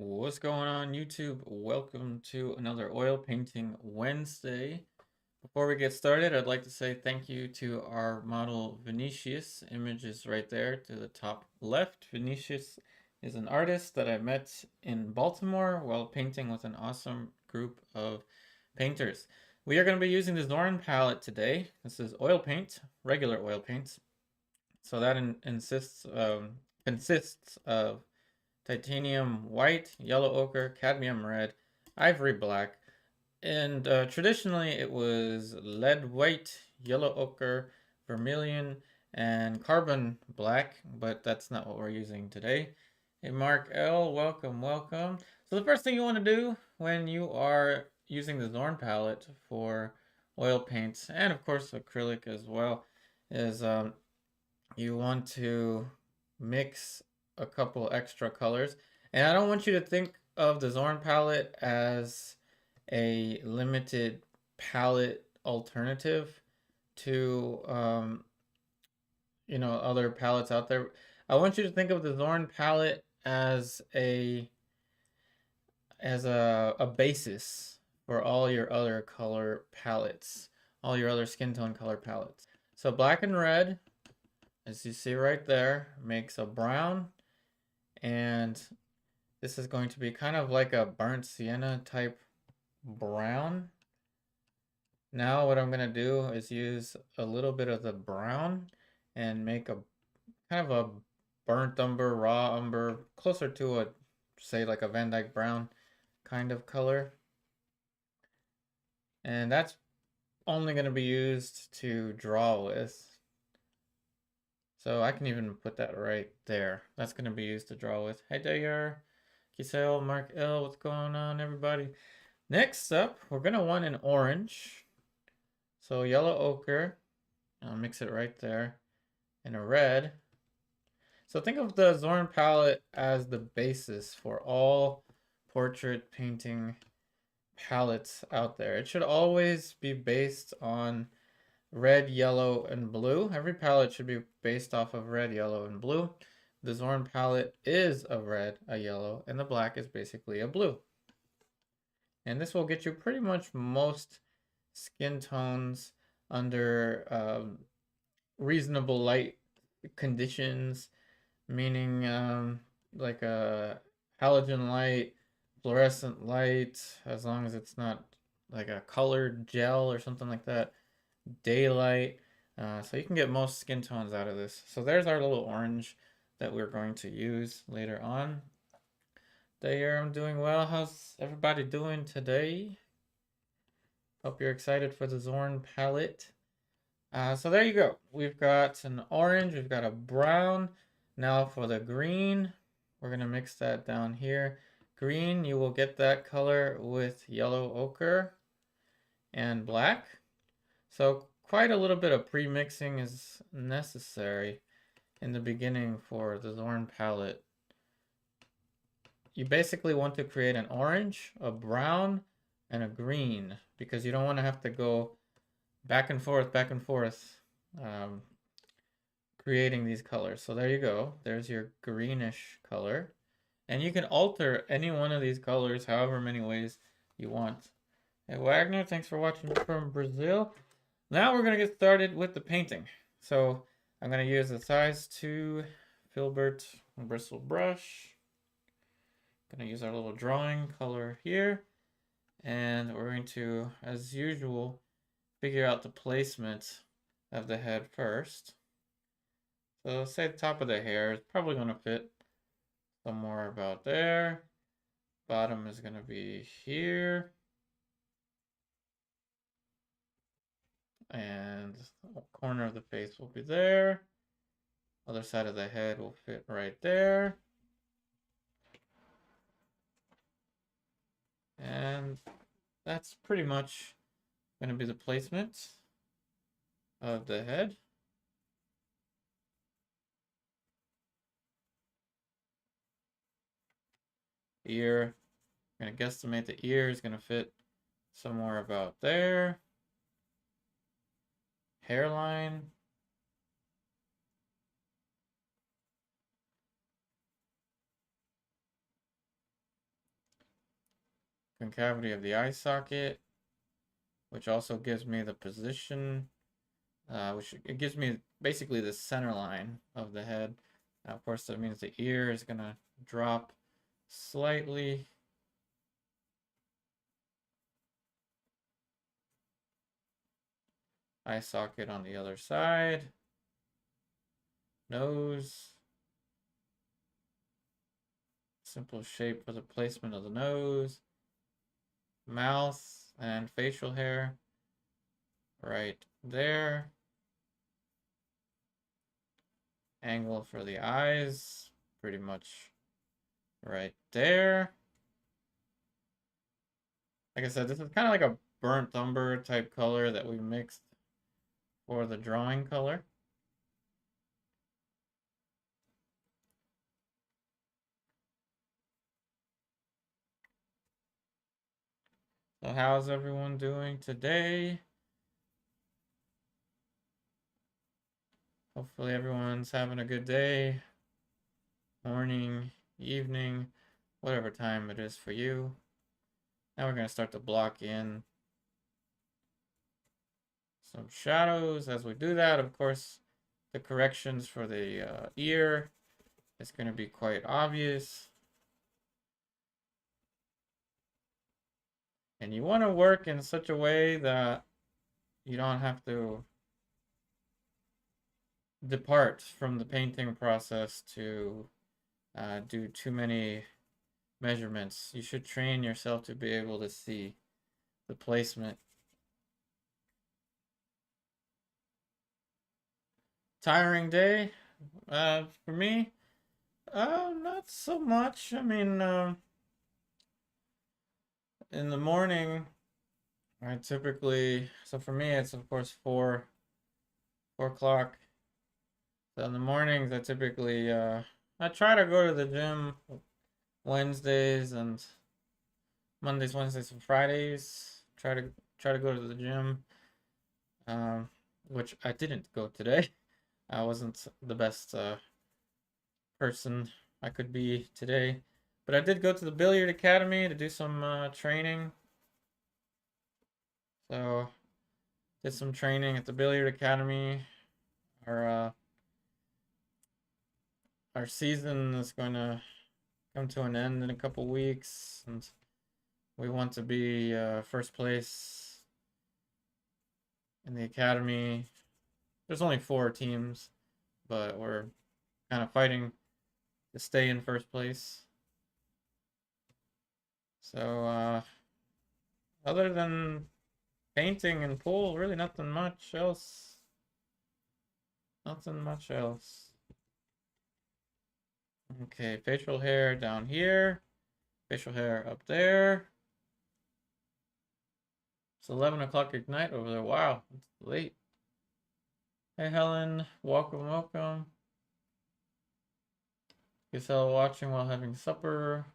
What's going on, YouTube? Welcome to another oil painting Wednesday. Before we get started, I'd like to say thank you to our model Vinicius. Image is right there to the top left. Vinicius is an artist that I met in Baltimore while painting with an awesome group of painters. We are going to be using the Zorn palette today. This is oil paint, regular oil paint. So that consists of titanium white, yellow ochre, cadmium red, ivory black, and traditionally it was lead white, yellow ochre, vermilion, and carbon black, but that's not what we're using today. Hey Mark L, welcome, welcome. So the first thing you want to do when you are using the Zorn palette for oil paints, and of course acrylic as well, is you want to mix a couple extra colors. And I don't want you to think of the Zorn palette as a limited palette alternative to other palettes out there. I want you to think of the Zorn palette as a basis for all your other color palettes, all your other skin tone color palettes. So black and red, as you see right there, makes a brown, and this is going to be kind of like a burnt sienna type brown. Now what I'm going to do is use a little bit of the brown and make a kind of a burnt umber, raw umber, closer to a, say like a Van Dyke brown kind of color. And that's only going to be used to draw with. So I can even put that right there. That's going to be used to draw with. Hey there, Giselle, Mark L, what's going on, everybody? Next up, we're going to want an orange. So yellow ochre, I'll mix it right there, and a red. So think of the Zorn palette as the basis for all portrait painting palettes out there. It should always be based on red, yellow, and blue. Every palette should be based off of red, yellow, and blue. The Zorn palette is a red, a yellow, and the black is basically a blue. And this will get you pretty much most skin tones under reasonable light conditions, meaning like a halogen light, fluorescent light, as long as it's not like a colored gel or something like that, daylight. So you can get most skin tones out of this. So there's our little orange that we're going to use later on. There, I'm doing well. How's everybody doing today? Hope you're excited for the Zorn palette. So there you go. We've got an orange, we've got a brown. Now for the green, we're going to mix that down here. Green, you will get that color with yellow ochre and black. So quite a little bit of pre-mixing is necessary in the beginning for the Zorn palette. You basically want to create an orange, a brown, and a green, because you don't want to have to go back and forth, creating these colors. So there you go. There's your greenish color. And you can alter any one of these colors however many ways you want. Hey Wagner, thanks for watching from Brazil. Now we're going to get started with the painting. So I'm going to use a size 2 filbert bristle brush. Going to use our little drawing color here. And we're going to, as usual, figure out the placement of the head first. So say the top of the hair is probably going to fit somewhere about there. Bottom is going to be here. And the corner of the face will be there. Other side of the head will fit right there. And that's pretty much going to be the placement of the head. Ear, I'm going to guesstimate the ear is going to fit somewhere about there. Hairline. concavity of the eye socket, which also gives me the position, which it gives me basically the center line of the head. Now, of course, that means the ear is gonna drop slightly. Eye socket on the other side. Nose. Simple shape for the placement of the nose. Mouth and facial hair right there. Angle for the eyes, pretty much right there. Like I said, this is kind of like a burnt umber type color that we mixed for the drawing color. So how's everyone doing today? Hopefully everyone's having a good day, morning, evening, whatever time it is for you. Now we're going to start to block in some shadows. As we do that, of course, the corrections for the ear is going to be quite obvious. And you want to work in such a way that you don't have to depart from the painting process to do too many measurements. You should train yourself to be able to see the placement. Tiring day? For me? Not so much. I mean, in the morning, I typically, so for me, it's of course 4 o'clock. So in the mornings, I typically, I try to go to the gym Wednesdays and Mondays, Wednesdays, and Fridays. Try to go to the gym, which I didn't go today. I wasn't the best person I could be today, but I did go to the billiard academy to do some training. So did some training at the billiard academy. Our season is going to come to an end in a couple weeks, and we want to be first place in the academy. There's only 4 teams, but we're kind of fighting to stay in first place. So other than painting and pool, really nothing much else. Nothing much else. Okay, facial hair down here. Facial hair up there. It's 11 o'clock ignite over there. Wow, it's late. Hey Helen, welcome, welcome. Giselle watching while having supper.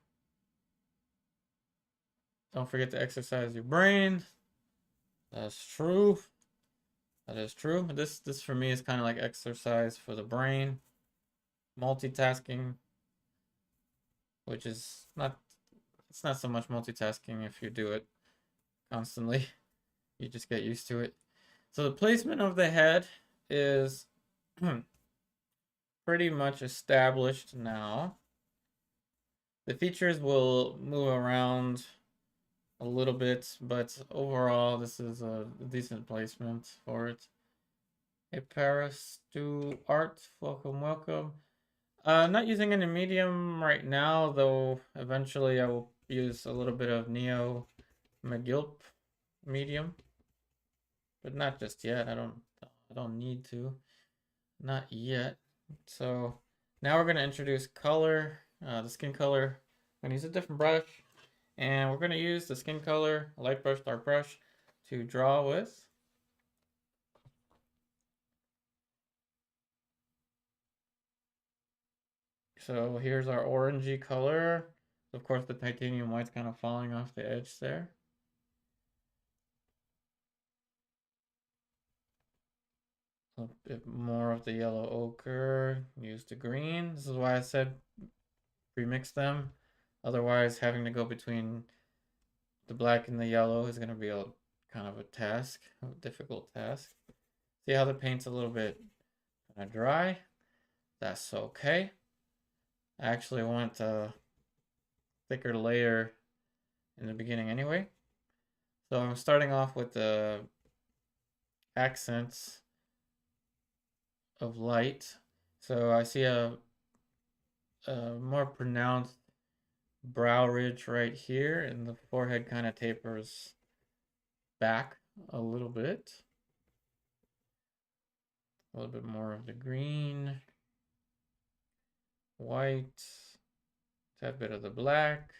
Don't forget to exercise your brain. That's true. That is true. This for me is kind of like exercise for the brain. Multitasking, which is not, it's not so much multitasking if you do it constantly. You just get used to it. So the placement of the head is pretty much established now. The features will move around a little bit, but overall this is a decent placement for it. Hey Paris to Art, welcome, welcome. Not using any medium right now, though eventually I will use a little bit of Neo McGilp medium, but not just yet. I don't need to, not yet. So now we're going to introduce color, the skin color. I'm going to use a different brush, and we're going to use the skin color light brush, dark brush to draw with. So here's our orangey color. Of course, the titanium white's kind of falling off the edge there. A bit more of the yellow ochre. Use the green. This is why I said remix them. Otherwise, having to go between the black and the yellow is going to be a kind of a task, a difficult task. See how the paint's a little bit kind of dry? That's okay. I actually want a thicker layer in the beginning anyway. So I'm starting off with the accents of light. So I see a more pronounced brow ridge right here, and the forehead kind of tapers back a little bit. A little bit more of the green, white, tad bit of the black.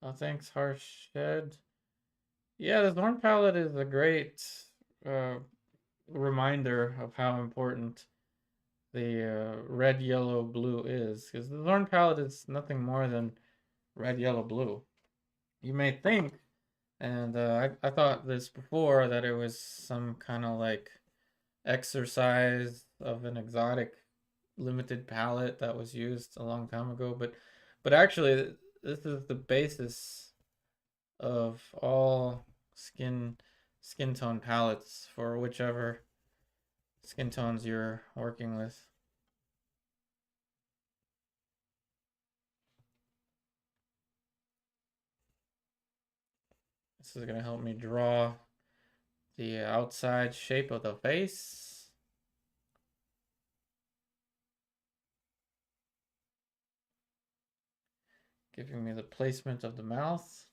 Oh, thanks, Harsh Shed. Yeah, the Zorn palette is a great uh, reminder of how important the red, yellow, blue is. Because the Zorn palette is nothing more than red, yellow, blue. You may think, and I thought this before, that it was some kind of like exercise of an exotic limited palette that was used a long time ago, but actually this is the basis of all skin tone palettes for whichever skin tones you're working with. This is going to help me draw the outside shape of the face. Giving me the placement of the mouth.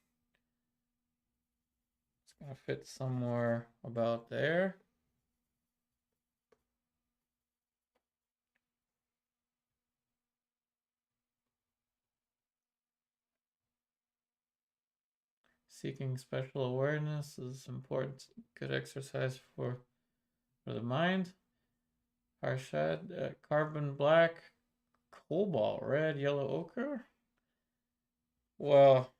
It's going to fit somewhere about there. Seeking special awareness is important. Good exercise for the mind. Harshad, carbon black, cobalt red, yellow ochre. Well,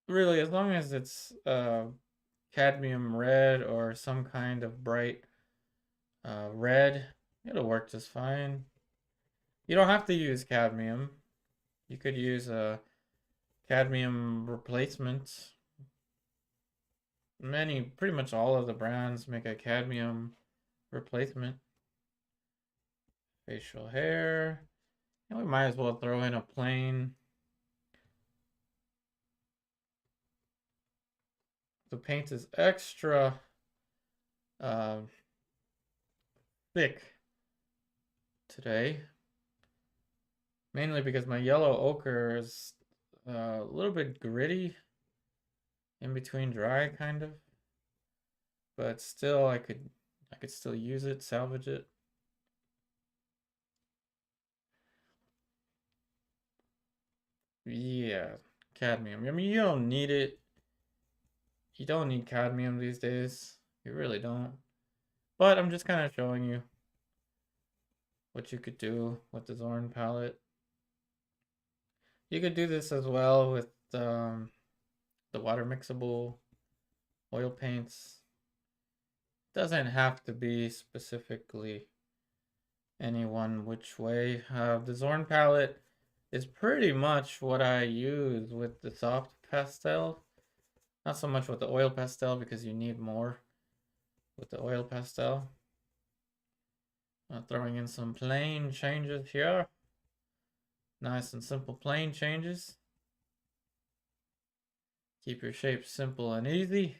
really, as long as it's cadmium red or some kind of bright red, it'll work just fine. You don't have to use cadmium. You could use a cadmium replacement. Pretty much all of the brands make a cadmium replacement. Facial hair. And we might as well throw in a plain. The paint is extra thick today. Mainly because my yellow ochre is a little bit gritty, in between dry kind of. But still I could still use it, salvage it. Yeah, cadmium. I mean, you don't need it. You don't need cadmium these days. You really don't. But I'm just kind of showing you what you could do with the Zorn palette. You could do this as well with the water mixable oil paints. Doesn't have to be specifically any one which way. The Zorn palette is pretty much what I use with the soft pastel. Not so much with the oil pastel because you need more with the oil pastel. Throwing in some plane changes here. Nice and simple plane changes. Keep your shapes simple and easy.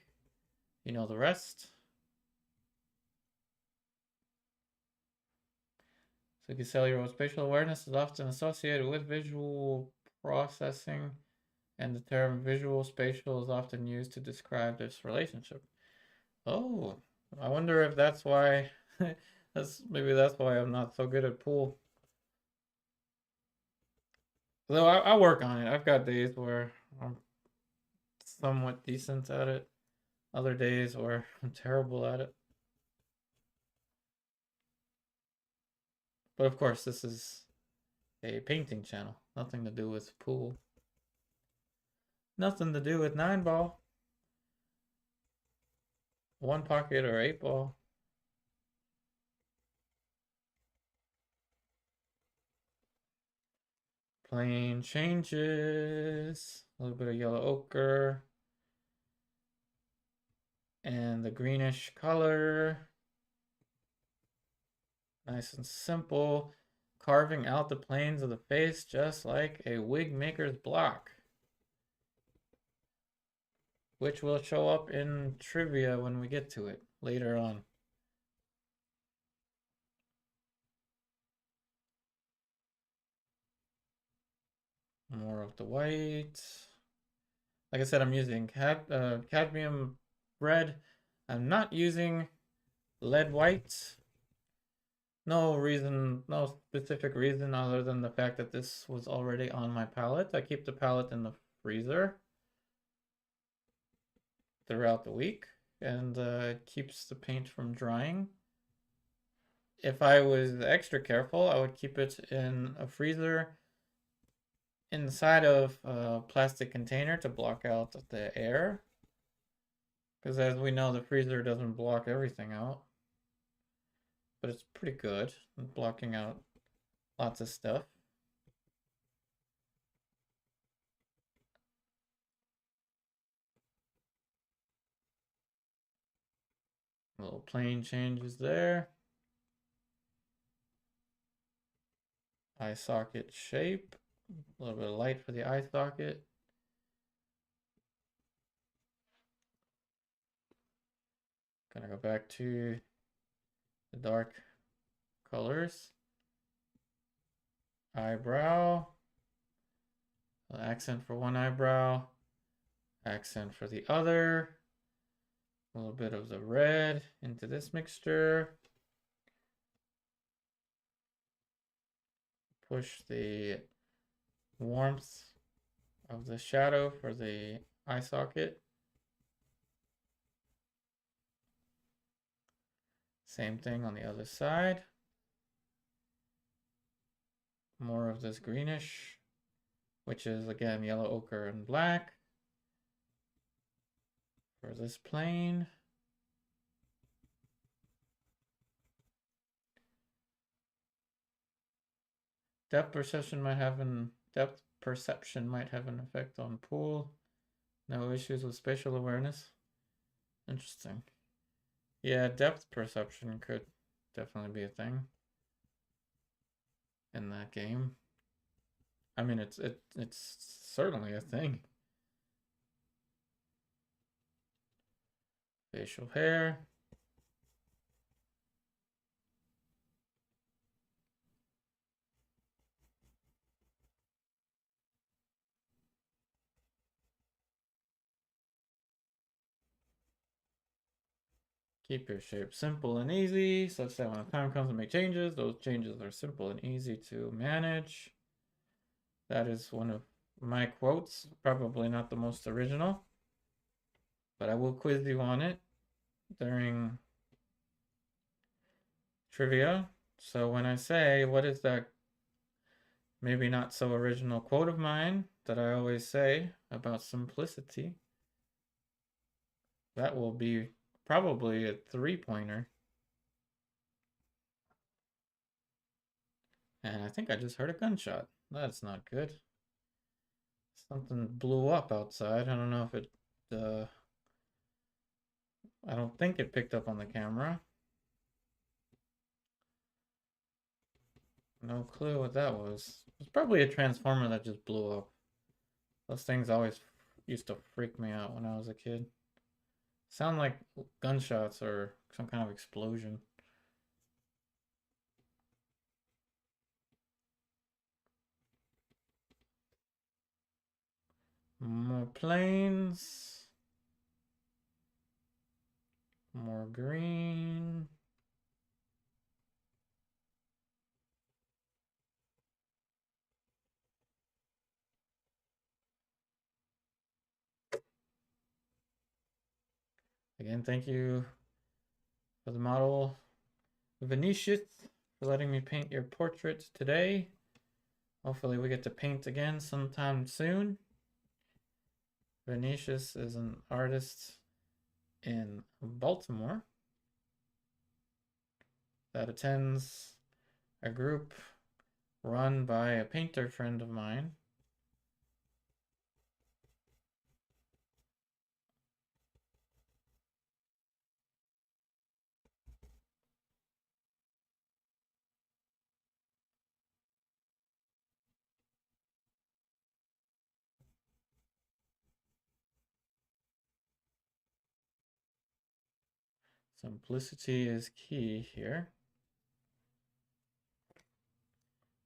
You know the rest. So cellular spatial awareness is often associated with visual processing, and the term visual spatial is often used to describe this relationship. Oh, I wonder if that's why maybe that's why I'm not so good at pool. Though I work on it. I've got days where I'm somewhat decent at it. Other days where I'm terrible at it. But of course, this is a painting channel. Nothing to do with pool. Nothing to do with 9-ball. 1-pocket or 8-ball. plane changes. A little bit of yellow ochre. And the greenish color. Nice and simple. Carving out the planes of the face just like a wig maker's block. Which will show up in trivia when we get to it later on. More of the white. Like I said, I'm using cadmium red. I'm not using lead white. No reason, no specific reason other than the fact that this was already on my palette. I keep the palette in the freezer throughout the week, and it keeps the paint from drying. If I was extra careful, I would keep it in a freezer inside of a plastic container to block out the air. Because as we know, the freezer doesn't block everything out. But it's pretty good at blocking out lots of stuff. Little plane changes there. Eye socket shape. A little bit of light for the eye socket. Gonna go back to the dark colors. Eyebrow. An accent for one eyebrow. Accent for the other. A little bit of the red into this mixture. Push the warmth of the shadow for the eye socket. Same thing on the other side. More of this greenish, which is again yellow ochre and black for this plane. Depth perception might have an effect on pool. No issues with spatial awareness. Interesting. Yeah, depth perception could definitely be a thing in that game. I mean, it's certainly a thing. Facial hair. Keep your shape simple and easy, such that when the time comes to make changes, those changes are simple and easy to manage. That is one of my quotes, probably not the most original, but I will quiz you on it during trivia. So when I say, what is that maybe not so original quote of mine that I always say about simplicity, that will be probably a 3-pointer. And I think I just heard a gunshot. That's not good. Something blew up outside. I don't know if it, I don't think it picked up on the camera. No clue what that was. It's probably a transformer that just blew up. Those things always used to freak me out when I was a kid. Sound like gunshots or some kind of explosion. More planes. More green. Again, thank you for the model, Vinicius, for letting me paint your portrait today. Hopefully we get to paint again sometime soon. Vinicius is an artist in Baltimore that attends a group run by a painter friend of mine. Simplicity is key here.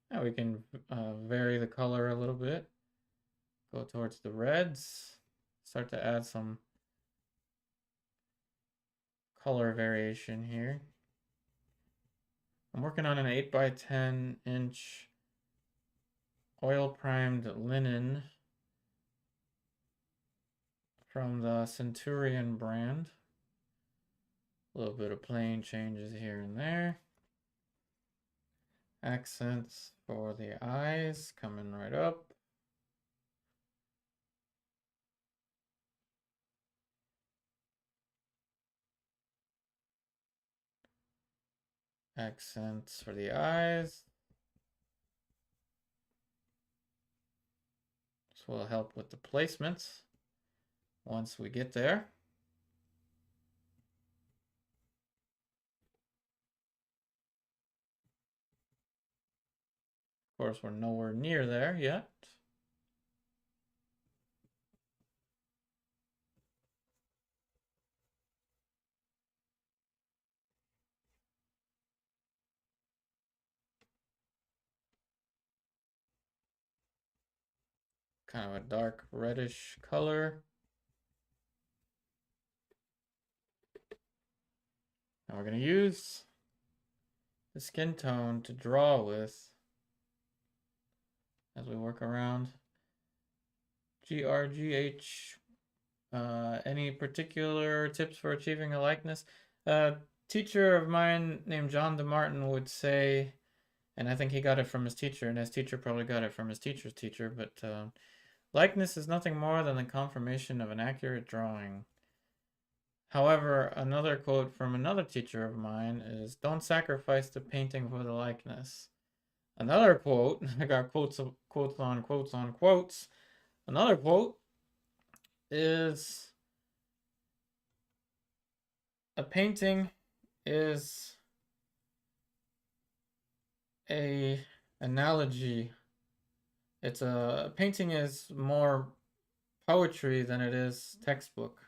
Now we can vary the color a little bit. Go towards the reds. Start to add some color variation here. I'm working on an 8x10" oil primed linen from the Centurion brand. A little bit of plain changes here and there. Accents for the eyes coming right up. Accents for the eyes. This will help with the placements once we get there. Of course, we're nowhere near there yet. Kind of a dark reddish color. Now we're going to use the skin tone to draw with as we work around. GRGH. Any particular tips for achieving a likeness? A teacher of mine named John DeMartin would say, and I think he got it from his teacher, and his teacher probably got it from his teacher's teacher, but likeness is nothing more than the confirmation of an accurate drawing. However, another quote from another teacher of mine is, "Don't sacrifice the painting for the likeness." Another quote, I got quotes on quotes on quotes. Another quote is, "A painting is a analogy. A painting is more poetry than it is textbook."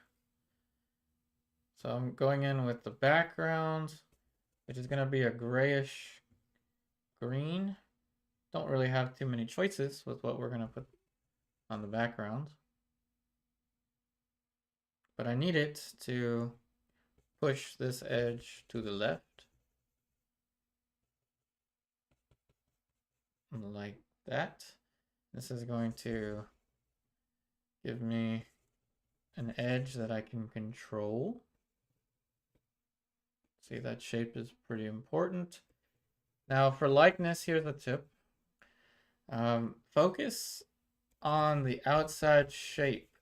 So I'm going in with the background, which is going to be a grayish green. Don't really have too many choices with what we're going to put on the background. But I need it to push this edge to the left. Like that. This is going to give me an edge that I can control. See, that shape is pretty important. Now for likeness, here's a tip. Focus on the outside shape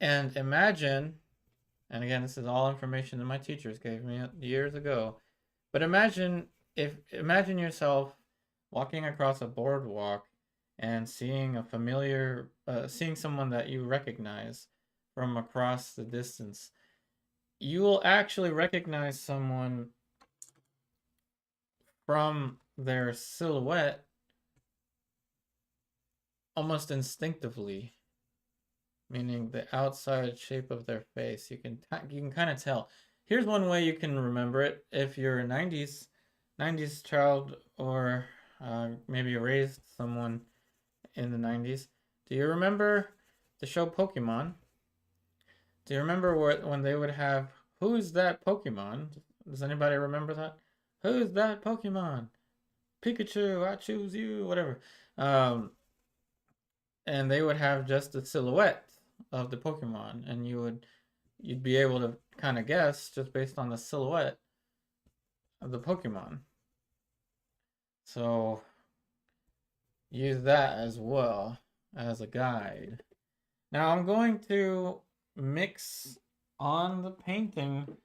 and imagine, and again, this is all information that my teachers gave me years ago, but imagine yourself walking across a boardwalk and seeing seeing someone that you recognize from across the distance. You will actually recognize someone from their silhouette almost instinctively, meaning the outside shape of their face. You can kind of tell. Here's one way you can remember it if you're a 90s child, or maybe you raised someone in the 90s. Do you remember the show Pokemon? Do you remember when they would have, "Who's that Pokemon?" Does anybody remember that? "Who's that Pokemon? Pikachu, I choose you," whatever. And they would have just the silhouette of the Pokemon, and you'd be able to kind of guess just based on the silhouette of the Pokemon. So use that as well as a guide. Now I'm going to mix on the painting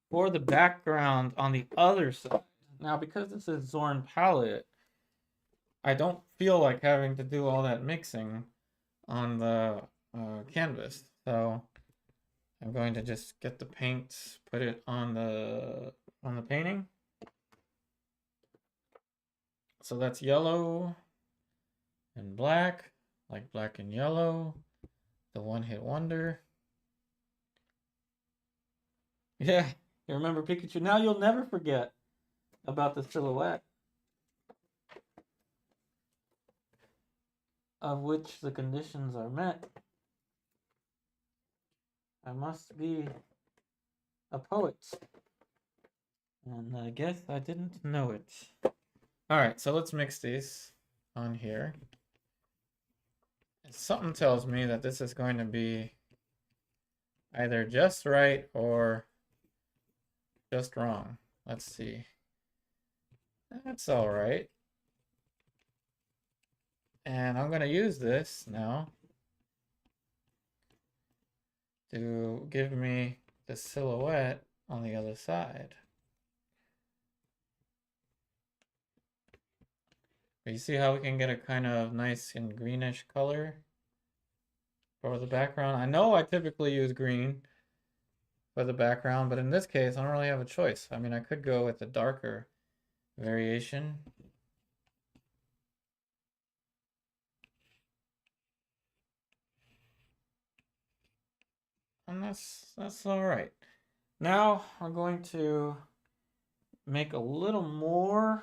for the background on the other side. Now, because this is Zorn palette, I don't feel like having to do all that mixing on the canvas. So I'm going to just get the paint, put it on the painting. So that's yellow and black, like black and yellow, the one-hit wonder. Yeah, you remember Pikachu. Now you'll never forget about the silhouette, of which the conditions are met. I must be a poet. And I guess I didn't know it. Alright, so let's mix these on here. Something tells me that this is going to be either just right or just wrong. Let's see. That's alright. And I'm going to use this now to give me the silhouette on the other side. But you see how we can get a kind of nice and greenish color for the background? I know I typically use green for the background, but in this case, I don't really have a choice. I mean, I could go with a darker variation. And that's all right. Now we're going to make a little more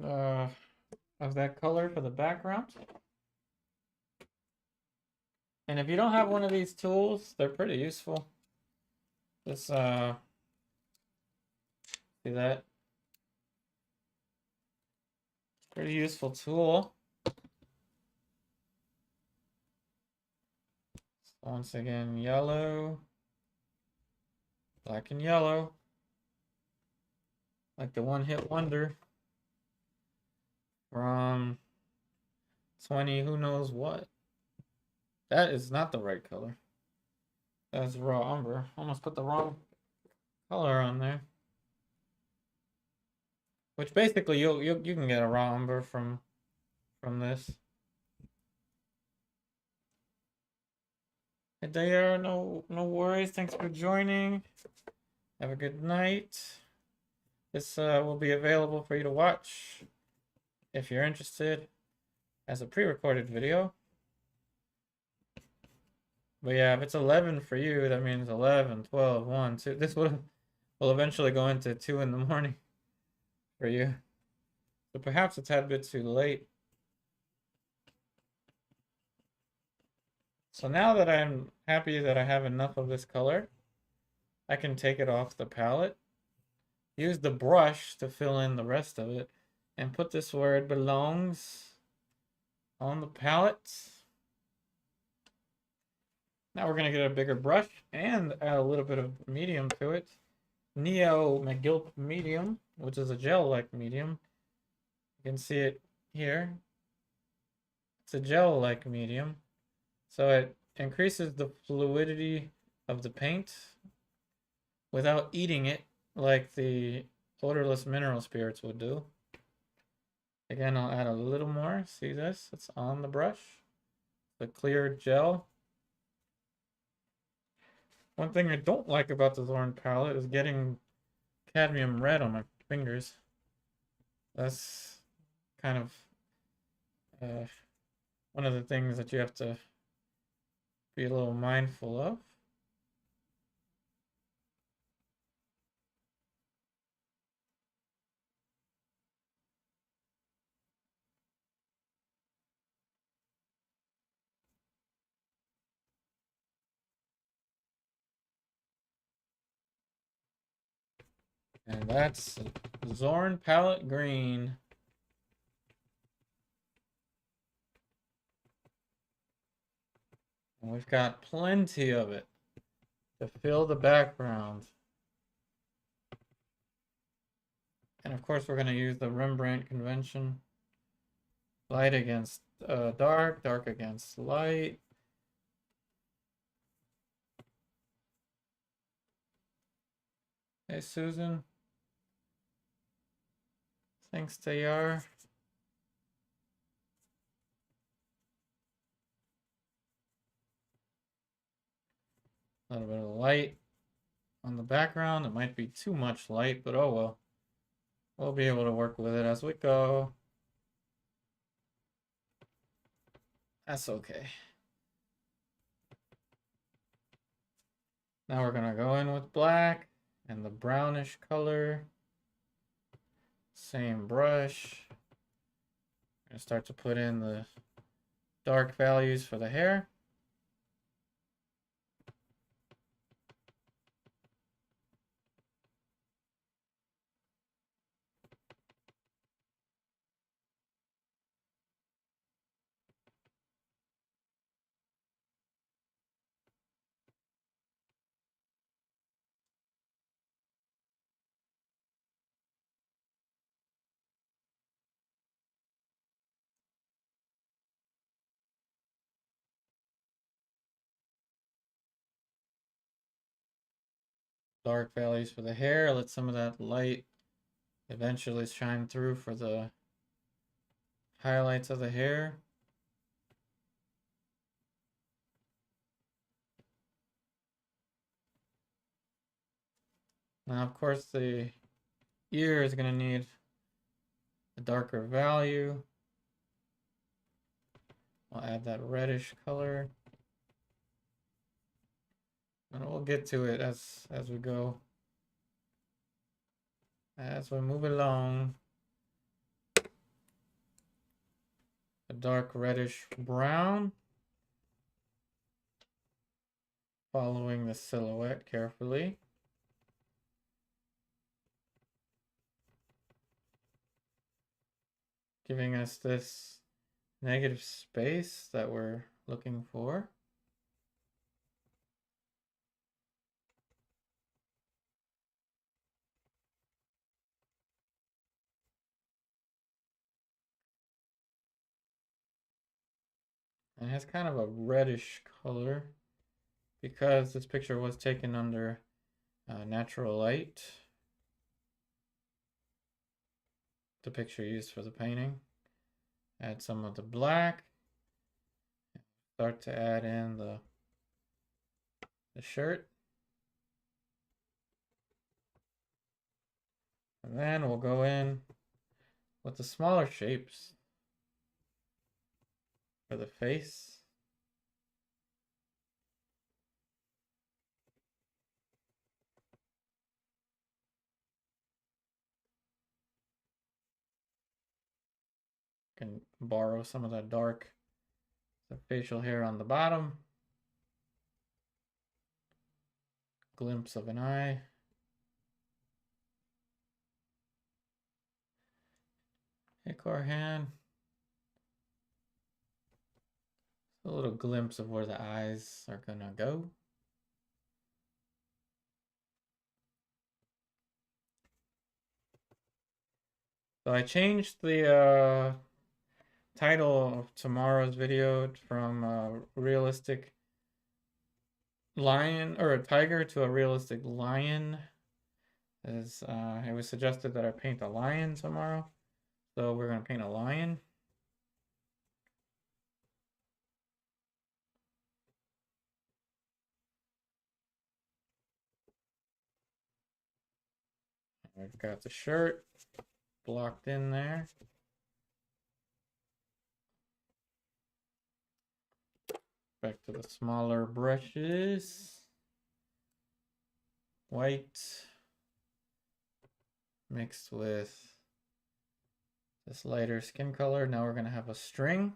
of that color for the background. And if you don't have one of these tools, they're pretty useful. This see that? Pretty useful tool. So once again, yellow, black and yellow. Like the one-hit wonder from 20 who knows what. That is not the right color. That's raw umber. Almost put the wrong color on there. Which basically you can get a raw umber from this. Hey there, no worries. Thanks for joining. Have a good night. This will be available for you to watch if you're interested as a pre-recorded video. But yeah, if it's 11 for you, that means 11, 12, 1, 2. This will eventually go into 2 in the morning for you. So perhaps a tad bit too late. So now that I'm happy that I have enough of this color, I can take it off the palette, use the brush to fill in the rest of it, and put this where it belongs on the palette. Now we're going to get a bigger brush and add a little bit of medium to it. Neo McGill medium, which is a gel-like medium. You can see it here. It's a gel-like medium. So it increases the fluidity of the paint without eating it like the odorless mineral spirits would do. Again, I'll add a little more. See this? It's on the brush. The clear gel. One thing I don't like about the Zorn palette is getting cadmium red on my fingers. That's kind of one of the things that you have to be a little mindful of. And that's Zorn palette green. And we've got plenty of it to fill the background. And of course, we're going to use the Rembrandt convention. Light against dark, dark against light. Hey, Susan. Thanks, Tayar. A little bit of light on the background. It might be too much light, but oh well. We'll be able to work with it as we go. That's okay. Now we're gonna go in with black and the brownish color. Same brush. I'm gonna start to put in the dark values for the hair. Dark values for the hair. Let some of that light eventually shine through for the highlights of the hair. Now, of course, the ear is going to need a darker value. I'll add that reddish color. And we'll get to it as we go. As we move along. A dark reddish brown. Following the silhouette carefully. Giving us this negative space that we're looking for. And it has kind of a reddish color because this picture was taken under natural light. The picture used for the painting. Add some of the black. Start to add in the shirt. And then we'll go in with the smaller shapes for the face. Can borrow some of that dark the facial hair on the bottom. Glimpse of an eye. Hick our hand. A little glimpse of where the eyes are gonna go. So I changed the title of tomorrow's video from realistic lion or a tiger to a realistic lion. As it was suggested that I paint a lion tomorrow, so we're gonna paint a lion. I've got the shirt blocked in there. Back to the smaller brushes. White mixed with this lighter skin color. Now we're going to have a string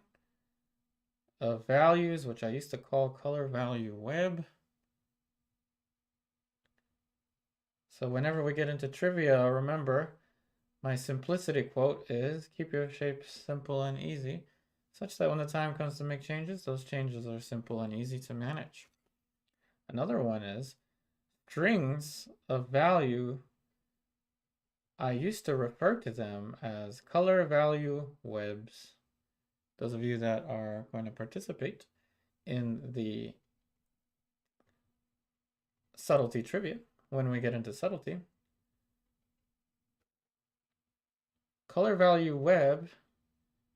of values, which I used to call color value web. So whenever we get into trivia, remember my simplicity quote is keep your shapes simple and easy, such that when the time comes to make changes, those changes are simple and easy to manage. Another one is strings of value. I used to refer to them as color value webs. Those of you that are going to participate in the subtlety trivia, when we get into subtlety, color value web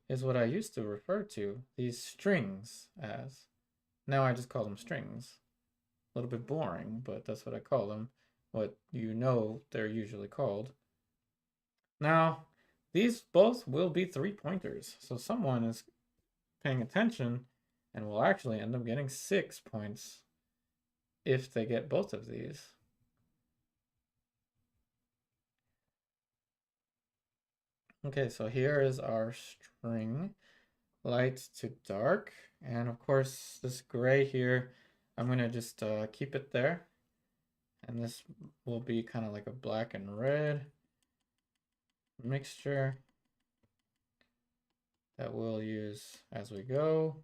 is what I used to refer to these strings as. Now I just call them strings. little bit boring, but that's what I call them. What you know they're usually called. Now, these both will be 3-pointers, so someone is paying attention and will actually end up getting 6 points if they get both of these. Okay, so here is our string, light to dark. And of course, this gray here, I'm going to just keep it there. And this will be kind of like a black and red mixture that we'll use as we go.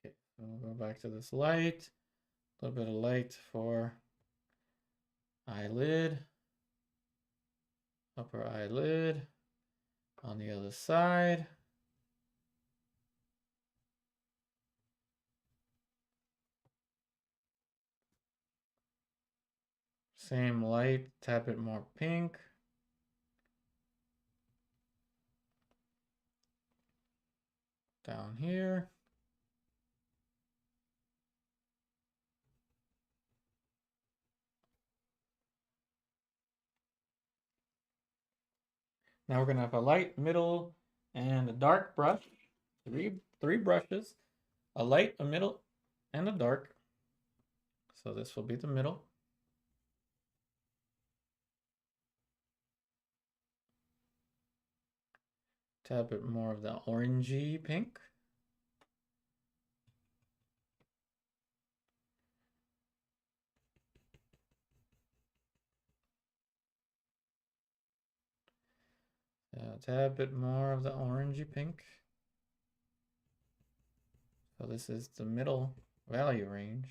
Okay, so we'll go back to this light. A little bit of light for eyelid, upper eyelid, on the other side. Same light, tap it more pink. Down here. Now we're gonna have a light, middle, and a dark brush. Three brushes, a light, a middle, and a dark. So this will be the middle. Tap a bit more of the orangey pink. Tap a bit more of the orangey pink. So this is the middle value range.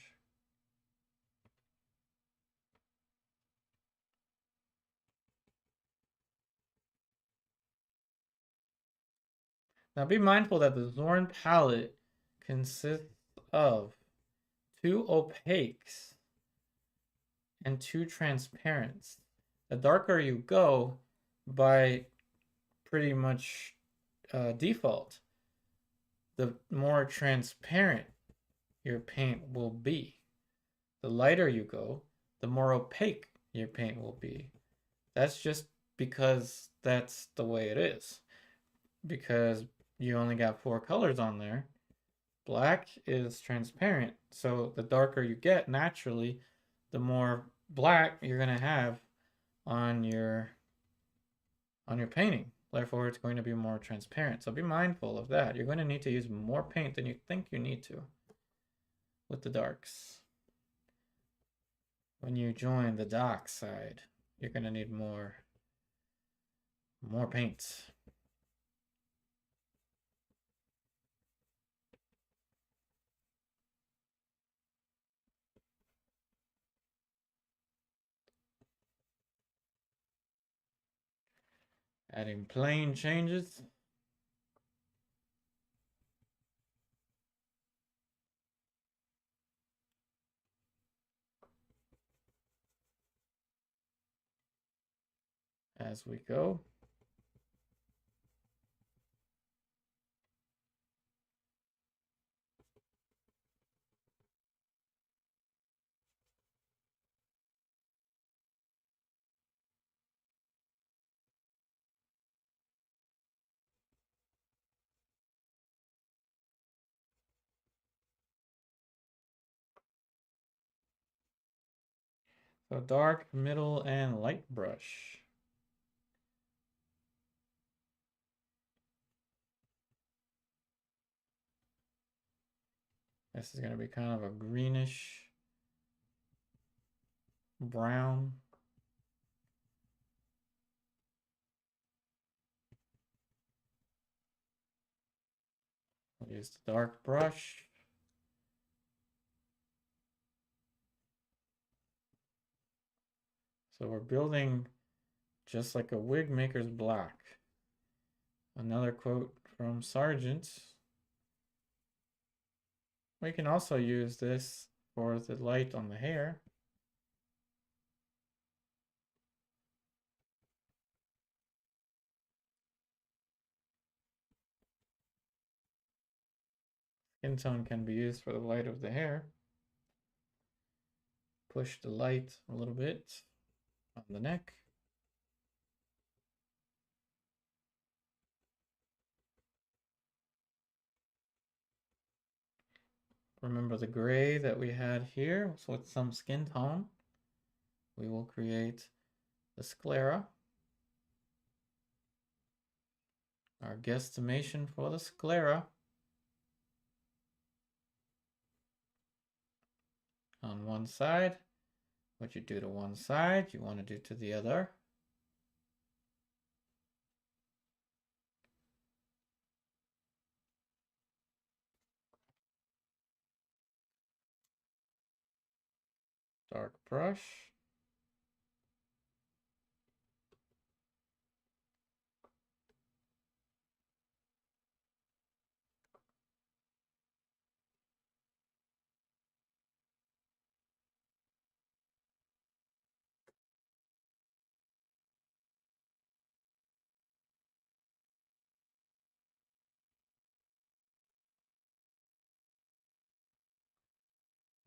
Now be mindful that the Zorn palette consists of 2 opaques and 2 transparents. The darker you go, by pretty much default, the more transparent your paint will be. The lighter you go, the more opaque your paint will be. That's just because that's the way it is. Because you only got 4 colors on there. Black is transparent, so the darker you get, naturally, the more black you're gonna have on your painting. Therefore, it's going to be more transparent. So be mindful of that. You're going to need to use more paint than you think you need to with the darks. When you join the dark side, you're going to need more paint. Adding plane changes. As we go. So dark, middle, and light brush. This is going to be kind of a greenish brown. I'll use the dark brush. So we're building just like a wig maker's black. Another quote from Sargent. We can also use this for the light on the hair. skin tone can be used for the light of the hair. Push the light a little bit on the neck. Remember the gray that we had here? So with some skin tone, we will create the sclera. Our guesstimation for the sclera. On one side, what you do to one side, you want to do to the other. Dark brush.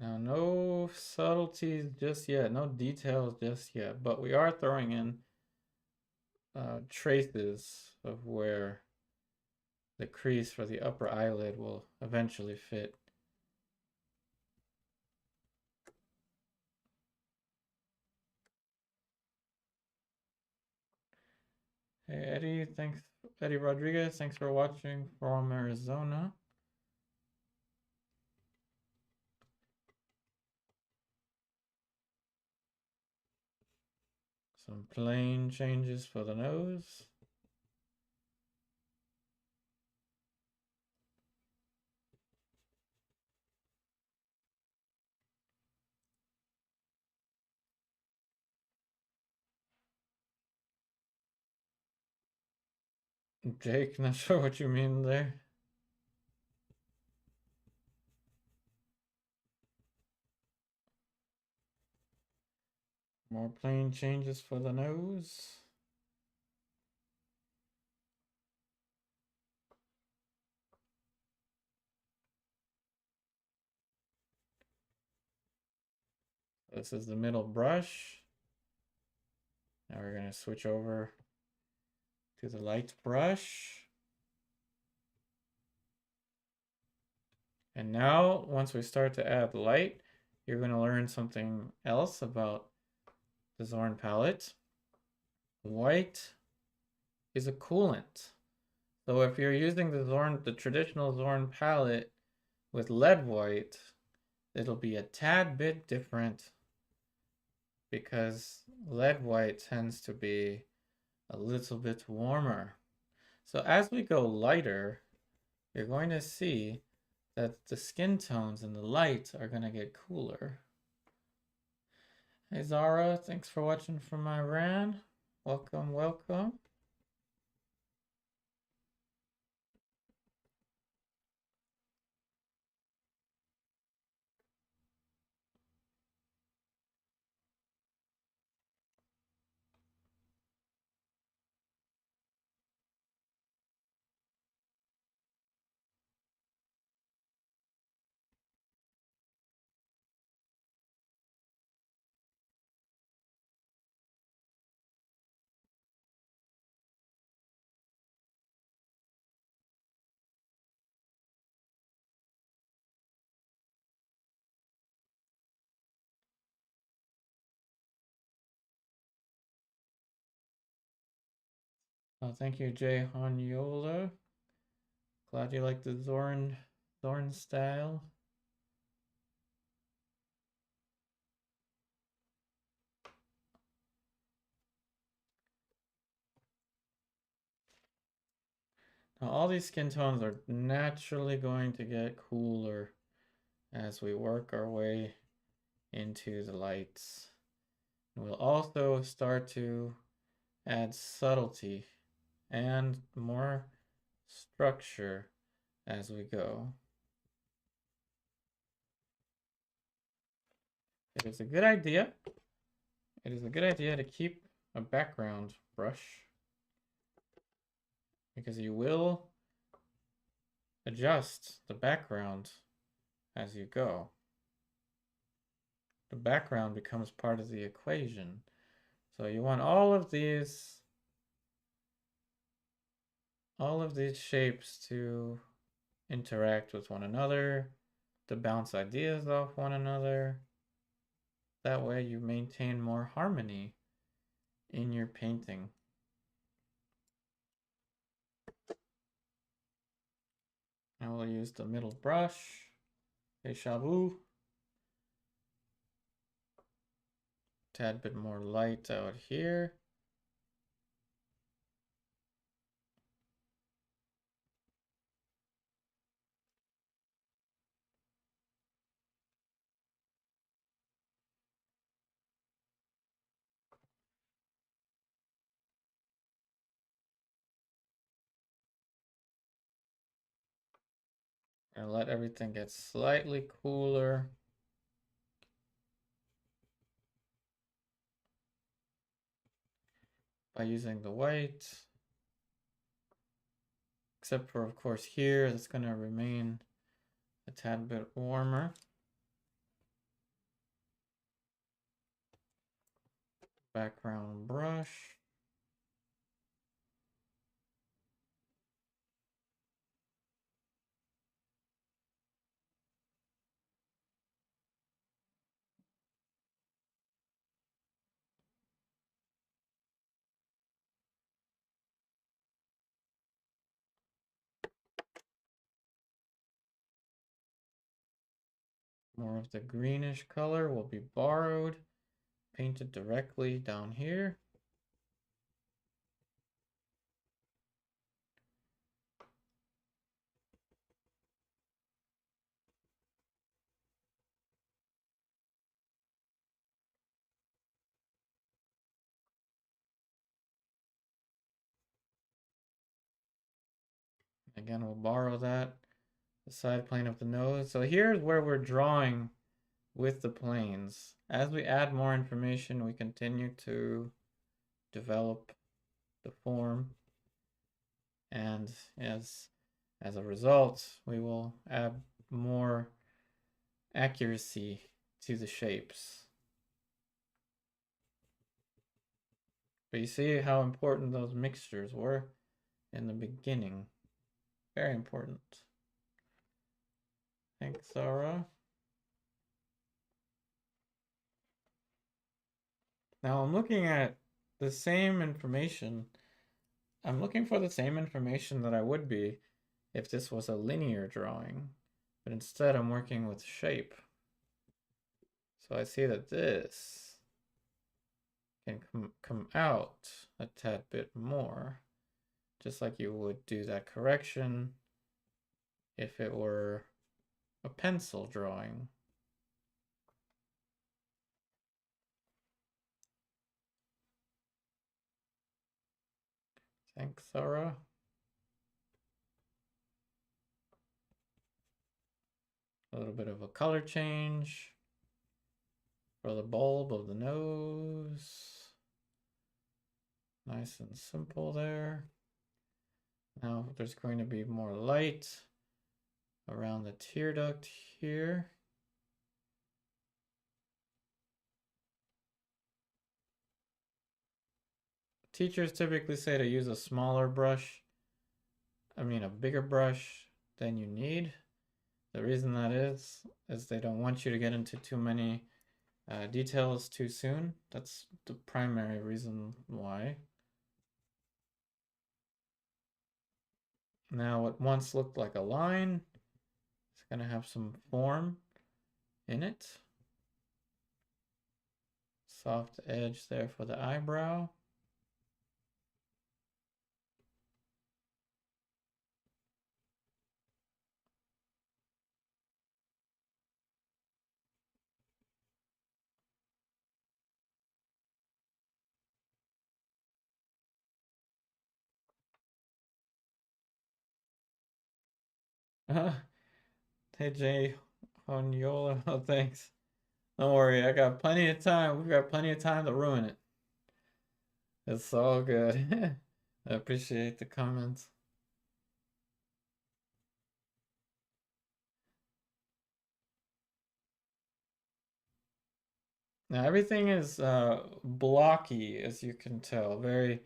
Now, no subtleties just yet, no details just yet, but we are throwing in traces of where the crease for the upper eyelid will eventually fit. Hey Eddie, thanks. Eddie Rodriguez, thanks for watching from Arizona. Some plain changes for the nose. Jake, not sure what you mean there. More plain changes for the nose. This is the middle brush. Now we're going to switch over to the light brush. And now, once we start to add light, you're going to learn something else about the Zorn palette. White is a coolant. So if you're using the traditional Zorn palette with lead white, it'll be a tad bit different because lead white tends to be a little bit warmer. So as we go lighter, you're going to see that the skin tones and the light are going to get cooler. Hey Zara, thanks for watching from Iran. Welcome, welcome. Oh, thank you, Jay Hanyola. Glad you like the Zorn style. Now, all these skin tones are naturally going to get cooler as we work our way into the lights. We'll also start to add subtlety and more structure as we go. It is a good idea. It is a good idea to keep a background brush because you will adjust the background as you go. The background becomes part of the equation. So you want all of these shapes to interact with one another, to bounce ideas off one another. That way you maintain more harmony in your painting. I will use the middle brush, Deja Vu. Tad bit more light out here. And let everything get slightly cooler. By using the white. Except for, of course, here, it's going to remain a tad bit warmer. Background brush. More of the greenish color will be borrowed, painted directly down here. Again, we'll borrow that, the side plane of the nose. So here's where we're drawing with the planes. As we add more information, we continue to develop the form. And as a result, we will add more accuracy to the shapes. But you see how important those mixtures were in the beginning. Very important. Thanks, Zara. Now I'm looking at the same information. I'm looking for the same information that I would be if this was a linear drawing. But instead I'm working with shape. So I see that this can come out a tad bit more. Just like you would do that correction if it were a pencil drawing. Thanks, Sarah. A little bit of a color change for the bulb of the nose. Nice and simple there. Now there's going to be more light around the tear duct here. Teachers typically say to use a smaller brush, a bigger brush than you need. The reason that is they don't want you to get into too many details too soon. That's the primary reason why. Now what once looked like a line, it's going to have some form in it. Soft edge there for the eyebrow. Hey Jay Honyola, oh, thanks. Don't worry, I got plenty of time. We've got plenty of time to ruin it. It's all good. I appreciate the comments. Now everything is blocky, as you can tell, very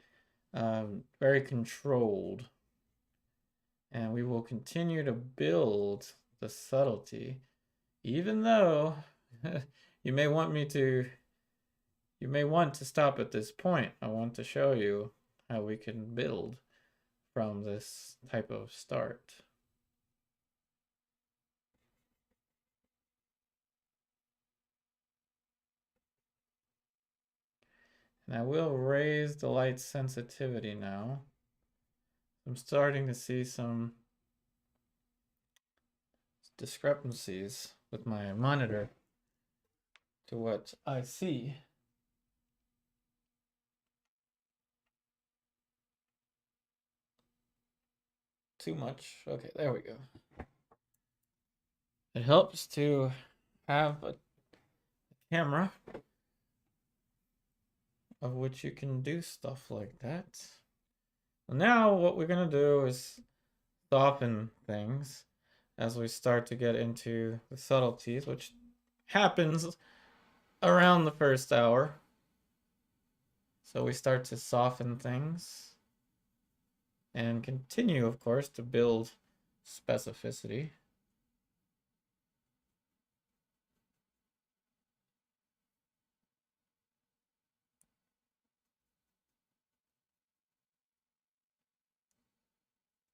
controlled. And we will continue to build the subtlety, even though you may want me to, you may want to stop at this point. I want to show you how we can build from this type of start. And I will raise the light sensitivity now. I'm starting to see some discrepancies with my monitor to what I see. Too much. Okay, there we go. It helps to have a camera of which you can do stuff like that. Now what we're gonna do is soften things as we start to get into the subtleties, which happens around the first hour. So we start to soften things and continue, of course, to build specificity.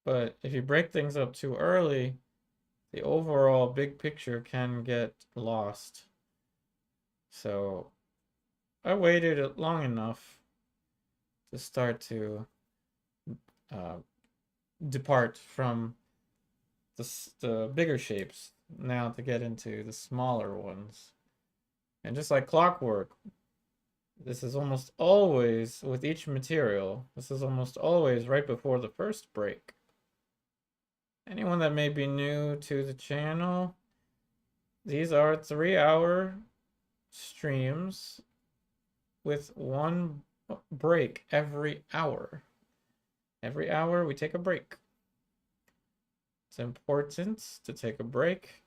But if you break things up too early, the overall big picture can get lost. So I waited long enough to start to uh, depart from the bigger shapes now to get into the smaller ones. And just like clockwork, this is almost always, with each material, this is almost always right before the first break. Anyone that may be new to the channel, these are 3-hour streams with one break every hour. Every hour we take a break. It's important to take a break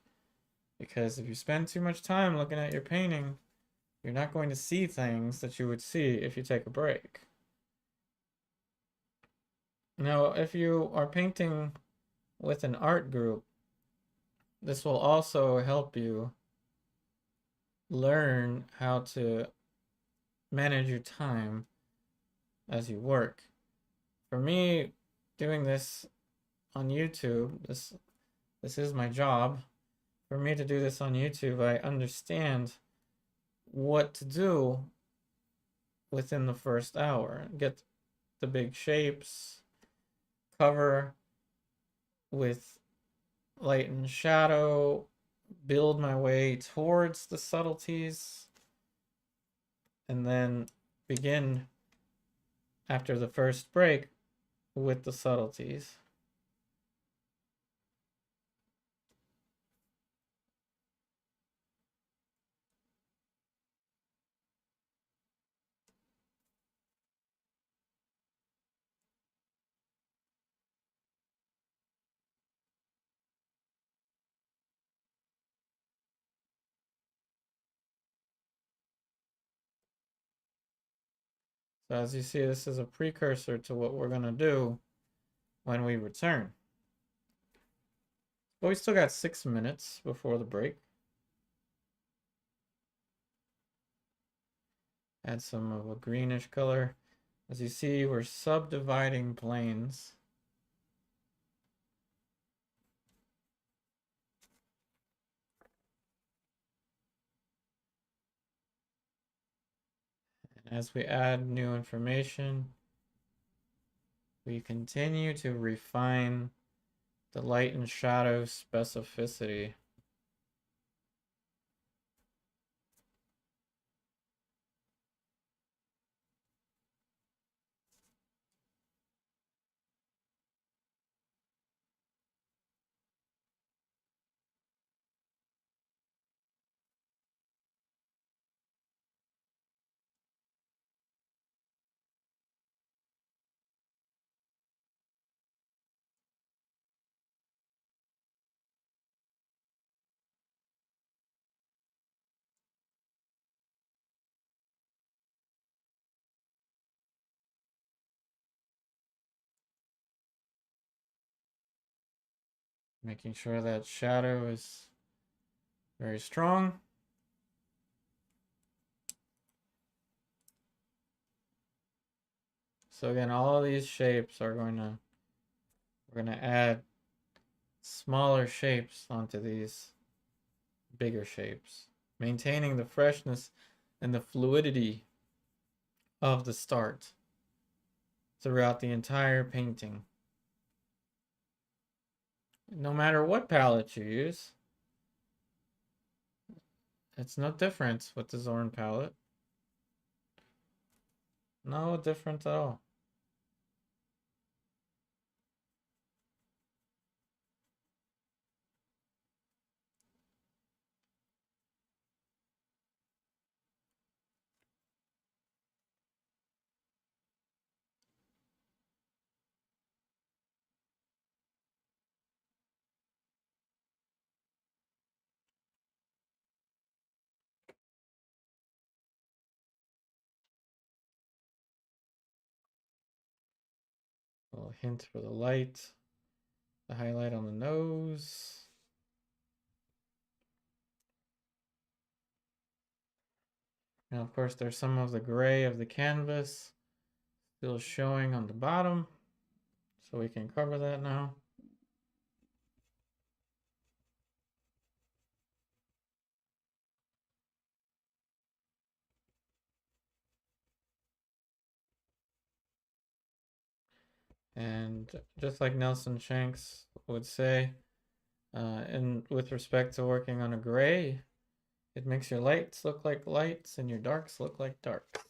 because if you spend too much time looking at your painting, you're not going to see things that you would see if you take a break. Now, if you are painting with an art group, this will also help you learn how to manage your time as you work. For me, doing this on YouTube, this is my job. For me to do this on YouTube, I understand what to do within the first hour. Get the big shapes, cover with light and shadow, build my way towards the subtleties, and then begin after the first break with the subtleties. So as you see, this is a precursor to what we're gonna do when we return. But we still got 6 minutes before the break. Add some of a greenish color. As you see, we're subdividing planes. And as we add new information, we continue to refine the light and shadow specificity. Making sure that shadow is very strong. So again, all of these shapes are we're going to add smaller shapes onto these bigger shapes, maintaining the freshness and the fluidity of the start throughout the entire painting. No matter what palette you use, it's no different with the Zorn palette. No different at all. A little hint for the light, the highlight on the nose. Now, of course, there's some of the gray of the canvas still showing on the bottom, so we can cover that now. And just like Nelson Shanks would say, and with respect to working on a gray, it makes your lights look like lights and your darks look like darks.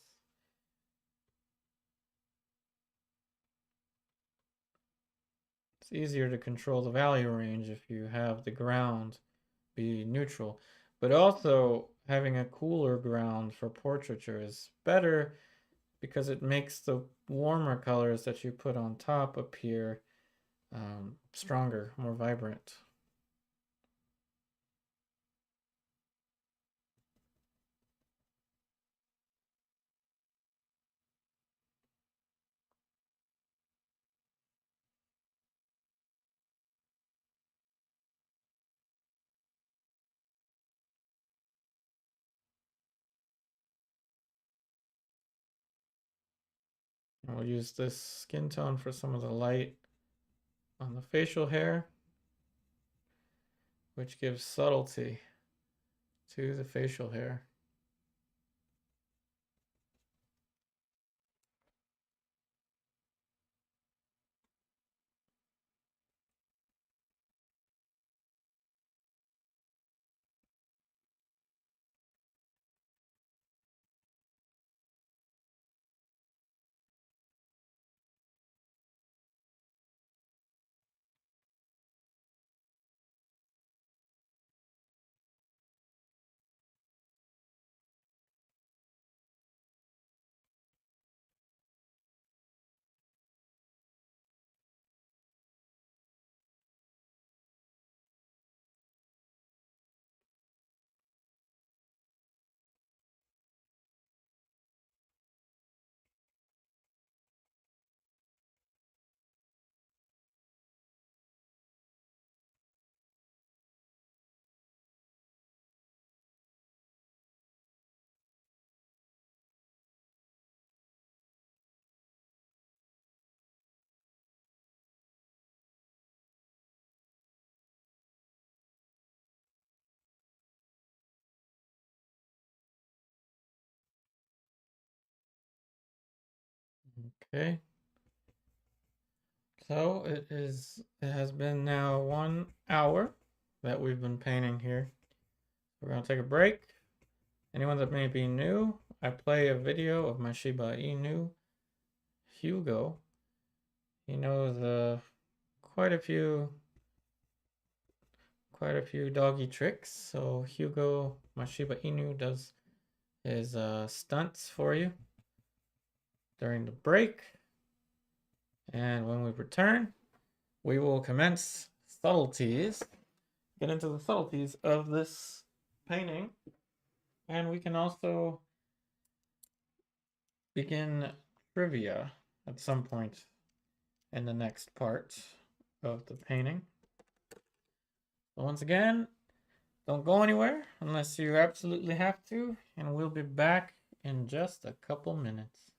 It's easier to control the value range if you have the ground be neutral. But also, having a cooler ground for portraiture is better because it makes the warmer colors that you put on top appear stronger, more vibrant. And we'll use this skin tone for some of the light on the facial hair, which gives subtlety to the facial hair. Okay. So it has been now 1 hour that we've been painting here. We're gonna take a break. Anyone that may be new, I play a video of my Shiba Inu, Hugo. He knows quite a few doggy tricks. So Hugo, my Shiba Inu, does his stunts for you during the break. And when we return, we will commence subtleties, get into the subtleties of this painting, and we can also begin trivia at some point in the next part of the painting. So once again, don't go anywhere unless you absolutely have to, and we'll be back in just a couple minutes.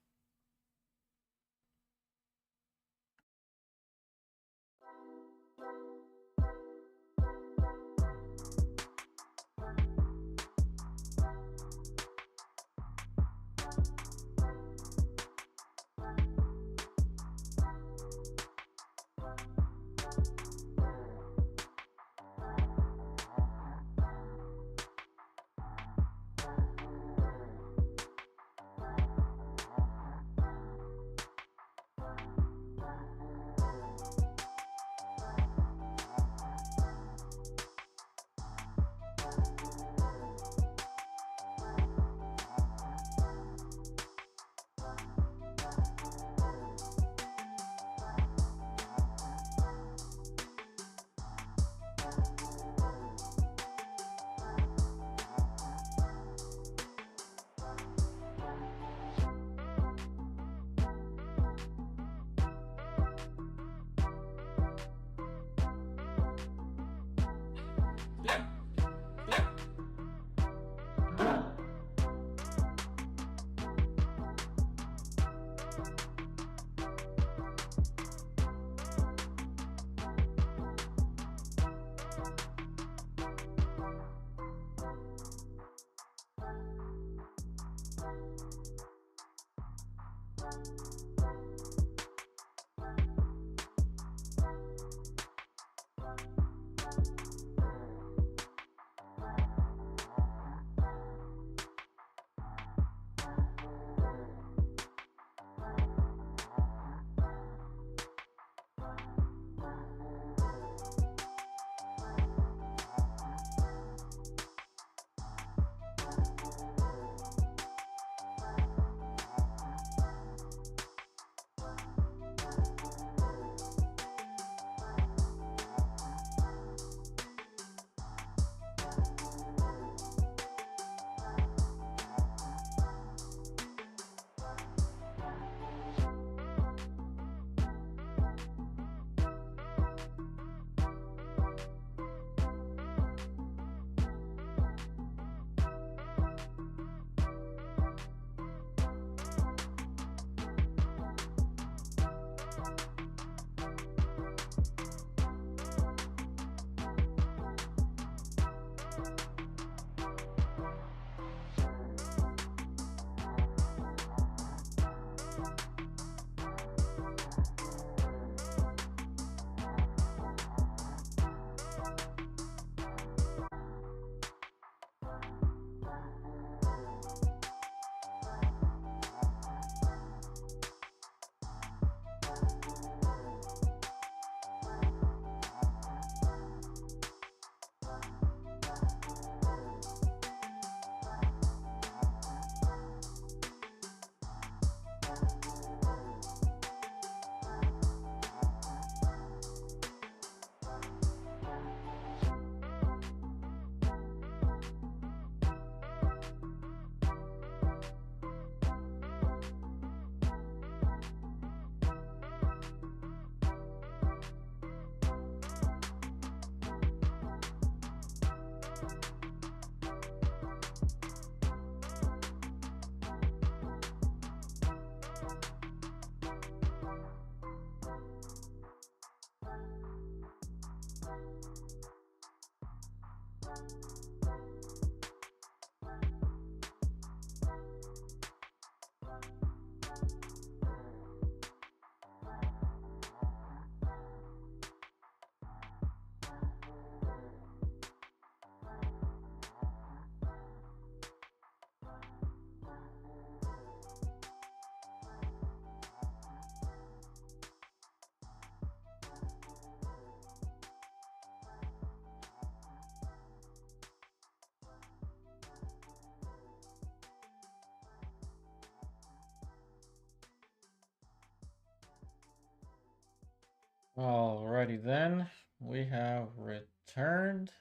Alrighty then, we have returned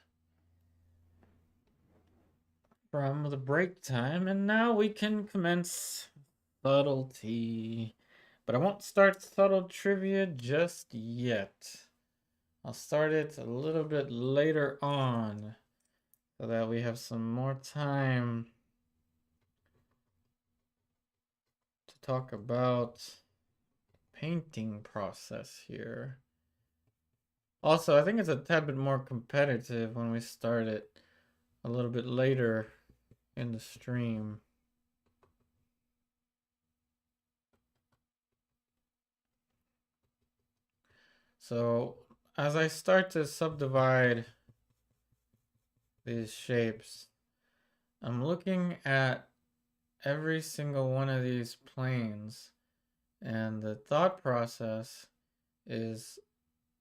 from the break time, and now we can commence subtlety. But I won't start subtle trivia just yet. I'll start it a little bit later on so that we have some more time to talk about painting process here. Also, I think it's a tad bit more competitive when we start it a little bit later in the stream. So as I start to subdivide these shapes, I'm looking at every single one of these planes, and the thought process is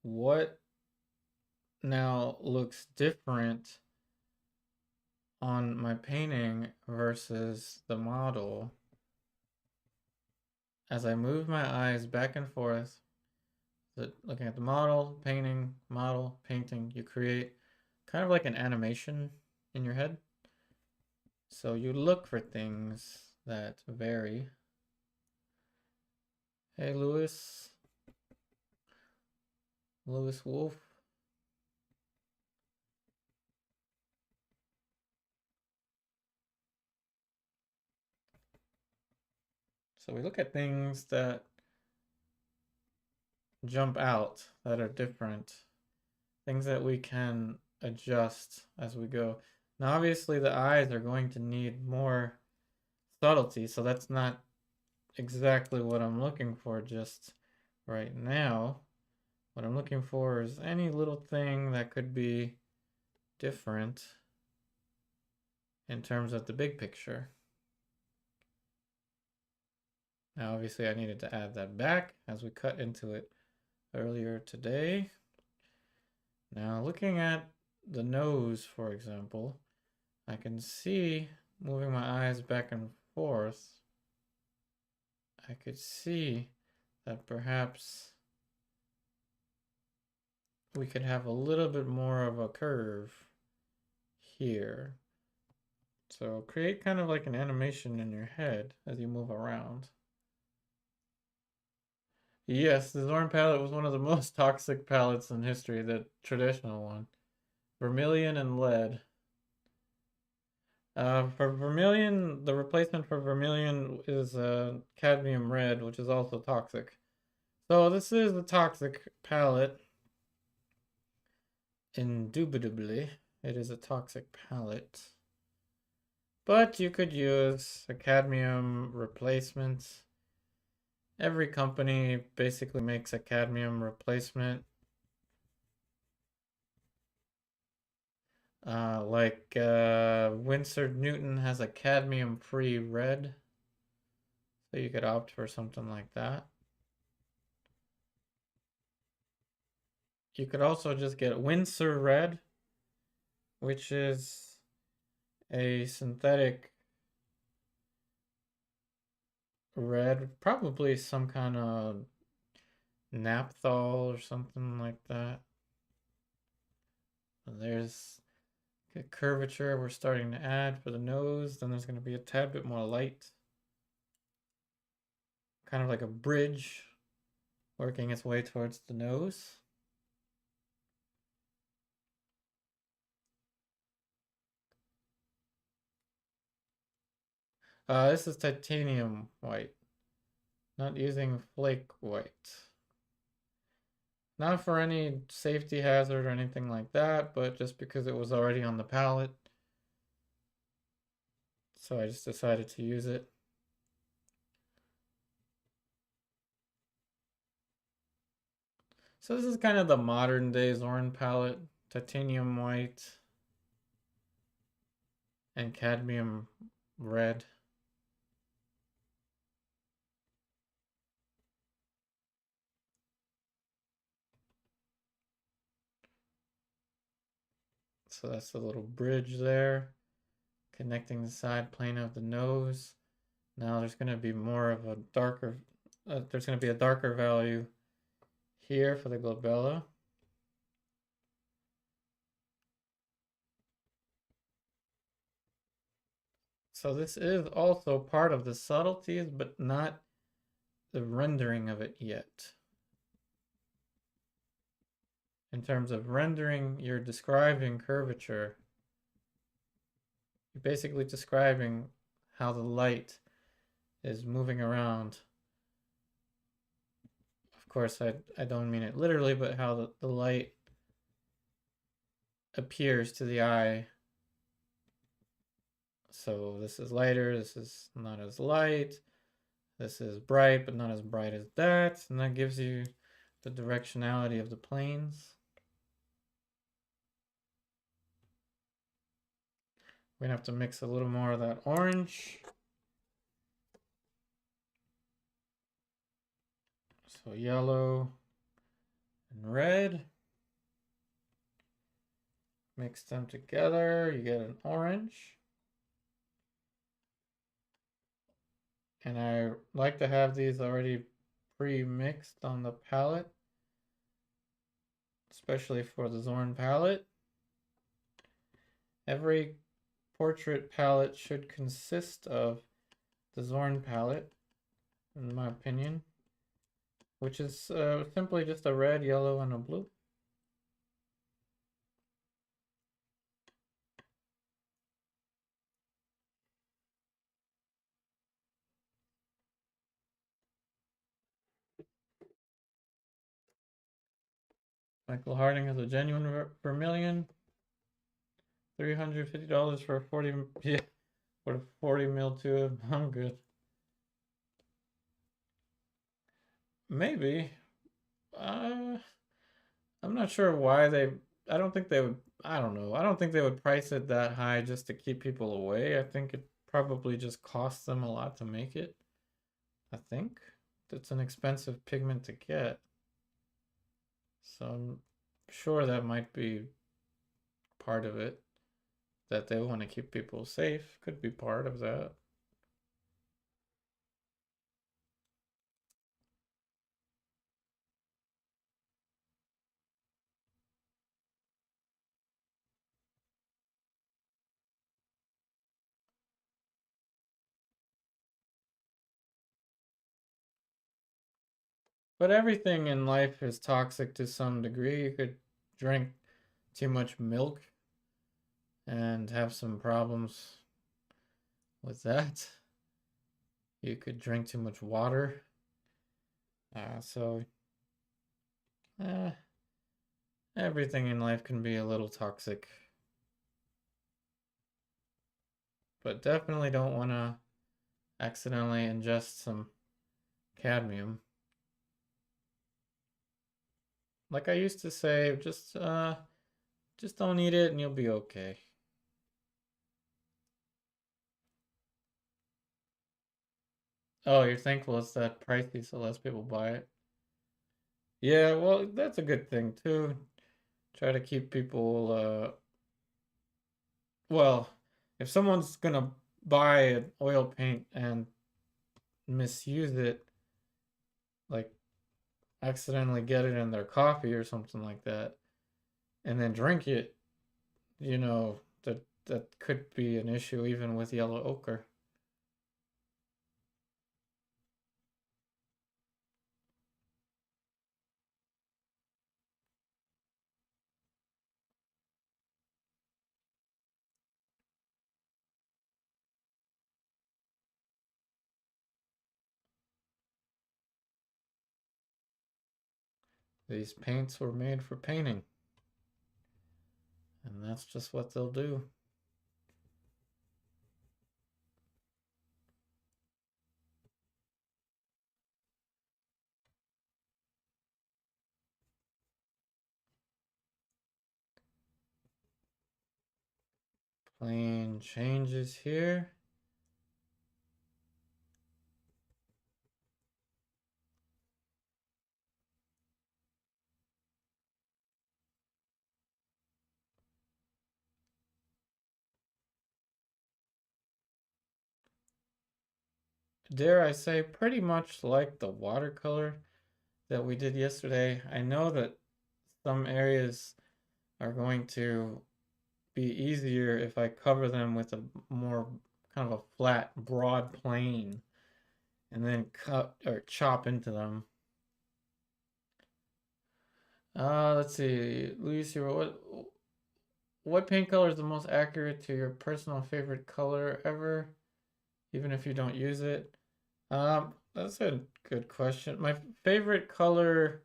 what now looks different on my painting versus the model. As I move my eyes back and forth, looking at the model, painting, you create kind of like an animation in your head. So you look for things that vary. Hey, Lewis Wolf. So we look at things that jump out, that are different, things that we can adjust as we go. Now, obviously, the eyes are going to need more subtlety, so that's not exactly what I'm looking for just right now. What I'm looking for is any little thing that could be different in terms of the big picture. Now, obviously, I needed to add that back as we cut into it earlier today. Now, looking at the nose, for example, I can see, moving my eyes back and forth, I could see that perhaps we could have a little bit more of a curve here. So create kind of like an animation in your head as you move around. Yes, the Zorn palette was one of the most toxic palettes in history, the traditional one. Vermilion and lead. For vermilion, the replacement for vermilion is cadmium red, which is also toxic. So this is the toxic palette. Indubitably, it is a toxic palette. But you could use a cadmium replacement. Every company basically makes a cadmium replacement. Winsor Newton has a cadmium-free red. So you could opt for something like that. You could also just get Winsor Red, which is a synthetic red, probably some kind of naphthol or something like that. There's a curvature we're starting to add for the nose. Then there's going to be a tad bit more light. Kind of like a bridge working its way towards the nose. This is titanium white. Not using flake white. Not for any safety hazard or anything like that, but just because it was already on the palette. So I just decided to use it. So this is kind of the modern day Zorn palette. Titanium white and cadmium red. So that's the little bridge there, connecting the side plane of the nose. Now there's going to be more of a darker, there's going to be a darker value here for the glabella. So this is also part of the subtleties, but not the rendering of it yet. in terms of rendering, you're describing curvature. You're basically describing how the light is moving around. Of course, I don't mean it literally, but how the light appears to the eye. So this is lighter, this is not as light, this is bright, but not as bright as that. And that gives you the directionality of the planes. We're gonna have to mix a little more of that orange. So yellow and red. Mix them together, you get an orange. And I like to have these already pre-mixed on the palette, especially for the Zorn palette. Every portrait palette should consist of the Zorn palette, in my opinion, which is simply just a red, yellow, and a blue. Michael Harding has a genuine vermilion. $350 for a 40, yeah, for a 40 mil tube. I'm good. Maybe. I'm not sure why I don't think they would, I don't know. I don't think they would price it that high just to keep people away. I think it probably just costs them a lot to make it. I think it's an expensive pigment to get. So I'm sure that might be part of it, that they want to keep people safe. Could be part of that. But everything in life is toxic to some degree. You could drink too much milk and have some problems with that. You could drink too much water. So everything in life can be a little toxic. But definitely don't want to accidentally ingest some cadmium. Like I used to say, just don't eat it and you'll be okay. Oh, you're thankful it's that pricey so less people buy it. Yeah, well, that's a good thing too. Try to keep people well, if someone's gonna buy an oil paint and misuse it, like accidentally get it in their coffee or something like that, and then drink it, you know, that could be an issue even with yellow ochre. These paints were made for painting, and that's just what they'll do. Plane changes here. Dare I say, pretty much like the watercolor that we did yesterday. I know that some areas are going to be easier if I cover them with a more kind of a flat, broad plane and then cut or chop into them. Let's see. Lucy, what paint color is the most accurate to your personal favorite color ever, even if you don't use it? That's a good question. My favorite color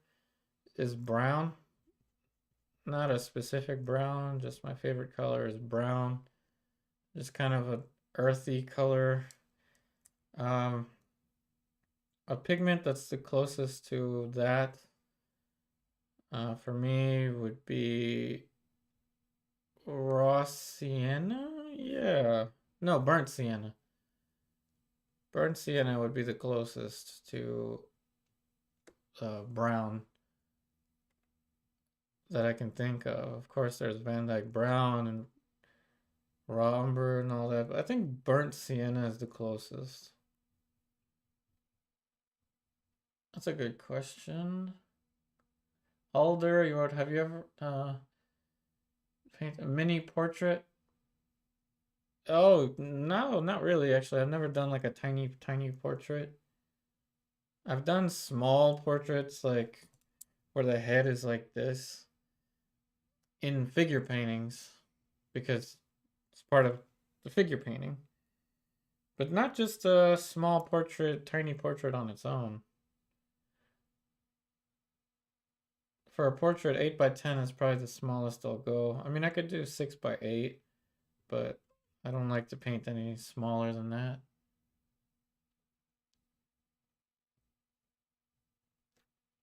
is brown. Not a specific brown, just my favorite color is brown. Just kind of a earthy color. Um, a pigment that's the closest to that for me would be raw sienna. Yeah. No, burnt sienna. Burnt sienna would be the closest to brown that I can think of. Of course, there's Van Dyke Brown and raw umber and all that, but I think burnt sienna is the closest. That's a good question. Alder, have you ever paint a mini portrait? Oh, no, not really actually. I've never done like a tiny portrait. I've done small portraits like where the head is like this in figure paintings because it's part of the figure painting. But not just a small portrait, tiny portrait on its own. For a portrait, 8 by 10 is probably the smallest I'll go. I mean, I could do 6 by 8, but I don't like to paint any smaller than that.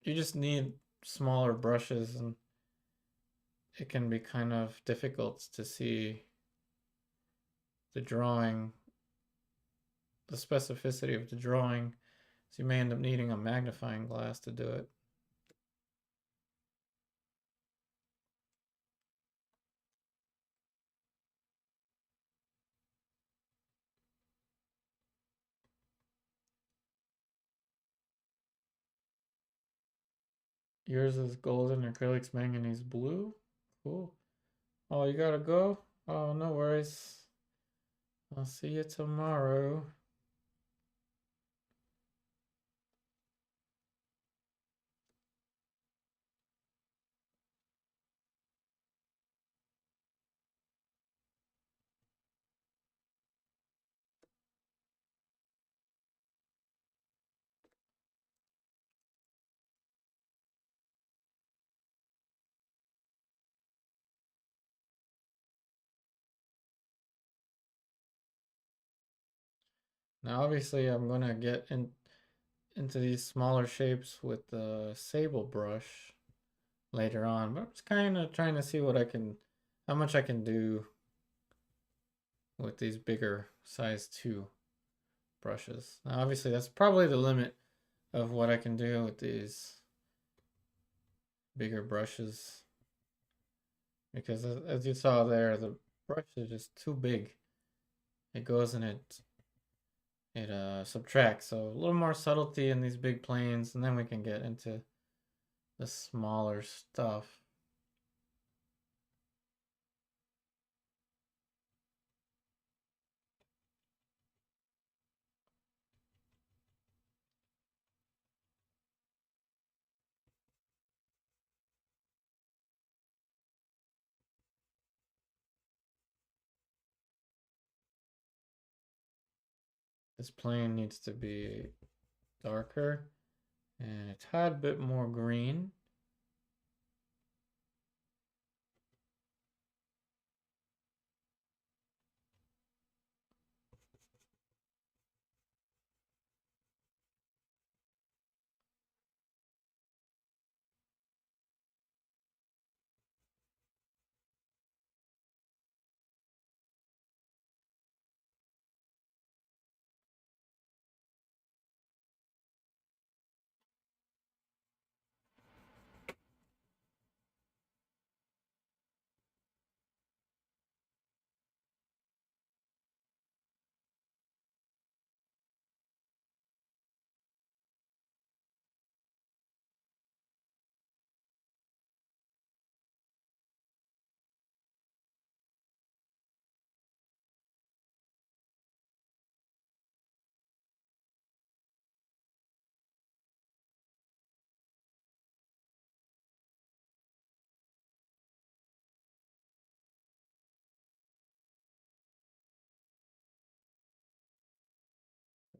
You just need smaller brushes, and it can be kind of difficult to see the drawing, the specificity of the drawing. So you may end up needing a magnifying glass to do it. Yours is golden, acrylics, manganese blue. Cool. Oh, you gotta go? Oh, no worries. I'll see you tomorrow. Now, obviously, I'm gonna get into these smaller shapes with the sable brush later on, but I'm just kind of trying to see how much I can do with these bigger size 2 brushes. Now, obviously, that's probably the limit of what I can do with these bigger brushes because as you saw there, the brush is just too big. It goes and it subtracts, so a little more subtlety in these big planes, and then we can get into the smaller stuff. This plane needs to be darker and a tad bit more green.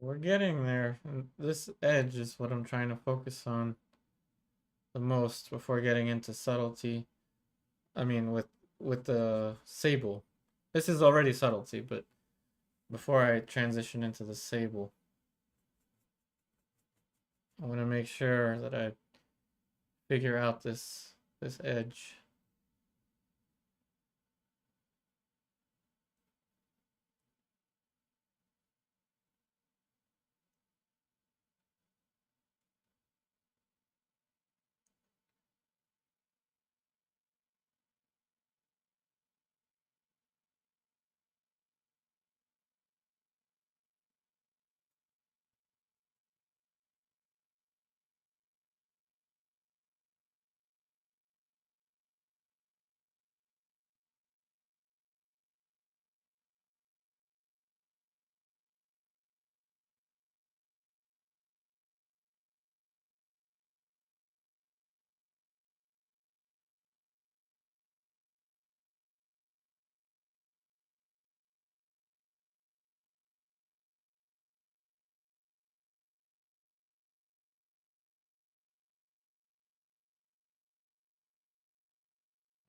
We're getting there. And this edge is what I'm trying to focus on the most before getting into subtlety. I mean, with the sable. This is already subtlety, but before I transition into the sable, I want to make sure that I figure out this edge.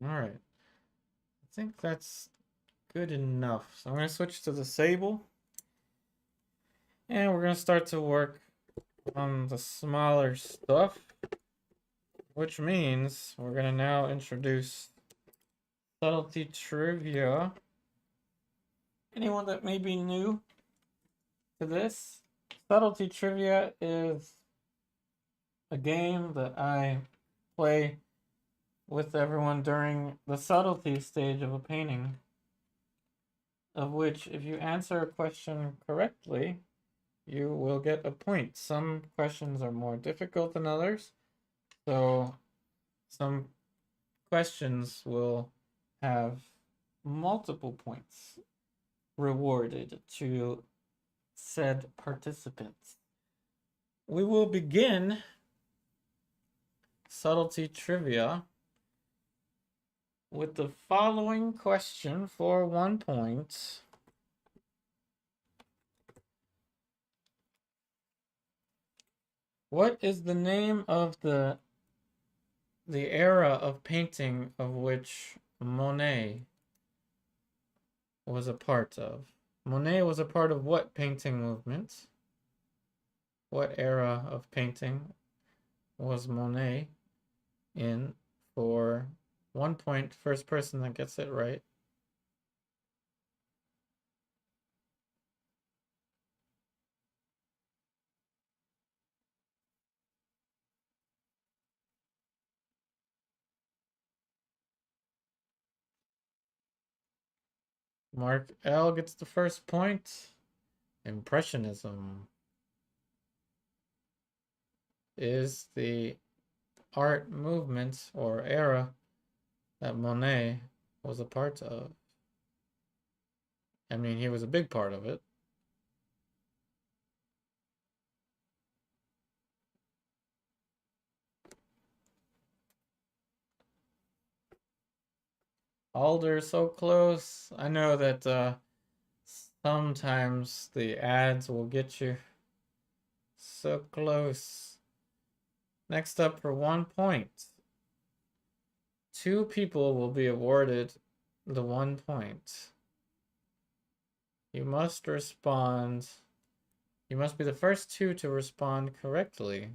All right. I think that's good enough. So I'm going to switch to the sable. And we're going to start to work on the smaller stuff, which means we're going to now introduce subtlety trivia. Anyone that may be new to this, subtlety trivia is a game that I play with everyone during the subtlety stage of a painting, of which if you answer a question correctly, you will get a point. Some questions are more difficult than others, so some questions will have multiple points rewarded to said participants. We will begin subtlety trivia with the following question for 1 point. What is the name of the era of painting of which Monet was a part of? Monet was a part of what painting movement? What era of painting was Monet in? For 1 point, first person that gets it right. Mark L gets the first point. Impressionism is the art movement or era that Monet was a part of. I mean, he was a big part of it. Alder, so close. I know that sometimes the ads will get you so close. Next up for 1 point. 2 people will be awarded the 1 point. You must respond. You must be the first 2 to respond correctly.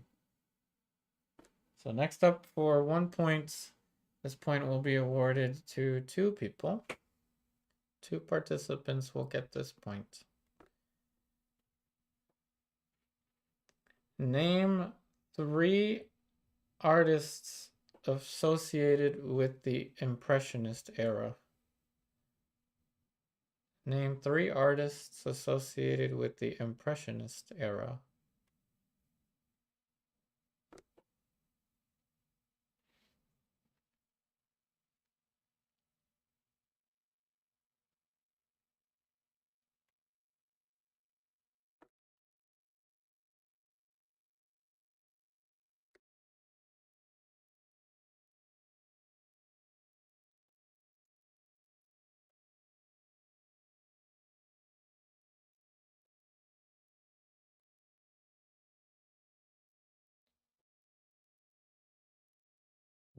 So next up for 1 point, this point will be awarded to 2 people. 2 participants will get this point. Name 3 artists associated with the Impressionist era. Name 3 artists associated with the Impressionist era.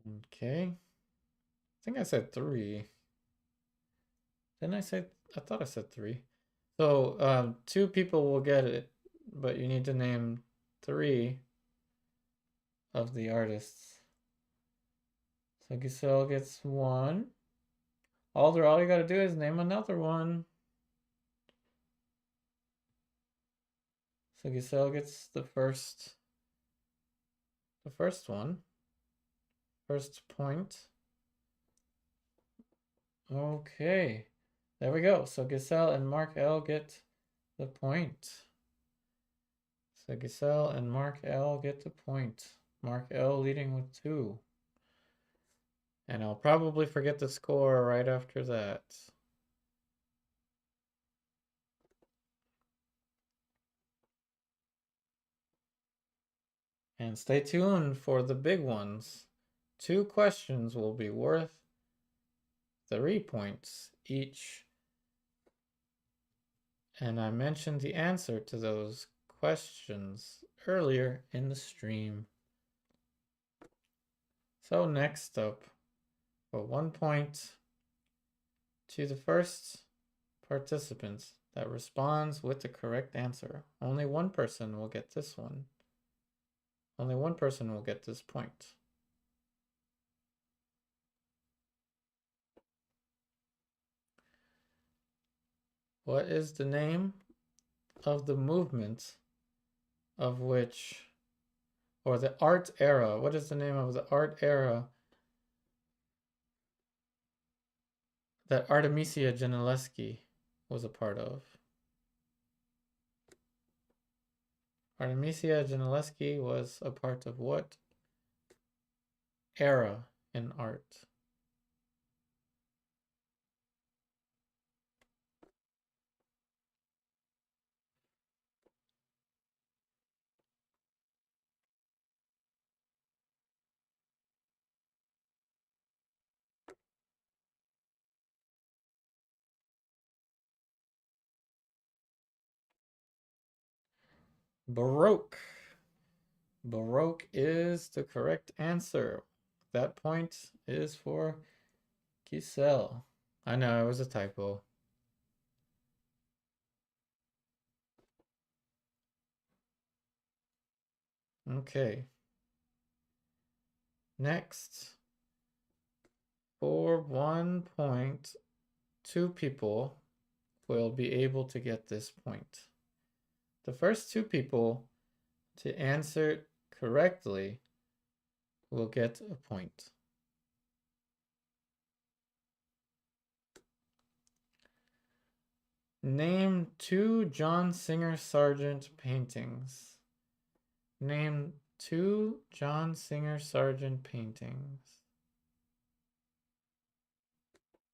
Okay. I think I said 3. Didn't I say? I thought I said 3. So 2 people will get it, but you need to name 3 of the artists. So Giselle gets 1. Alder, all you gotta do is name another one. So Giselle gets the first one. First point. Okay. There we go. So Giselle and Mark L get the point. So Giselle and Mark L get the point. Mark L leading with 2. And I'll probably forget the score right after that. And stay tuned for the big ones. 2 questions will be worth 3 points each. And I mentioned the answer to those questions earlier in the stream. So next up, for 1 point to the first participant that responds with the correct answer. Only one person will get this one. Only one person will get this point. What is the name of the movement of which, or the art era? What is the name of the art era that Artemisia Gentileschi was a part of? Artemisia Gentileschi was a part of what era in art? Baroque. Baroque is the correct answer. That point is for Giselle. I know, it was a typo. Okay. Next, for 1 point, 2 people will be able to get this point. The first 2 people to answer correctly will get a point. Name 2 John Singer Sargent paintings. Name 2 John Singer Sargent paintings.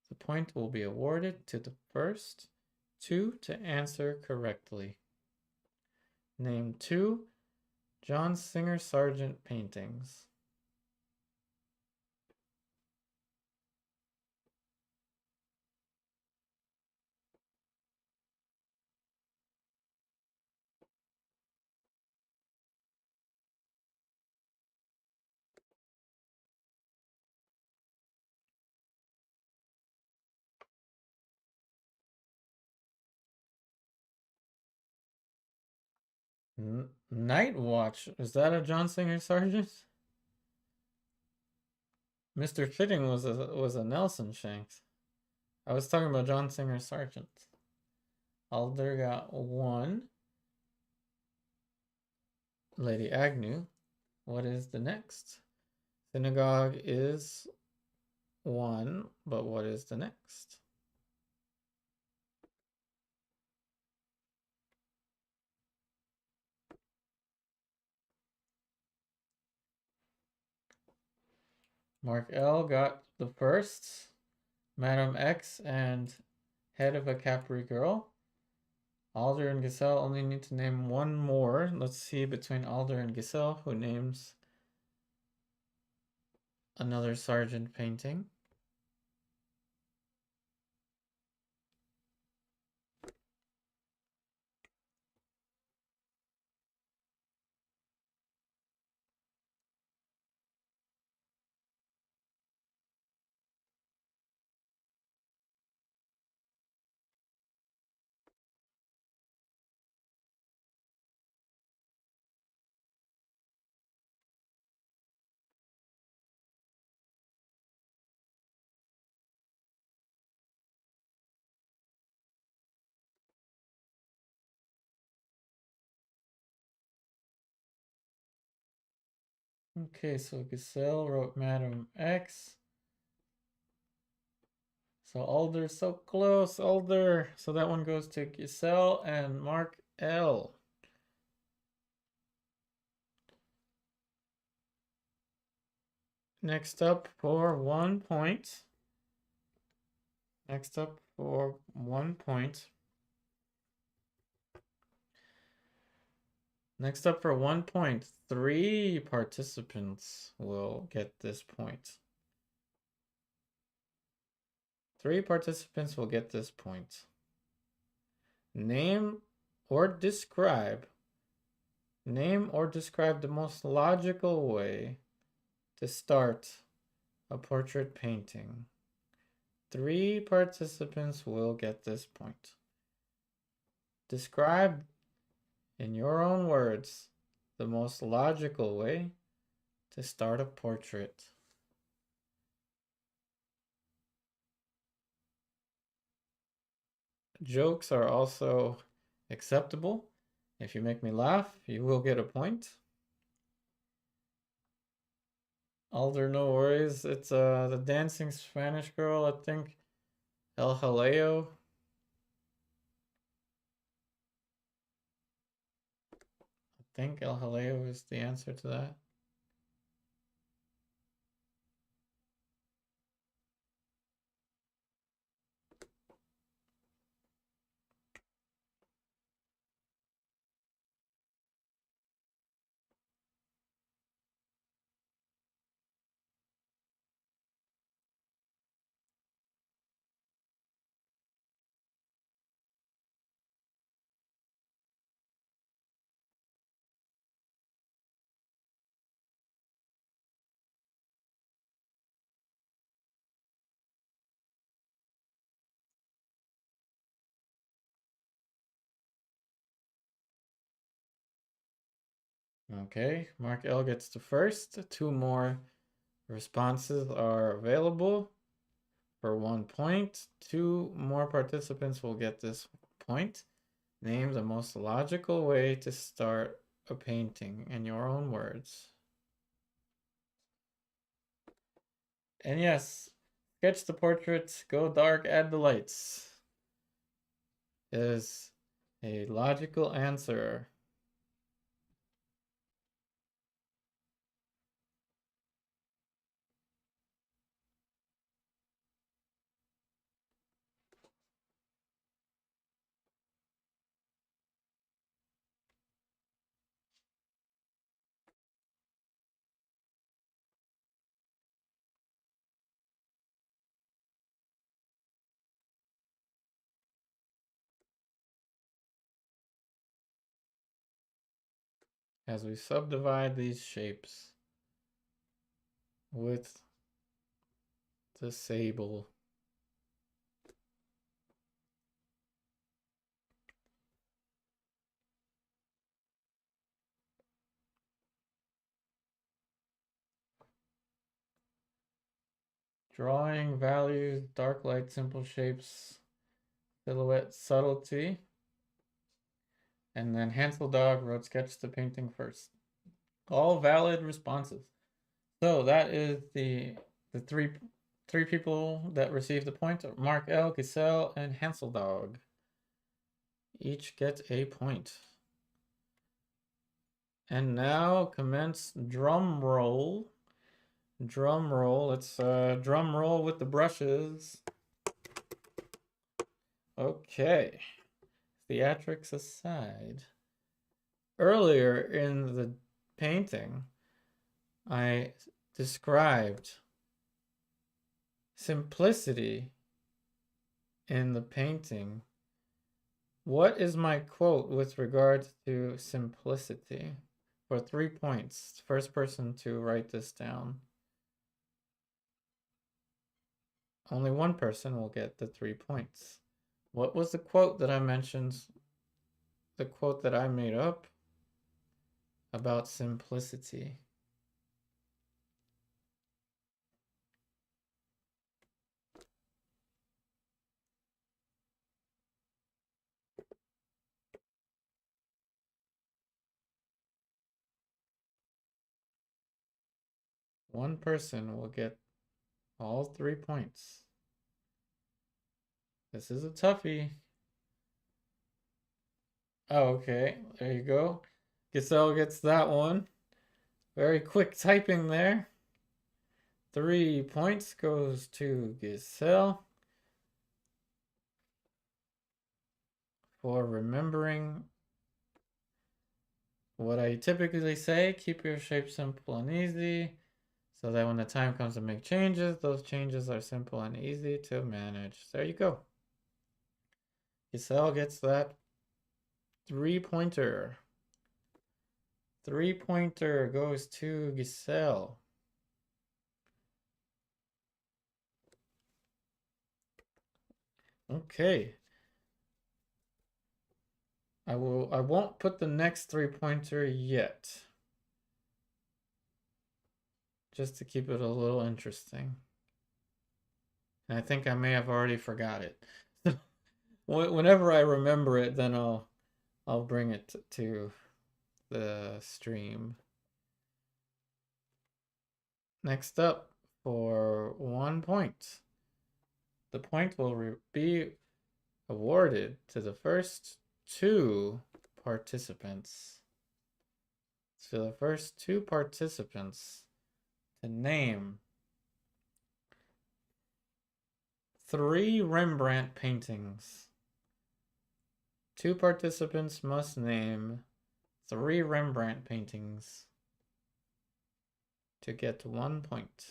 The point will be awarded to the first 2 to answer correctly. Name 2 John Singer Sargent paintings. Night Watch. Is that a John Singer Sargent? Mr. Fitting was a Nelson Shanks. I was talking about John Singer Sargent. Alder got 1. Lady Agnew. What is the next? Synagogue is 1, but what is the next? Mark L got the first. Madam X and Head of a Capri Girl. Alder and Giselle only need to name 1 more. Let's see between Alder and Giselle who names another Sargent painting. Okay, so Giselle wrote Madam X. So Alder, so close, Alder. So that one goes to Giselle and Mark L. Next up for 1 point. Next up for 1 point. Next up for 1 point, 3 participants will get this point. 3 participants will get this point. Name or describe the most logical way to start a portrait painting. 3 participants will get this point. Describe in your own words the most logical way to start a portrait. Jokes are also acceptable. If you make me laugh, you will get a point. Alder, no worries. It's the dancing Spanish girl, I think. El Jaleo. I think El Jaleo is the answer to that. Okay, Mark L gets the first. 2 more responses are available for 1 point. 2 more participants will get this point. Name the most logical way to start a painting in your own words. And yes, sketch the portrait, go dark, add the lights is a logical answer. As we subdivide these shapes with the sable. Drawing values, dark light, simple shapes, silhouette, subtlety. And then Hansel Dog wrote sketch the painting first. All valid responses. So that is the three people that received the point. Mark L, Giselle, and Hansel Dog. Each get a point. And now commence drum roll. Drum roll. Let's drum roll with the brushes. Okay. Theatrics aside. Earlier in the painting, I described simplicity in the painting. What is my quote with regard to simplicity? For 3 points. First person to write this down. Only one person will get the 3 points. What was the quote that I mentioned? The quote that I made up about simplicity. One person will get all 3 points. This is a toughie. Oh, okay. There you go. Giselle gets that one. Very quick typing there. 3 points goes to Giselle for remembering what I typically say. Keep your shape simple and easy so that when the time comes to make changes, those changes are simple and easy to manage. There you go. Giselle gets that 3-pointer. 3-pointer goes to Giselle. Okay. I won't put the next 3-pointer yet. Just to keep it a little interesting. And I think I may have already forgot it. Whenever I remember it, then I'll bring it to the stream. Next up, for 1 point. The point will be awarded to the first 2 participants. So the first 2 participants to name 3 Rembrandt paintings. 2 participants must name 3 Rembrandt paintings to get 1 point.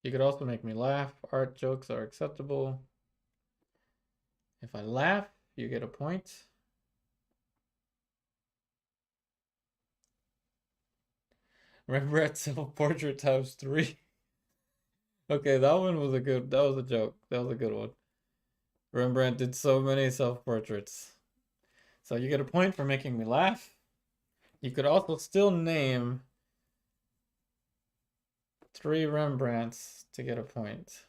You could also make me laugh. Art jokes are acceptable. If I laugh, you get a point. Rembrandt self-portrait times 3. Okay, that one was that was a joke. That was a good one. Rembrandt did so many self-portraits. So you get a point for making me laugh. You could also still name 3 Rembrandts to get a point.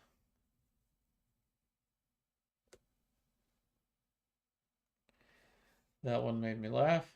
That one made me laugh.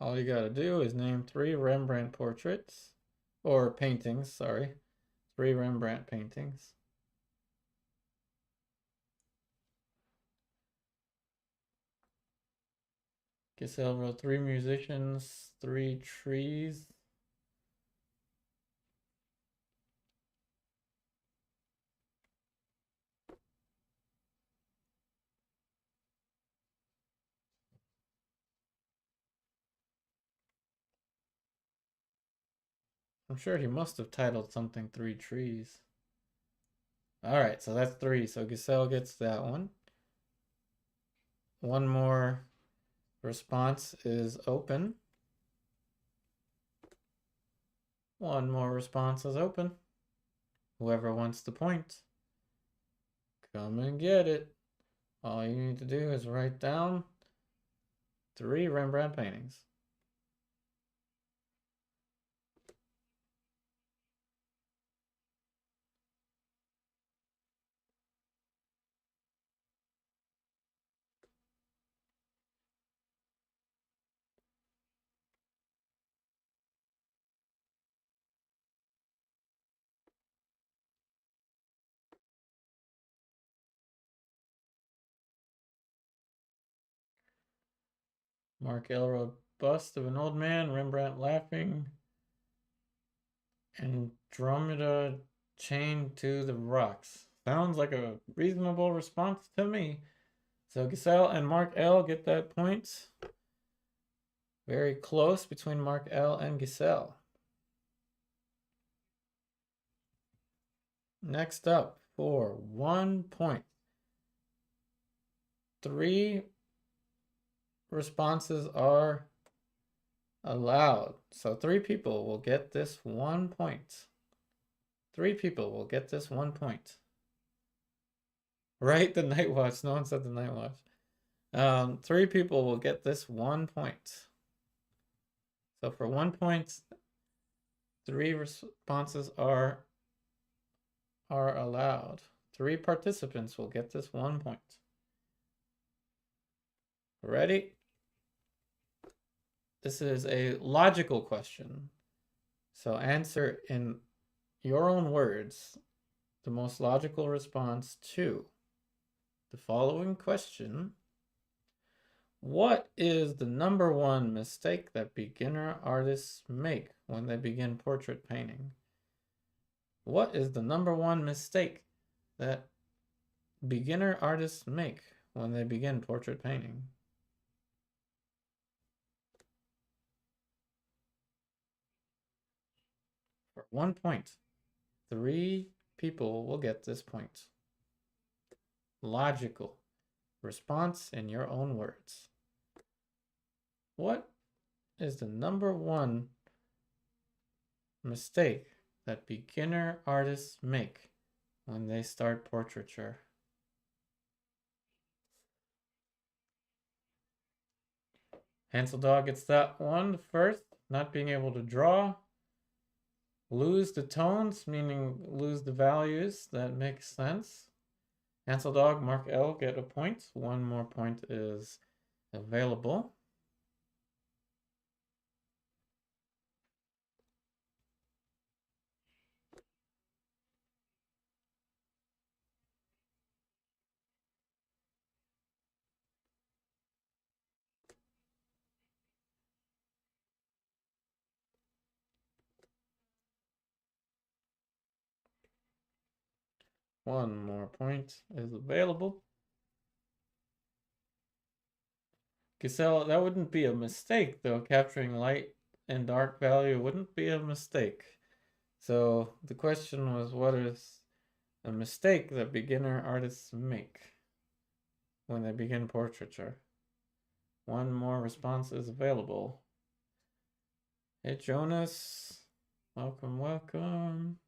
All you gotta do is name 3 Rembrandt portraits. Or paintings, sorry. 3 Rembrandt paintings. Giselle wrote 3 musicians, 3 trees. I'm sure he must have titled something 3 trees. Alright, so that's 3. So Giselle gets that one. One more response is open. One more response is open. Whoever wants the point, come and get it. All you need to do is write down 3 Rembrandt paintings. Mark Elrod bust of an old man, Rembrandt laughing, Andromeda chained to the rocks. Sounds like a reasonable response to me. So Giselle and Mark L get that point. Very close between Mark L and Giselle. Next up, for 1 point. 3 responses are allowed. So 3 people will get this 1 point. 3 people will get this 1 point. Right? The night watch. No one said the night watch. 3 people will get this 1 point. So for 1 point, 3 responses are allowed. 3 participants will get this 1 point. Ready? This is a logical question. So answer in your own words the most logical response to the following question. What is the #1 mistake that beginner artists make when they begin portrait painting? What is the #1 mistake that beginner artists make when they begin portrait painting? For 1 point, 3 people will get this point. Logical response in your own words. What is the #1 mistake that beginner artists make when they start portraiture? Hansel Dog gets that one first. Not being able to draw. Lose the tones, meaning lose the values. That makes sense. Hansel Dog, Mark L get a point. 1 more point is available. One more point is available. Giselle, that wouldn't be a mistake though. Capturing light and dark value wouldn't be a mistake. So the question was, what is a mistake that beginner artists make when they begin portraiture? 1 more response is available. Hey Jonas, welcome, welcome.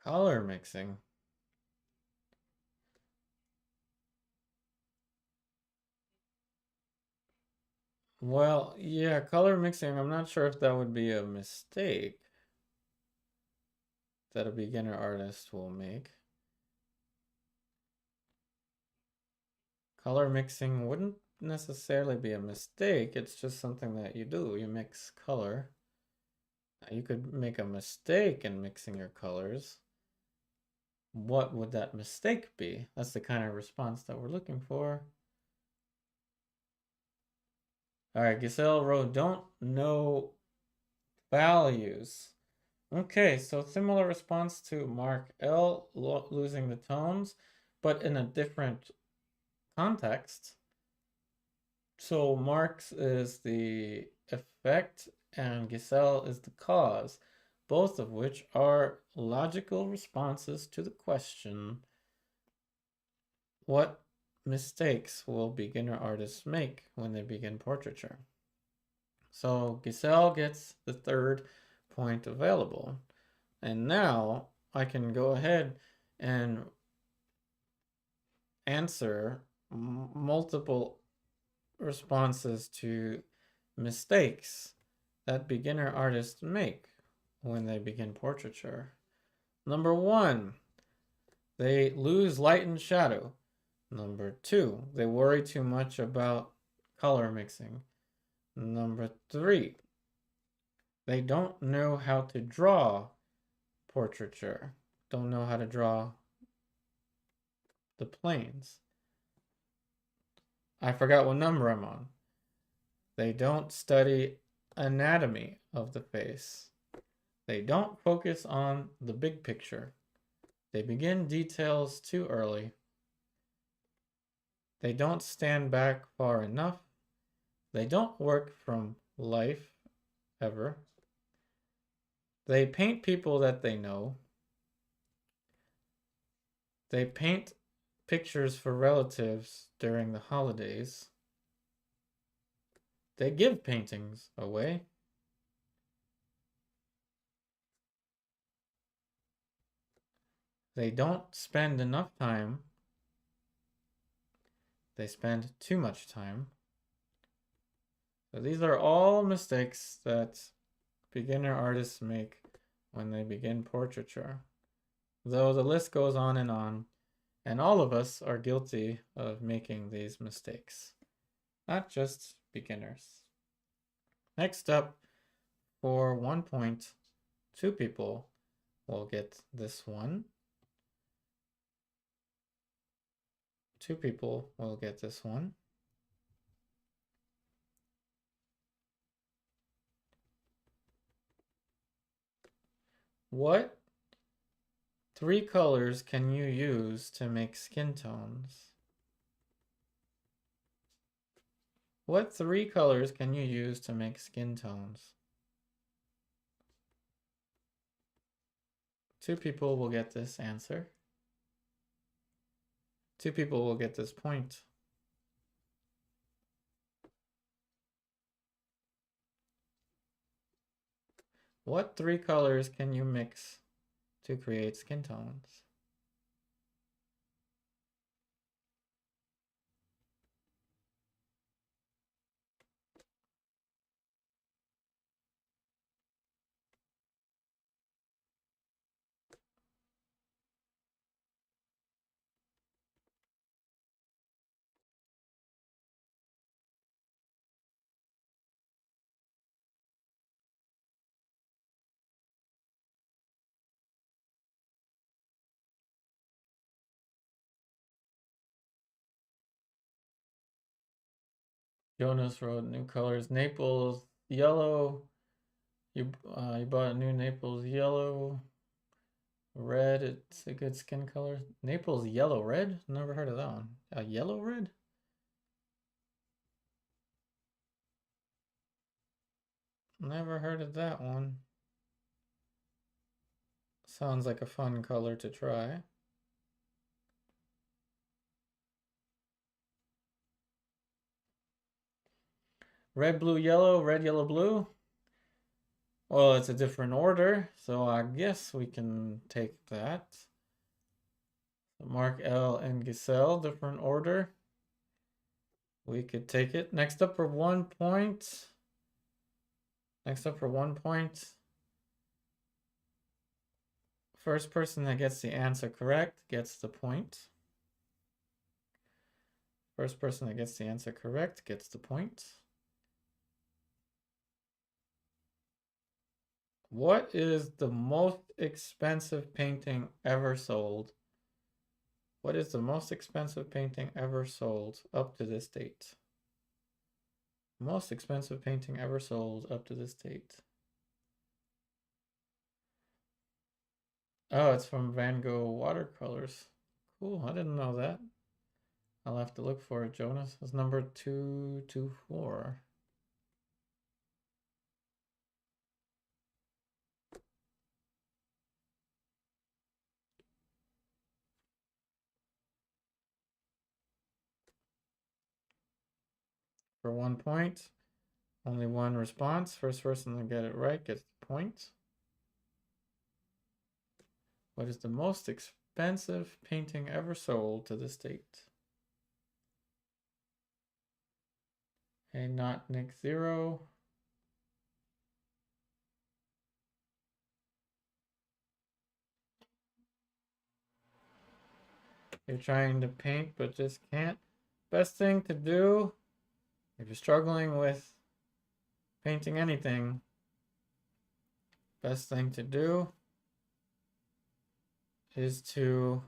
Color mixing. Well, yeah, color mixing, I'm not sure if that would be a mistake that a beginner artist will make. Color mixing wouldn't necessarily be a mistake, it's just something that you do. You mix color. You could make a mistake in mixing your colors. What would that mistake be? That's the kind of response that we're looking for. All right, Giselle wrote, don't know values. Okay, so similar response to Mark L, losing the tones, but in a different context. So Marx is the effect and Giselle is the cause, both of which are logical responses to the question, what mistakes will beginner artists make when they begin portraiture? So Giselle gets the 3rd point available. And now I can go ahead and answer multiple responses to mistakes that beginner artists make when they begin portraiture. #1, they lose light and shadow. #2, they worry too much about color mixing. #3, they don't know how to draw portraiture. don't know how to draw the planes. I forgot what number I'm on. They don't study anatomy of the face. They don't focus on the big picture. They begin details too early. They don't stand back far enough. They don't work from life ever. They paint people that they know. They paint pictures for relatives during the holidays. They give paintings away. They don't spend enough time. They spend too much time. So these are all mistakes that beginner artists make when they begin portraiture. Though the list goes on, and all of us are guilty of making these mistakes, not just beginners. Next up, for 1 point, 2 people will get this one. 2 people will get this one. What 3 colors can you use to make skin tones? What 3 colors can you use to make skin tones? 2 people will get this answer. 2 people will get this point. What 3 colors can you mix to create skin tones? Jonas wrote new colors. Naples yellow. You bought a new Naples yellow. Red, it's a good skin color. Naples yellow red? Never heard of that one. A yellow red? Never heard of that one. Sounds like a fun color to try. Red, blue, yellow, red, yellow, blue. Well, it's a different order, so I guess we can take that. Mark L and Giselle, different order. We could take it. Next up for 1 point. Next up for 1 point. First person that gets the answer correct gets the point. First person that gets the answer correct gets the point. What is the most expensive painting ever sold? What is the most expensive painting ever sold up to this date? Most expensive painting ever sold up to this date. Oh, it's from Van Gogh watercolors. Cool, I didn't know that. I'll have to look for it, Jonas. It's number 224. For 1 point, only one response. First person to get it right gets the point. What is the most expensive painting ever sold to this date? Hey, not Nick 0. You're trying to paint but just can't. Best thing to do if you're struggling with painting anything, best thing to do is to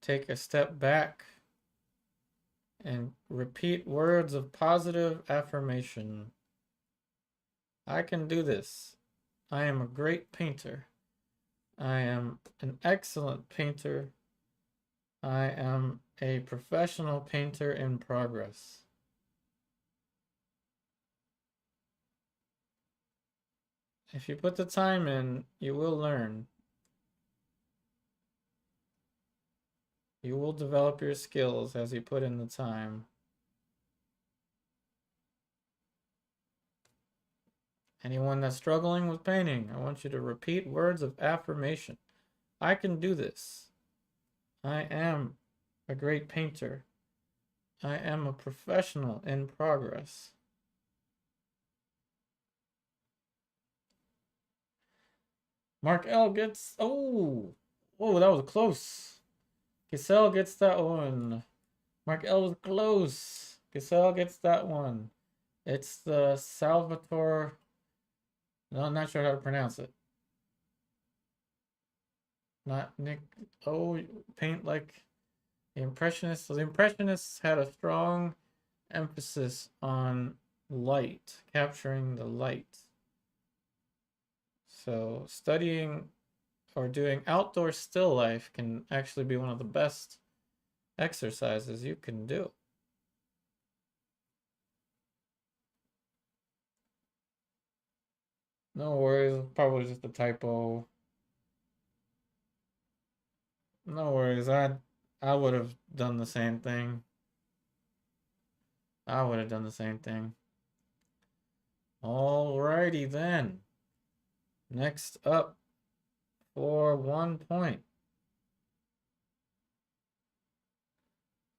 take a step back and repeat words of positive affirmation. I can do this. I am a great painter. I am an excellent painter. I am a professional painter in progress. If you put the time in, you will learn. You will develop your skills as you put in the time. Anyone that's struggling with painting, I want you to repeat words of affirmation. I can do this. I am a great painter. I am a professional in progress. Mark L gets, oh, that was close. Giselle gets that one. Mark L was close. Giselle gets that one. It's the Salvatore. No, I'm not sure how to pronounce it. Not Nick. Oh, paint like the Impressionists. So the Impressionists had a strong emphasis on light, capturing the light. So studying or doing outdoor still life can actually be one of the best exercises you can do. No worries, probably just a typo. No worries, I would have done the same thing. I would have done the same thing. Alrighty then. Next up for 1 point.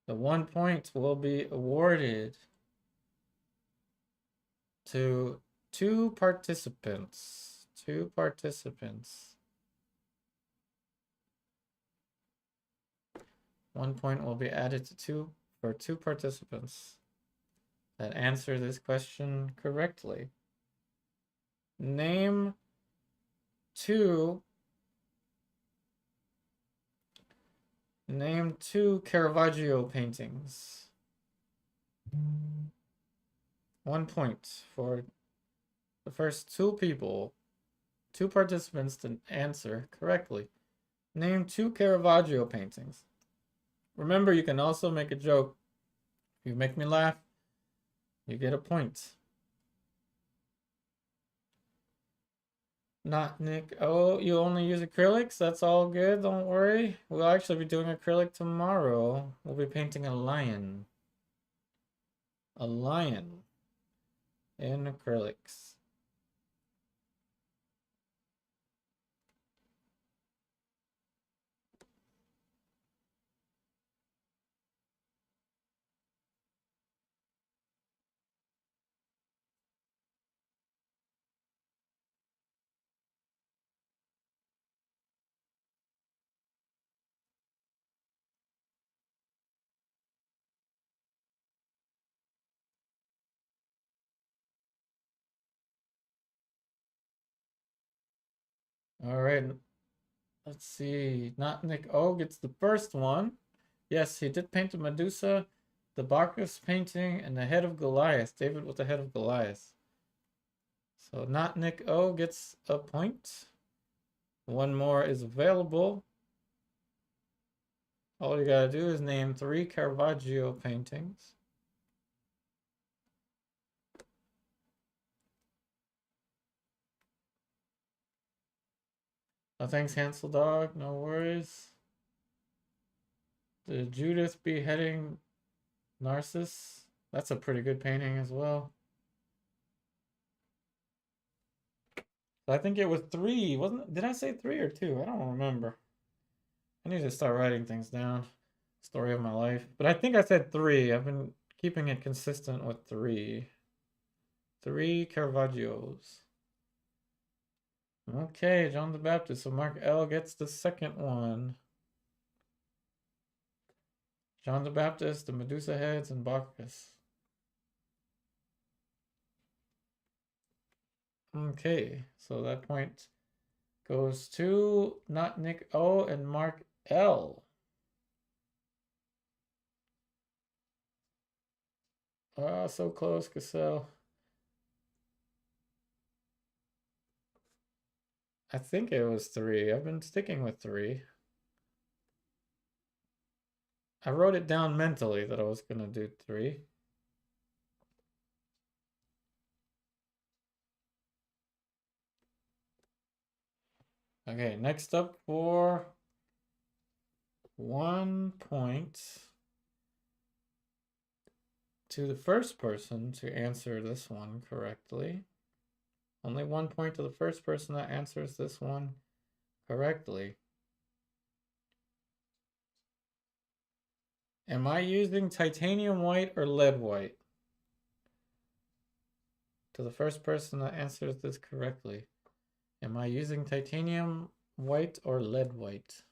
The 1 point will be awarded to two participants. 1 point will be added to two participants that answer this question correctly. Name two Caravaggio paintings. 1 point for the first two participants to answer correctly. Name two Caravaggio paintings. Remember, you can also make a joke. If you make me laugh, you get a point. Not Nick. Oh, you only use acrylics? That's all good. Don't worry. We'll actually be doing acrylic tomorrow. We'll be painting a lion. A lion in acrylics. All right. Let's see. Not Nick O gets the first one. Yes, he did paint the Medusa, the Bacchus painting, and the head of Goliath. David with the head of Goliath. So not Nick O gets a point. One more is available. All you gotta do is name 3 Caravaggio paintings. Oh, thanks, Hansel Dog. No worries. The Judith beheading Narcissus. That's a pretty good painting as well. I think it was 3, wasn't it? Did I say 3 or 2? I don't remember. I need to start writing things down. Story of my life. But I think I said 3. I've been keeping it consistent with 3. 3 Caravaggios. Okay, John the Baptist. So Mark L gets the second one. John the Baptist, the Medusa heads, and Bacchus. Okay, so that point goes to not Nick O and Mark L. Oh, so close, Cassell. I think it was 3. I've been sticking with 3. I wrote it down mentally that I was going to do 3. Okay, next up for 1 point to the first person to answer this one correctly. Only 1 point to the first person that answers this one correctly. Am I using titanium white or lead white? To the first person that answers this correctly. Am I using titanium white or lead white?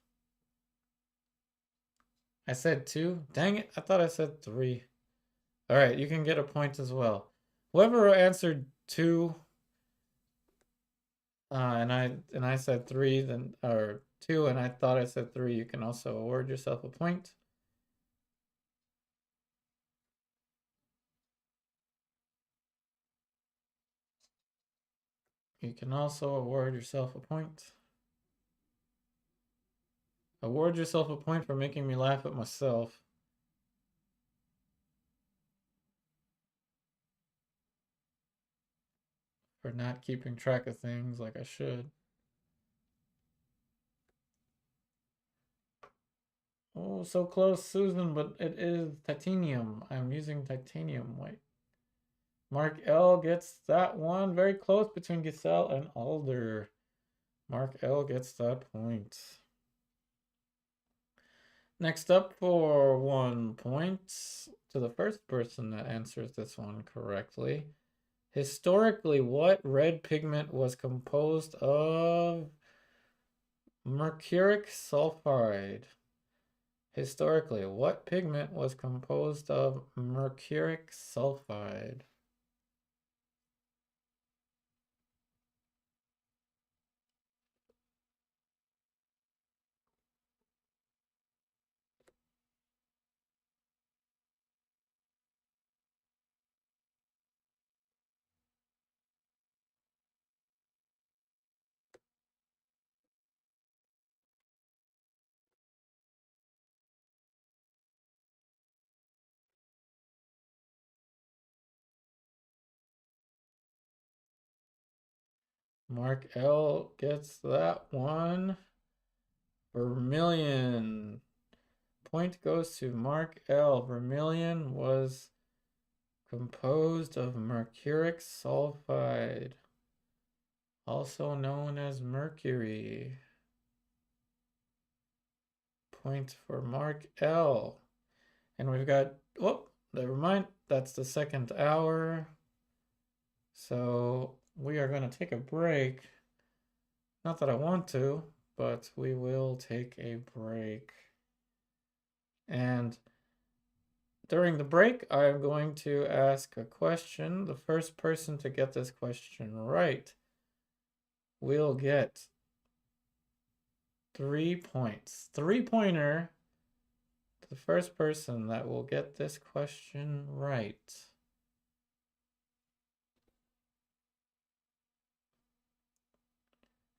I said 2. Dang it, I thought I said 3. All right, you can get a point as well. Whoever answered 2, and I said 3, then or 2, and I thought I said 3, you can also award yourself a point. You can also award yourself a point. Award yourself a point for making me laugh at myself. For not keeping track of things like I should. Oh, so close, Susan, but it is titanium. I'm using titanium white. Mark L gets that one. Very close between Giselle and Alder. Mark L gets that point. Next up for 1 point to the first person that answers this one correctly. Historically, what red pigment was composed of mercuric sulfide? Historically, what pigment was composed of mercuric sulfide? Mark L gets that one. Vermilion. Point goes to Mark L. Vermilion was composed of mercuric sulfide, also known as mercury. Point for Mark L. And we've got, oh, never mind, that's the second hour. So we are going to take a break. Not that I want to, but we will take a break. And during the break, I'm going to ask a question. The first person to get this question right will get 3 points. 3-pointer to the first person that will get this question right.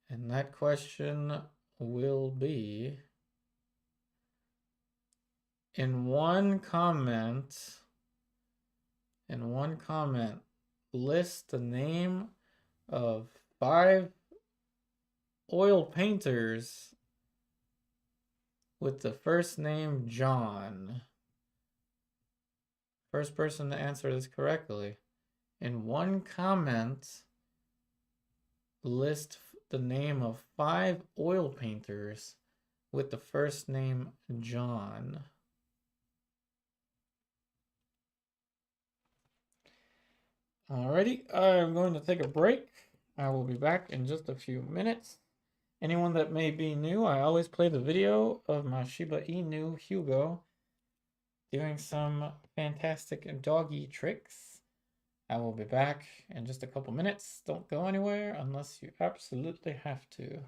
And that question will be, in one comment, list the name of 5 oil painters with the first name John. First person to answer this correctly. In one comment, list the name of 5 oil painters with the first name John. Alrighty, I'm going to take a break. I will be back in just a few minutes. Anyone that may be new, I always play the video of my Shiba Inu Hugo doing some fantastic doggy tricks. I will be back in just a couple minutes. Don't go anywhere unless you absolutely have to.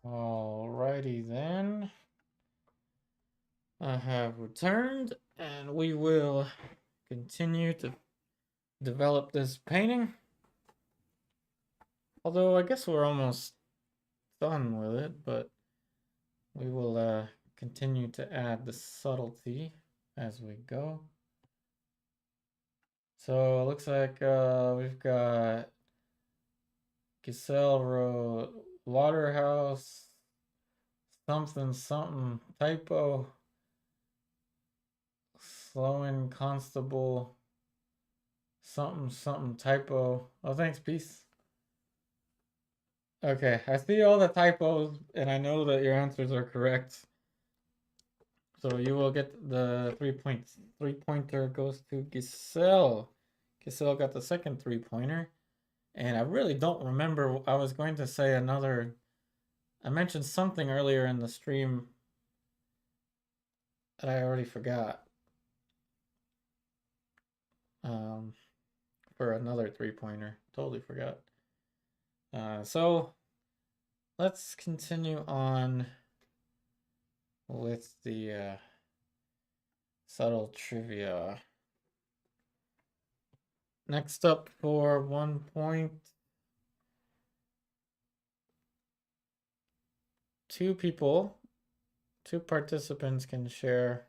Alrighty then. I have returned and we will continue to develop this painting. Although I guess we're almost done with it, but we will continue to add the subtlety as we go. So it looks like we've got Giselle wrote Waterhouse something typo, Sloan Constable something typo. Oh, thanks, peace. Okay, I see all the typos and I know that your answers are correct. So you will get the 3 points. 3-pointer goes to Giselle. Giselle got the second 3-pointer. And I really don't remember. I was going to say another. I mentioned something earlier in the stream that I already forgot. For another 3-pointer. Totally forgot. So let's continue on with the subtle trivia. Next up for 1 point, 2 participants can share,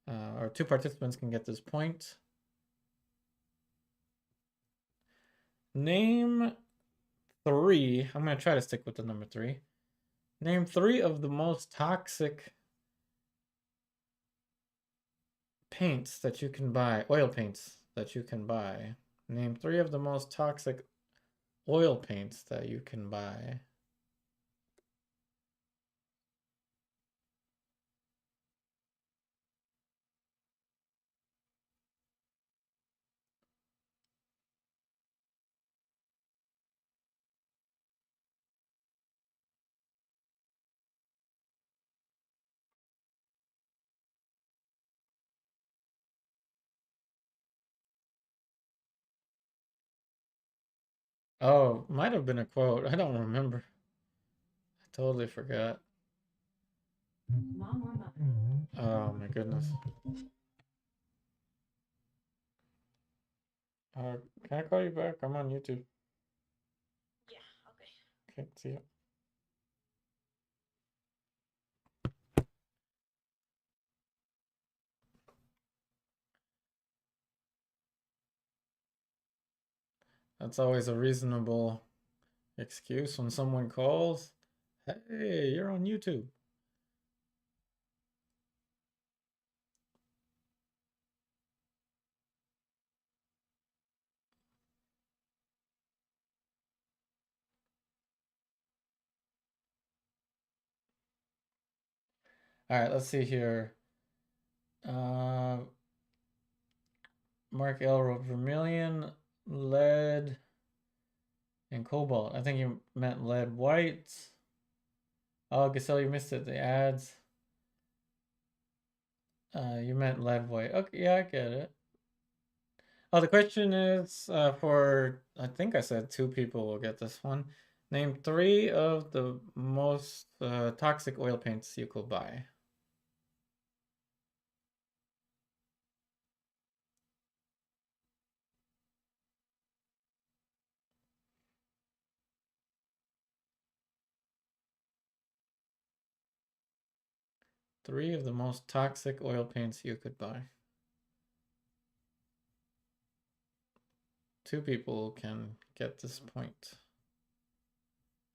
or 2 participants can get this point. Name 3, I'm going to try to stick with the number 3. Name 3 of the most toxic paints that you can buy, oil paints that you can buy. Name 3 of the most toxic oil paints that you can buy. Oh, might have been a quote. I don't remember. I totally forgot. Oh my goodness. Can I call you back? I'm on YouTube. Yeah, okay. Okay, see ya. That's always a reasonable excuse when someone calls. Hey, you're on YouTube. All right, let's see here. Uh, Mark L wrote vermilion, lead, and cobalt. I think you meant lead white. Oh, Giselle, you missed it. The ads. You meant lead white. Okay, yeah, I get it. Oh, the question is for, I think I said 2 people will get this one. Name 3 of the most toxic oil paints you could buy. Three of the most toxic oil paints you could buy. 2 people can get this point.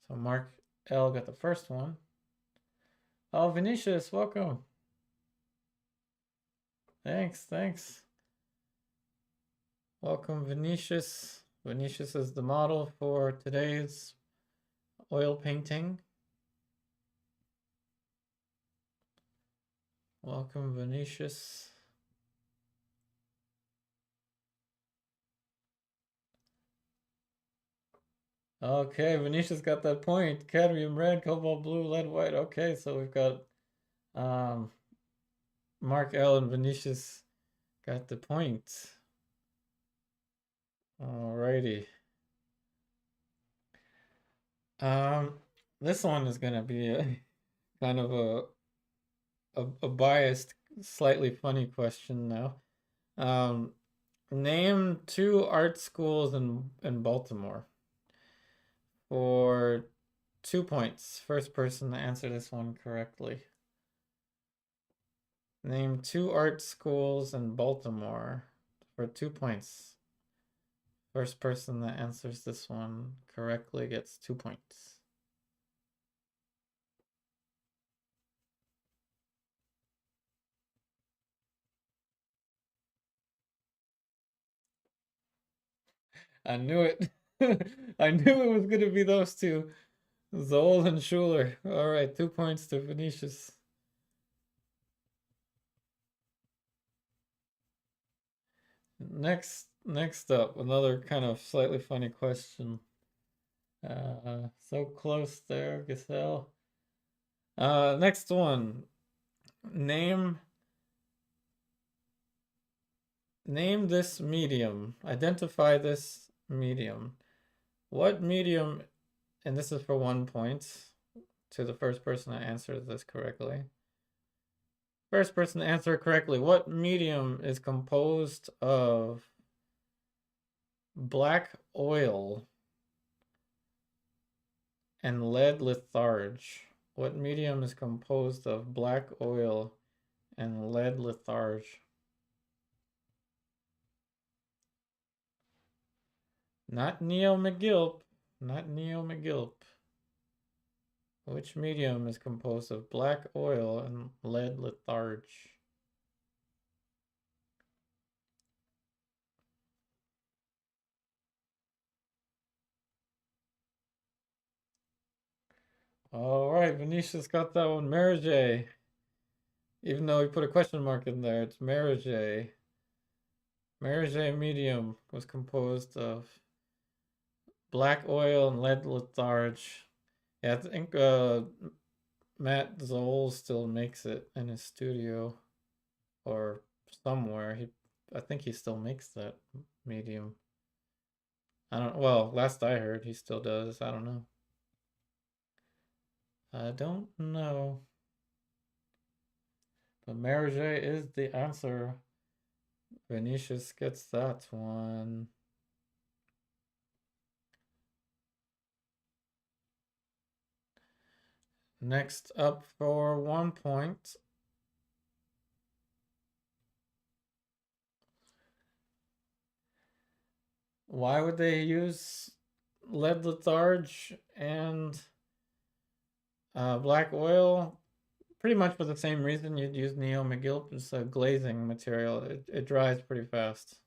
So Mark L got the first one. Oh, Vinicius, welcome. Thanks. Welcome, Vinicius. Vinicius is the model for today's oil painting. Welcome, Vinicius. Okay, Venetia's got that point. Cadmium red, cobalt blue, lead white. Okay, so we've got Mark L and Venetia's got the point. Alrighty. This one is gonna be a kind of a biased, slightly funny question now. Name 2 art schools in Baltimore for 2 points. First person to answer this one correctly. Name 2 art schools in Baltimore for 2 points. First person that answers this one correctly gets 2 points. I knew it. I knew it was going to be those 2. Zoll and Schuler. All right, 2 points to Venetius. Next up, another kind of slightly funny question. So close there, Giselle. Next one. Name this medium. Identify this medium. What medium, and this is for 1 point to the first person that answers this correctly. First person to answer correctly. What medium is composed of black oil and lead litharge? What medium is composed of black oil and lead litharge? Not Neo McGilp. Not Neo McGilp. Which medium is composed of black oil and lead litharge? All right, Venetia's got that one. Marige. Even though we put a question mark in there, it's Marige. Marige medium was composed of black oil and lead litharge. Yeah, I think Matt Zoll still makes it in his studio or somewhere. I think he still makes that medium. I don't. Well, last I heard, he still does. I don't know. I don't know. But Marige is the answer. Venetius gets that one. Next up for 1 point. Why would they use lead litharge and black oil? Pretty much for the same reason you'd use Neo McGill. It's a glazing material. It dries pretty fast.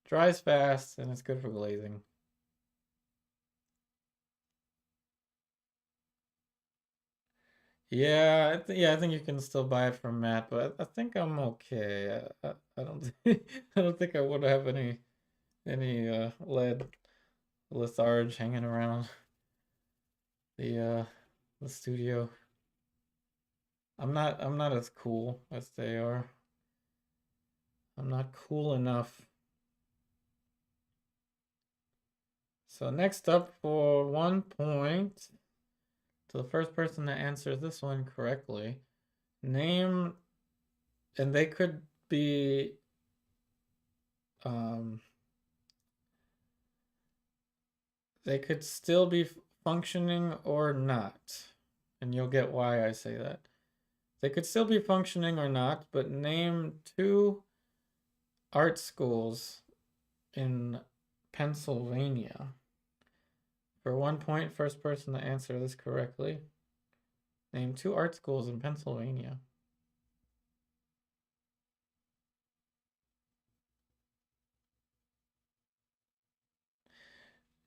Dries fast and it's good for glazing. Yeah, I think you can still buy it from Matt, but I think I'm okay. I don't I don't think I would have any lead litharge hanging around the uh the studio. I'm not as cool as they are. I'm not cool enough. So next up for 1 point to the first person that answers this one correctly. Name, and they could be um they could still be functioning or not. And you'll get why I say that. They could still be functioning or not, but name two art schools in Pennsylvania. For 1 point, first person to answer this correctly. Name two art schools in Pennsylvania.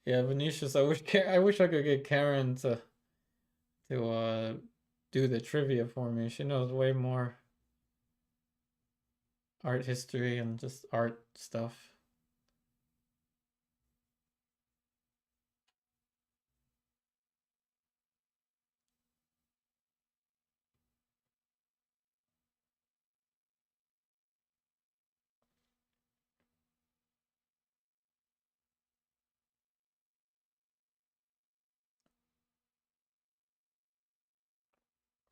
Yeah, Venetius, I wish I could get Karen to do the trivia for me. She knows way more art history and just art stuff.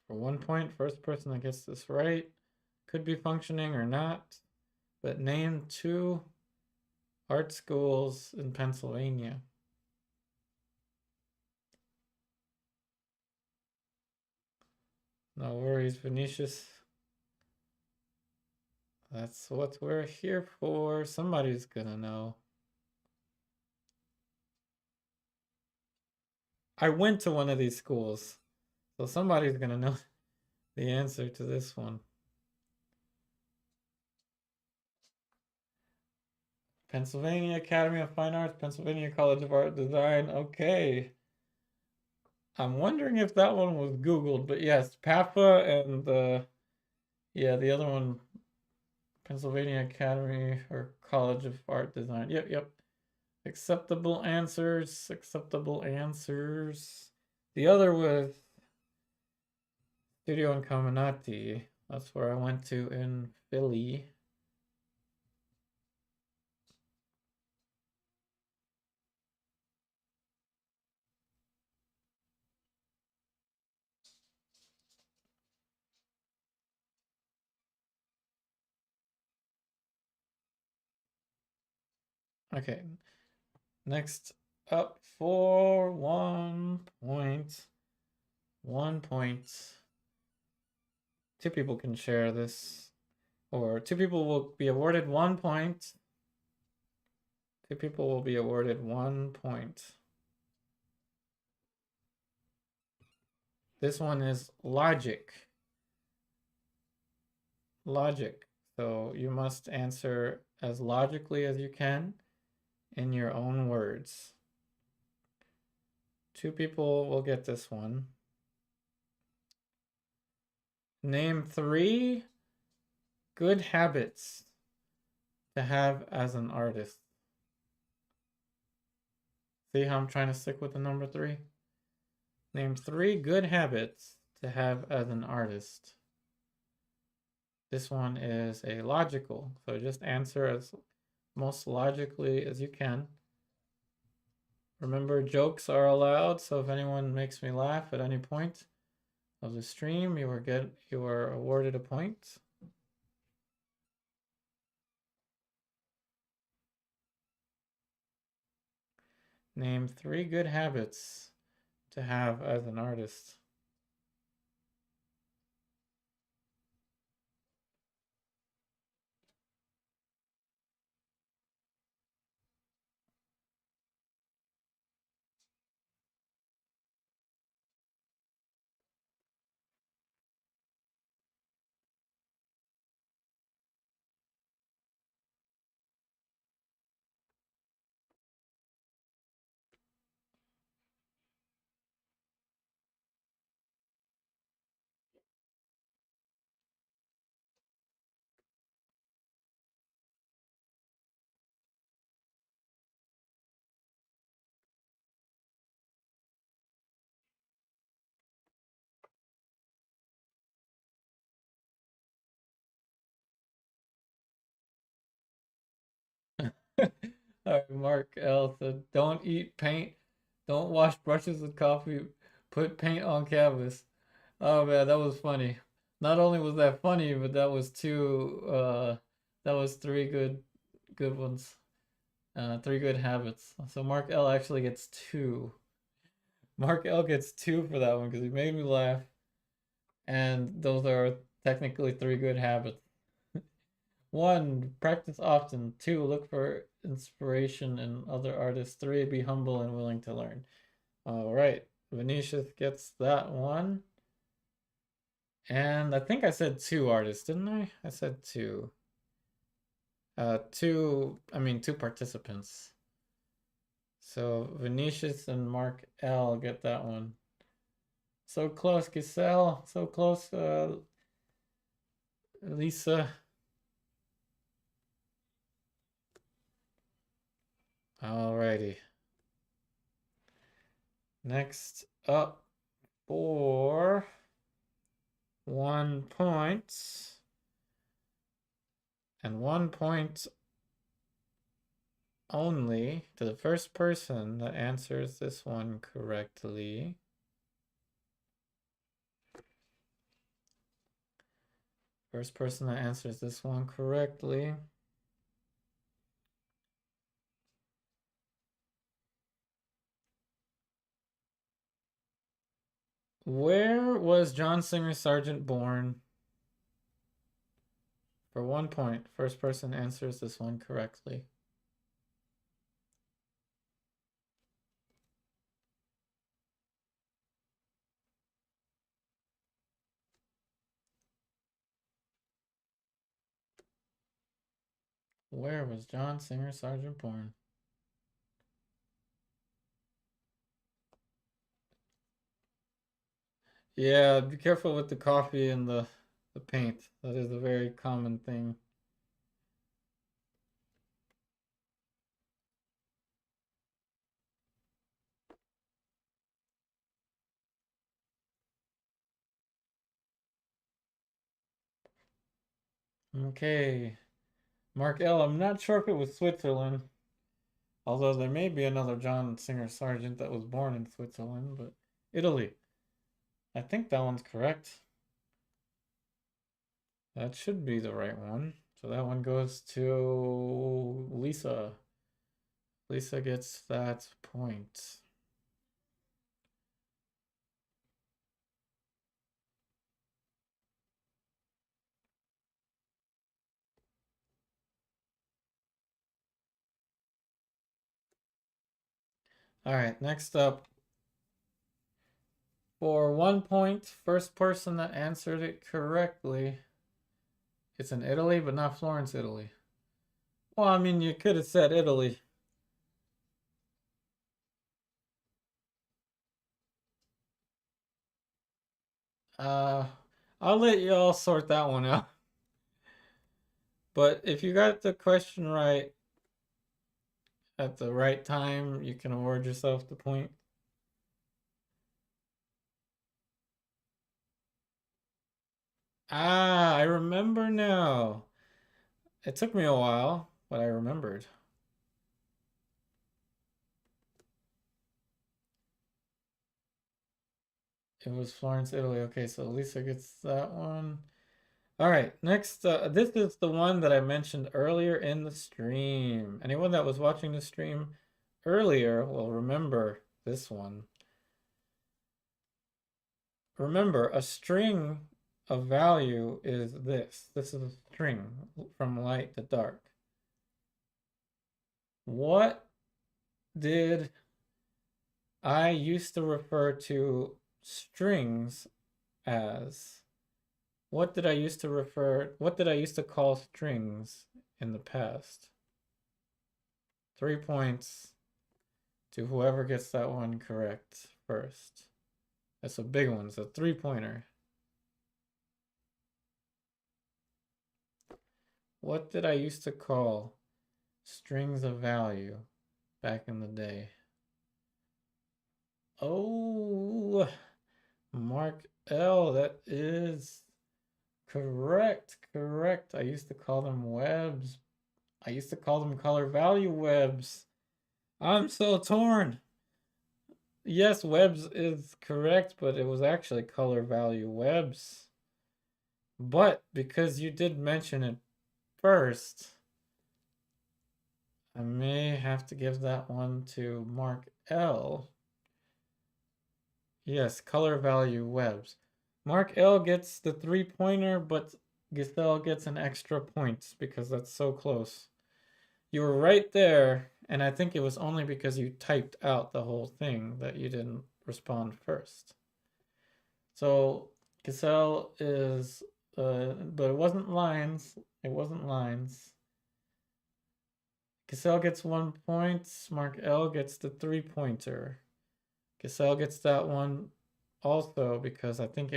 For 1 point, first person that gets this right. Could be functioning or not, but name two art schools in Pennsylvania. No worries, Venetius. That's what we're here for. Somebody's gonna know. I went to one of these schools, so somebody's gonna know the answer to this one. Pennsylvania Academy of Fine Arts, Pennsylvania College of Art Design. Okay. I'm wondering if that one was Googled, but yes, PAFA and yeah, the other one, Pennsylvania Academy or College of Art Design. Yep. Acceptable answers. Acceptable answers. The other was Studio Incominati. That's where I went to in Philly. Okay. Next up for 1 point. 1 point. Two people can share this, or two people will be awarded 1 point. Two people will be awarded 1 point. This one is logic. Logic. So you must answer as logically as you can in your own words. 2 people will get this one. Name 3 good habits to have as an artist. See how I'm trying to stick with the number 3? Name 3 good habits to have as an artist. This one is a logical, so just answer as most logically as you can. Remember, jokes are allowed, so if anyone makes me laugh at any point of the stream, you are awarded a point. Name 3 good habits to have as an artist. All right, Mark L said, "Don't eat paint. Don't wash brushes with coffee. Put paint on canvas." Oh man, that was funny. Not only was that funny, but that was that was 3 good ones. 3 good habits. So Mark L actually gets 2. Mark L gets 2 for that one because he made me laugh. And those are technically 3 good habits. 1, practice often. 2, look for inspiration in other artists. 3, be humble and willing to learn. All right, Venetius gets that one. And I think I said 2 artists, didn't I? I said 2. 2 participants. So Venetius and Mark L get that one. So close, Giselle. So close, Lisa. Alrighty. Next up for 1 point. And 1 point only to the first person that answers this one correctly. First person that answers this one correctly. Where was John Singer Sargent born? For 1 point, first person answers this one correctly. Where was John Singer Sargent born? Yeah, be careful with the coffee and the paint. That is a very common thing. Okay. Mark L, I'm not sure if it was Switzerland. Although there may be another John Singer Sargent that was born in Switzerland, but Italy. I think that one's correct. That should be the right one. So that one goes to Lisa. Lisa gets that point. All right, next up. For 1 point, first person that answered it correctly. It's in Italy, but not Florence, Italy. Well, I mean, you could have said Italy. Uh, I'll let y'all sort that one out. But if you got the question right at the right time, you can award yourself the point. Ah, I remember now. It took me a while, but I remembered. It was Florence, Italy. Okay, so Lisa gets that one. All right, next, this is the one that I mentioned earlier in the stream. Anyone that was watching the stream earlier will remember this one. Remember, a string of value is this. This is a string from light to dark. What did I used to refer to strings as? What did I used to call strings in the past? 3 points to whoever gets that one correct first. That's a big one. It's a 3-pointer. What did I used to call strings of value back in the day? Oh, Mark L, that is correct. Correct. I used to call them webs. I used to call them color value webs. I'm so torn. Yes, webs is correct, but it was actually color value webs. But because you did mention it first, I may have to give that one to Mark L. Yes, color value webs. Mark L gets the 3-pointer, but Giselle gets an extra point because that's so close. You were right there, and I think it was only because you typed out the whole thing that you didn't respond first. So Giselle is, but it wasn't lines. It wasn't lines. Giselle gets 1 point. Mark L gets the 3-pointer. Giselle gets that one also because I think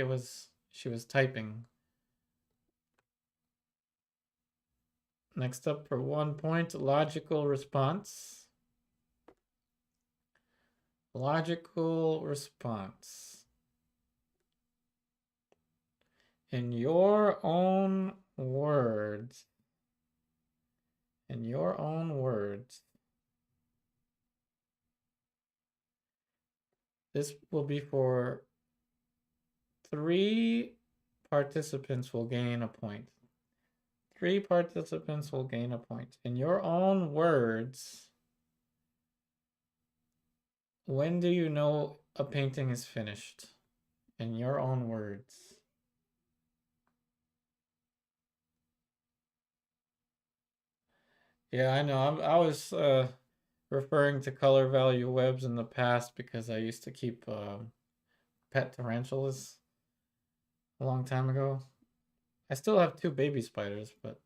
she was typing. Next up for 1 point, logical response. Logical response. In your own words. In your own words. This will be for 3 participants will gain a point. 3 participants will gain a point. In your own words, when do you know a painting is finished? In your own words. Yeah, I know. I was referring to color value webs in the past because I used to keep pet tarantulas a long time ago. I still have 2 baby spiders, but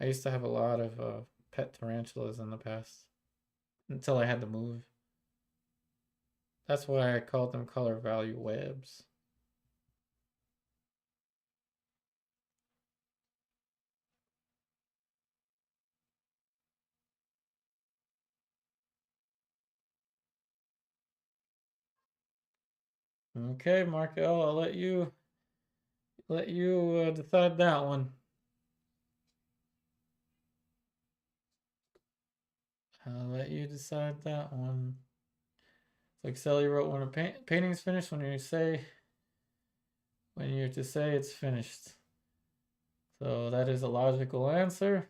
I used to have a lot of pet tarantulas in the past until I had to move. That's why I called them color value webs. Okay, Mark L, I'll let you decide that one. I'll let you decide that one. Like Sally wrote, when a painting's finished, when you're to say it's finished. So that is a logical answer.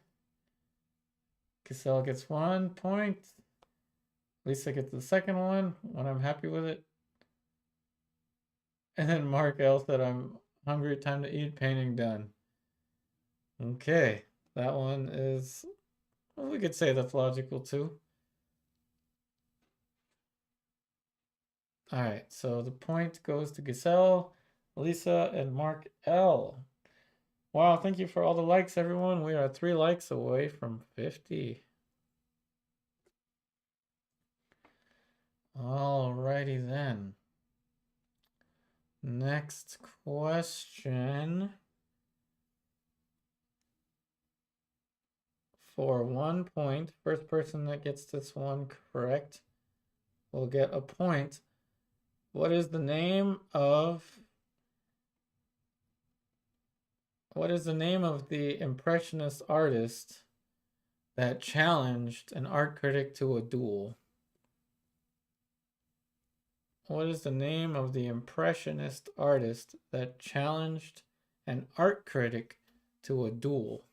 Cassell gets 1 point. Lisa gets the second one when I'm happy with it. And then Mark L said, I'm hungry, time to eat, painting done. Okay, that one is, well, we could say that's logical too. All right, so the point goes to Giselle, Lisa, and Mark L. Wow, thank you for all the likes, everyone. We are 3 likes away from 50. Alrighty then. Next question. For 1 point, first person that gets this one correct will get a point. What is the name of the impressionist artist that challenged an art critic to a duel? What is the name of the impressionist artist that challenged an art critic to a duel?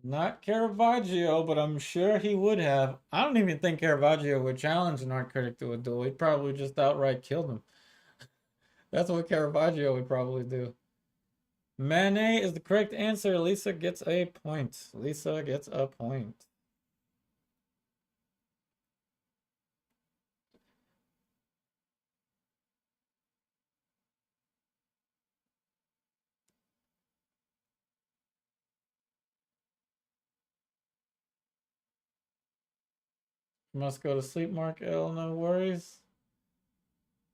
Not Caravaggio, but I'm sure he would have. I don't even think Caravaggio would challenge an art critic to a duel. He'd probably just outright kill them. That's what Caravaggio would probably do. Manet is the correct answer. Lisa gets a point. Lisa gets a point. Must go to sleep, Mark L. No worries.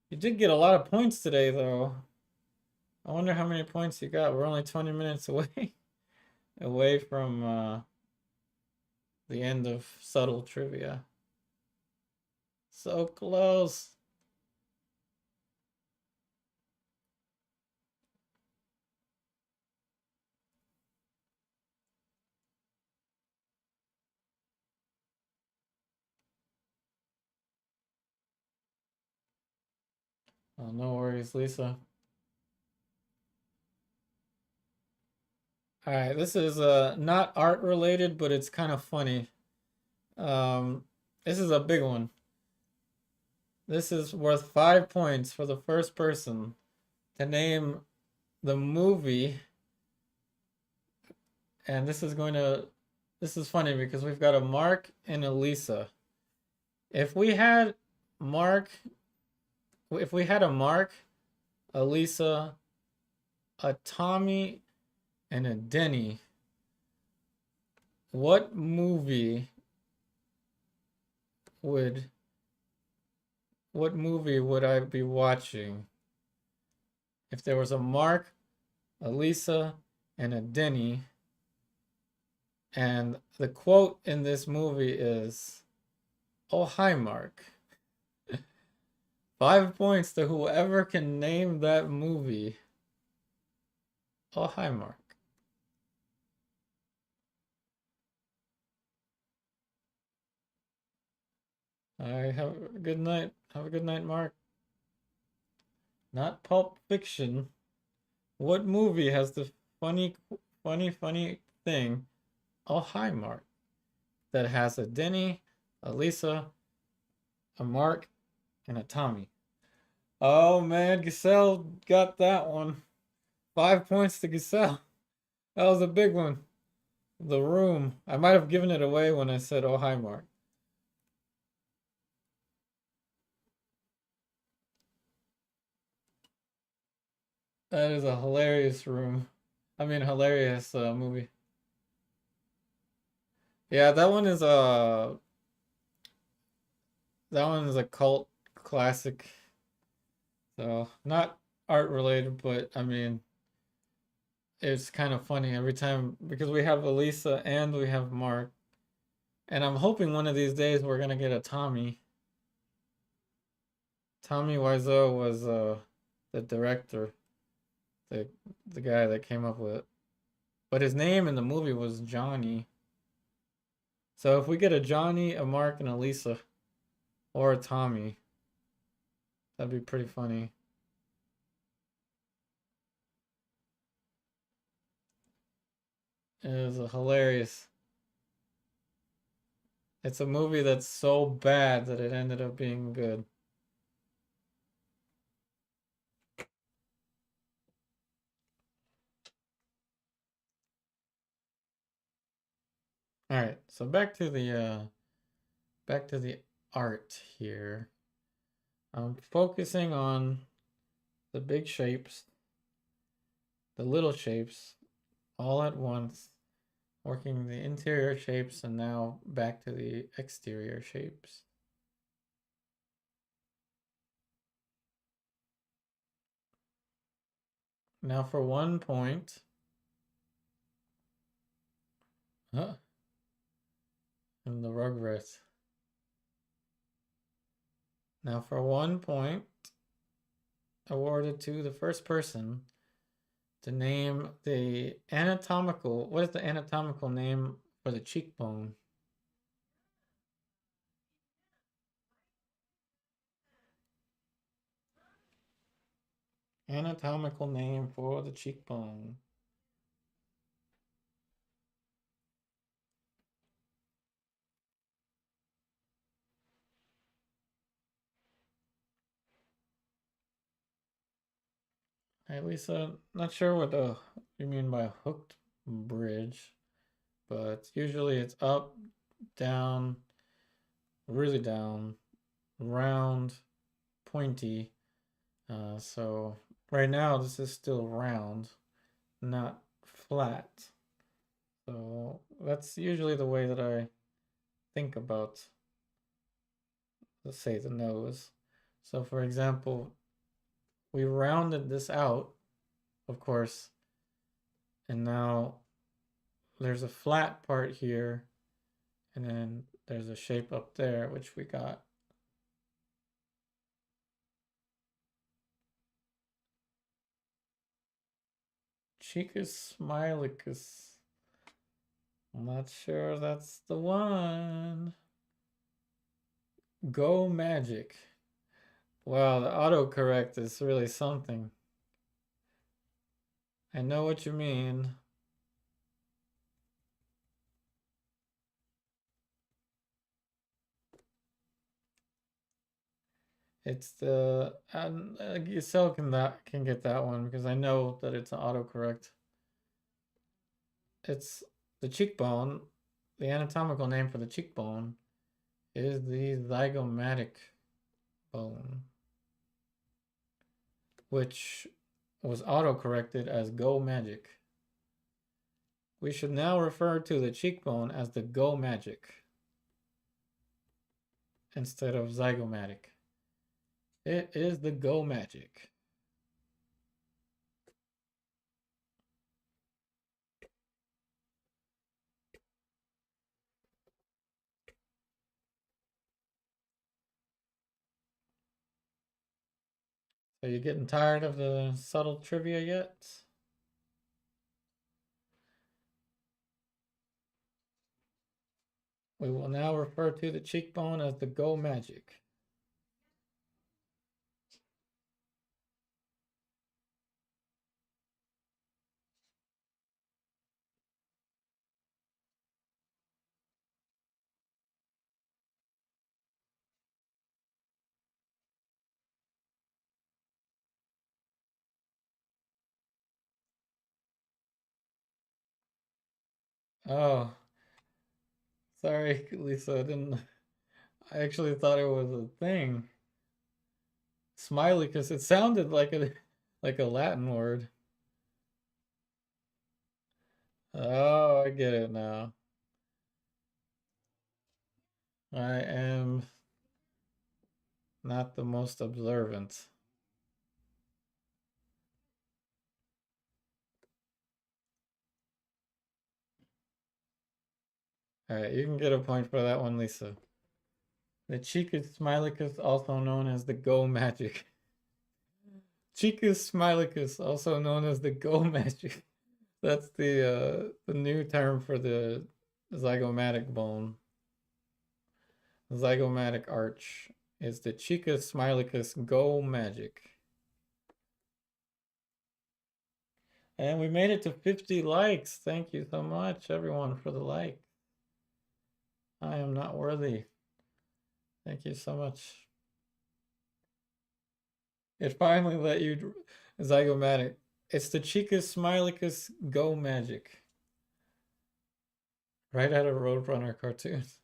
You did get a lot of points today, though. I wonder how many points you got. We're only 20 minutes away from the end of subtle trivia. So close. Oh, no worries, Lisa. All right, this is not art related, but it's kind of funny. This is a big one. This is worth 5 points for the first person to name the movie. And this is funny because we've got a Mark and a Lisa. If we had Mark, if we had a Mark, a Lisa, a Tommy, and a Denny, what movie would I be watching if there was a Mark, a Lisa, and a Denny? And the quote in this movie is, "Oh, hi, Mark." 5 points to whoever can name that movie. Oh, hi, Mark. All right, have a good night. Have a good night, Mark. Not Pulp Fiction. What movie has the funny thing? Oh, hi, Mark. That has a Denny, a Lisa, a Mark, and a Tommy. Oh man, Giselle got that one. 5 points to Giselle. That was a big one. The Room. I might have given it away when I said, "Oh, hi, Mark." That is a hilarious room. I mean, hilarious movie. Yeah, that one is a cult classic. So not art related, but I mean, it's kind of funny every time because we have Elisa and we have Mark, and I'm hoping one of these days we're gonna get a Tommy. Tommy Wiseau was the director, the the guy that came up with it. But his name in the movie was Johnny. So if we get a Johnny, a Mark, and a Lisa, or a Tommy, that'd be pretty funny. It was a hilarious. It's a movie that's so bad that it ended up being good. All right, so back to the art here. I'm focusing on the big shapes, the little shapes, all at once, working the interior shapes, and now back to the exterior shapes. Now for one point, huh, in the Rugrats. Now for 1 point awarded to the first person to name the anatomical, what is the anatomical name for the cheekbone? Anatomical name for the cheekbone. Hey Lisa, not sure what you mean by hooked bridge, but usually it's up, down, really down, round, pointy. So right now this is still round, not flat. So that's usually the way that I think about, let's say, the nose. So for example, we rounded this out, of course, and now there's a flat part here, and then there's a shape up there, which we got. Chicus smilicus. I'm not sure that's the one. Go magic. Wow, the autocorrect is really something. I know what you mean. It's the Giselle can get that one because I know that it's an autocorrect. It's the cheekbone. The anatomical name for the cheekbone is the zygomatic bone, which was autocorrected as go magic. We should now refer to the cheekbone as the go magic instead of zygomatic. It is the go magic. Are you getting tired of the subtle trivia yet? We will now refer to the cheekbone as the go magic. Oh, sorry, Lisa. I didn't. I actually thought it was a thing. Smiley, because it sounded like a Latin word. Oh, I get it now. I am not the most observant. All right, you can get a point for that one, Lisa. The Chicus Smilicus, also known as the Go Magic. Chicus Smilicus, also known as the Go Magic. That's the new term for the zygomatic bone. Zygomatic arch is the Chicus Smilicus Go Magic. And we made it to 50 likes. Thank you so much, everyone, for the like. I am not worthy. Thank you so much. It finally let you zygomatic. It's the Chicus Smilicus Go Magic. Right out of Roadrunner cartoons.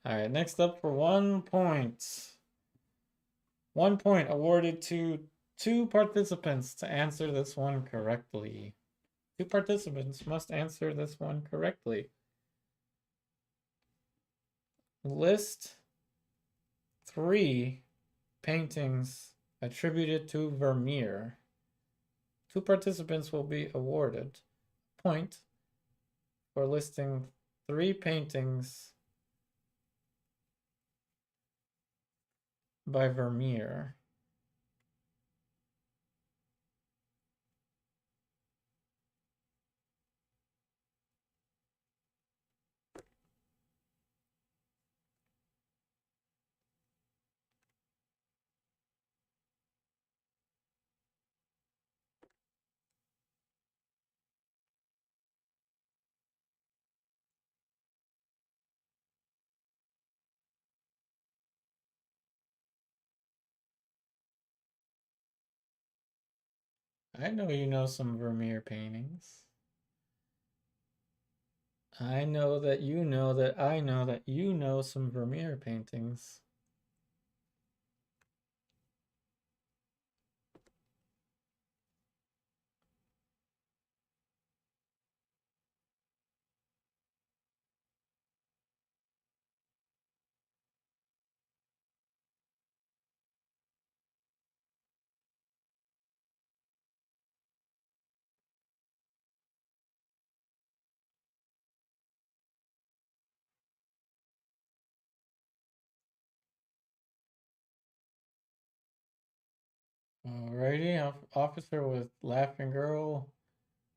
All right, next up for 1 point. 1 point awarded to 2 participants to answer this one correctly. 2 participants must answer this one correctly. List 3 paintings attributed to Vermeer. 2 participants will be awarded a point for listing 3 paintings by Vermeer. I know you know some Vermeer paintings. I know that you know that I know that you know some Vermeer paintings. Alrighty, officer with laughing girl,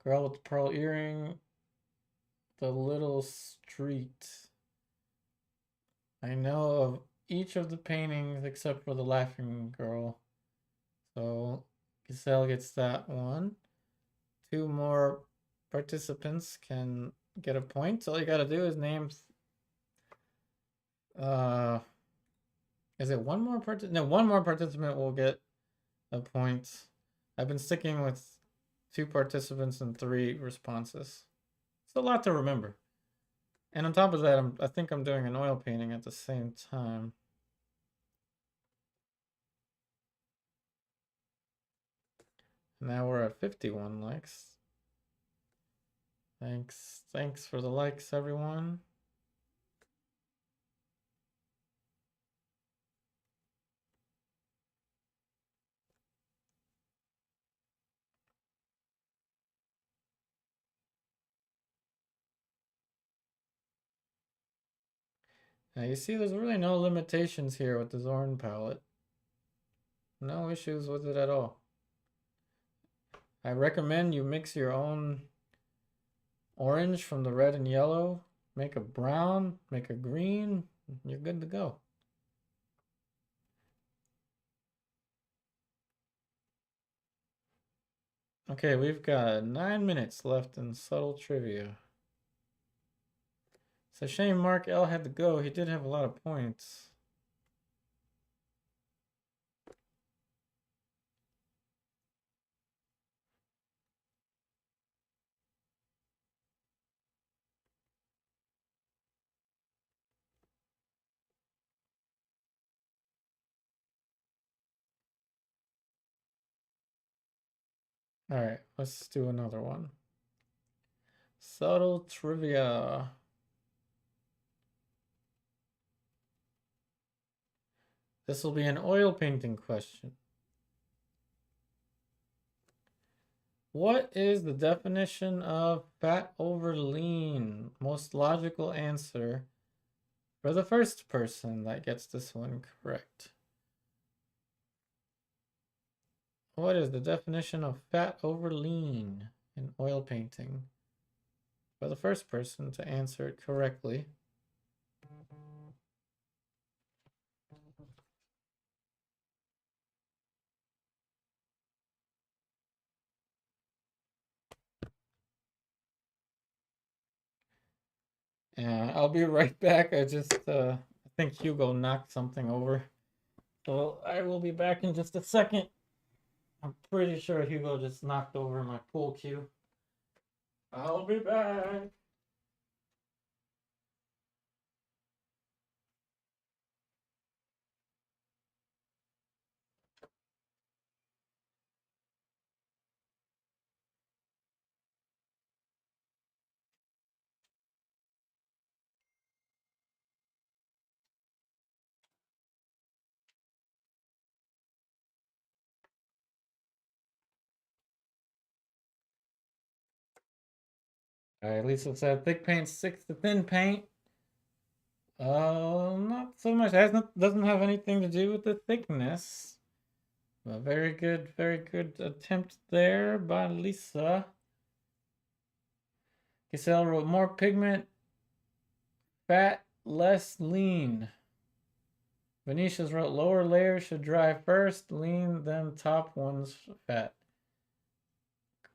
girl with the pearl earring, the little street. I know of each of the paintings except for the laughing girl. So Giselle gets that one. 2 more participants can get a point. So all you gotta do is name uh is it one more participant? No, one more participant will get a point. I've been sticking with 2 participants and 3 responses. It's a lot to remember. And on top of that, I think I'm doing an oil painting at the same time. Now we're at 51 likes. Thanks for the likes, everyone. Now you see there's really no limitations here with the Zorn palette. No issues with it at all. I recommend you mix your own orange from the red and yellow, make a brown, make a green, you're good to go. Okay, we've got 9 minutes left in subtle trivia. It's a shame Mark L had to go. He did have a lot of points. All right, let's do another one. Subtle trivia. This will be an oil painting question. What is the definition of fat over lean? Most logical answer for the first person that gets this one correct. What is the definition of fat over lean in oil painting? For the first person to answer it correctly. And I'll be right back. I think Hugo knocked something over. So I will be back in just a second. I'm pretty sure Hugo just knocked over my pool cue. I'll be back. All right, Lisa said thick paint sticks to thin paint. Not so much. Doesn't have anything to do with the thickness. But very good attempt there by Lisa. Giselle wrote more pigment, fat, less lean. Venetia's wrote lower layers should dry first, lean, then top ones fat.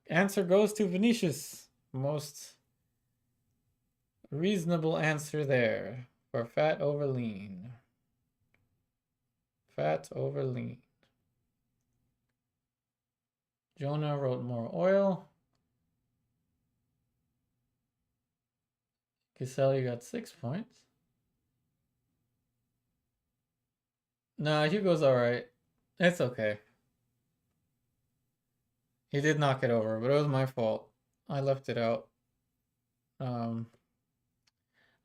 Answer goes to Venetia's. Most reasonable answer there for fat over lean. Fat over lean. Jonah wrote more oil. Giselle, you got 6 points. Nah, Hugo's alright. It's okay. He did knock it over, but it was my fault. I left it out. I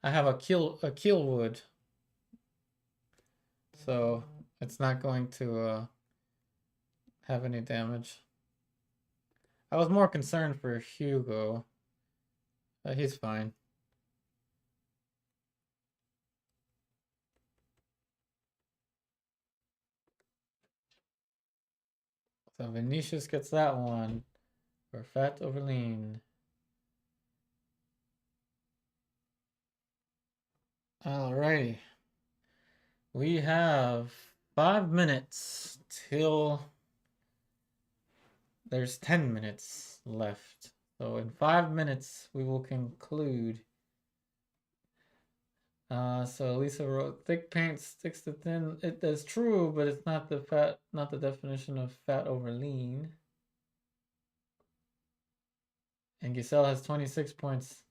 have a kill wood, so it's not going to have any damage. I was more concerned for Hugo. He's fine. So Vinicius gets that one for fat over lean. Alrighty. We have 5 minutes till there's 10 minutes left. So in 5 minutes we will conclude. So Lisa wrote thick paint sticks to thin. It is true, but it's not the definition of fat over lean. And Giselle has 26 points.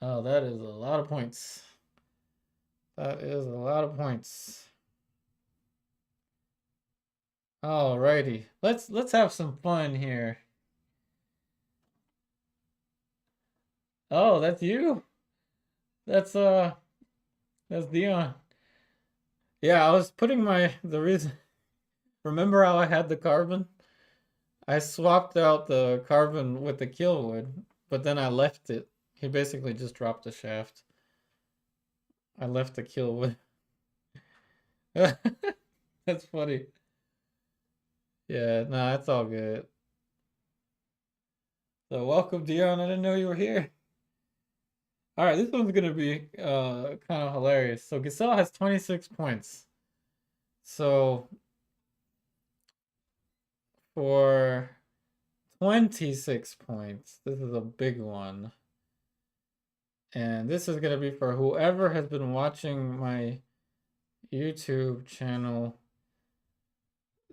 Oh, that is a lot of points. That is a lot of points. Alrighty. Let's have some fun here. Oh, that's you? That's Dion. Yeah, I was putting the reason. Remember how I had the carbon? I swapped out the carbon with the kill wood, but then I left it. He basically just dropped the shaft. I left the kill wood. That's funny. Yeah, no, it's all good. So welcome, Dion. I didn't know you were here. All right, this one's gonna be kind of hilarious. So Giselle has 26 points. So for 26 points, this is a big one. And this is gonna be for whoever has been watching my YouTube channel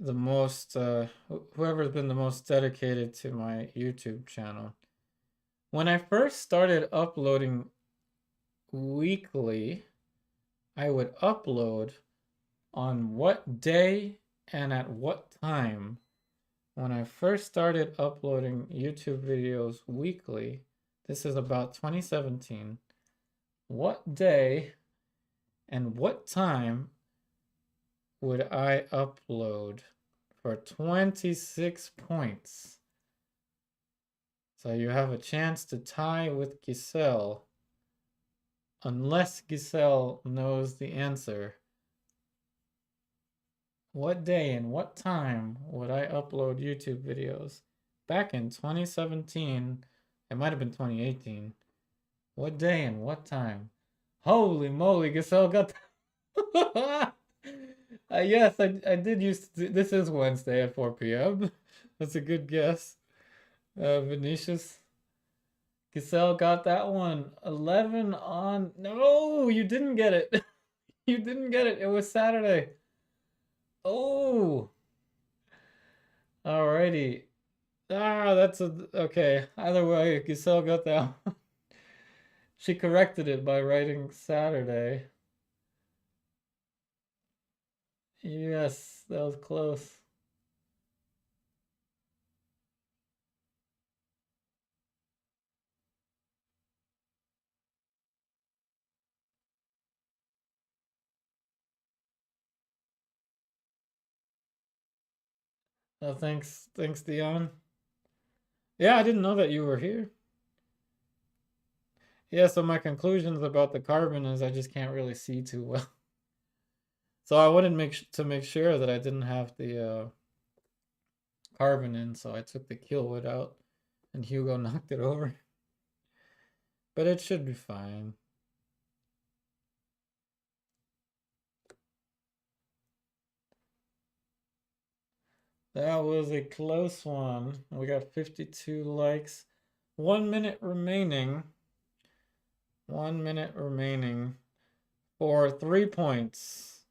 the most, whoever's been the most dedicated to my YouTube channel. When I first started uploading weekly, I would upload on what day and at what time. When I first started uploading YouTube videos weekly, this is about 2017, what day and what time would I upload for 26 points? So you have a chance to tie with Giselle, unless Giselle knows the answer. What day and what time would I upload YouTube videos? Back in 2017, it might have been 2018. What day and what time? Holy moly, Giselle got yes, I did used to this is Wednesday at 4 p.m. That's a good guess. Venetius. Giselle got that one. 11 on. No, you didn't get it. You didn't get it. It was Saturday. Oh, alrighty. Ah, that's a okay. Either way, Giselle got that one. She corrected it by writing Saturday. Yes, that was close. Thanks, Dion. Yeah, I didn't know that you were here. Yeah, so my conclusions about the carbon is I just can't really see too well. So I wanted to make sure that I didn't have the carbon in, so I took the kill wood out, and Hugo knocked it over. But it should be fine. That was a close one. We got 52 likes. 1 minute remaining. 1 minute remaining for 3 points.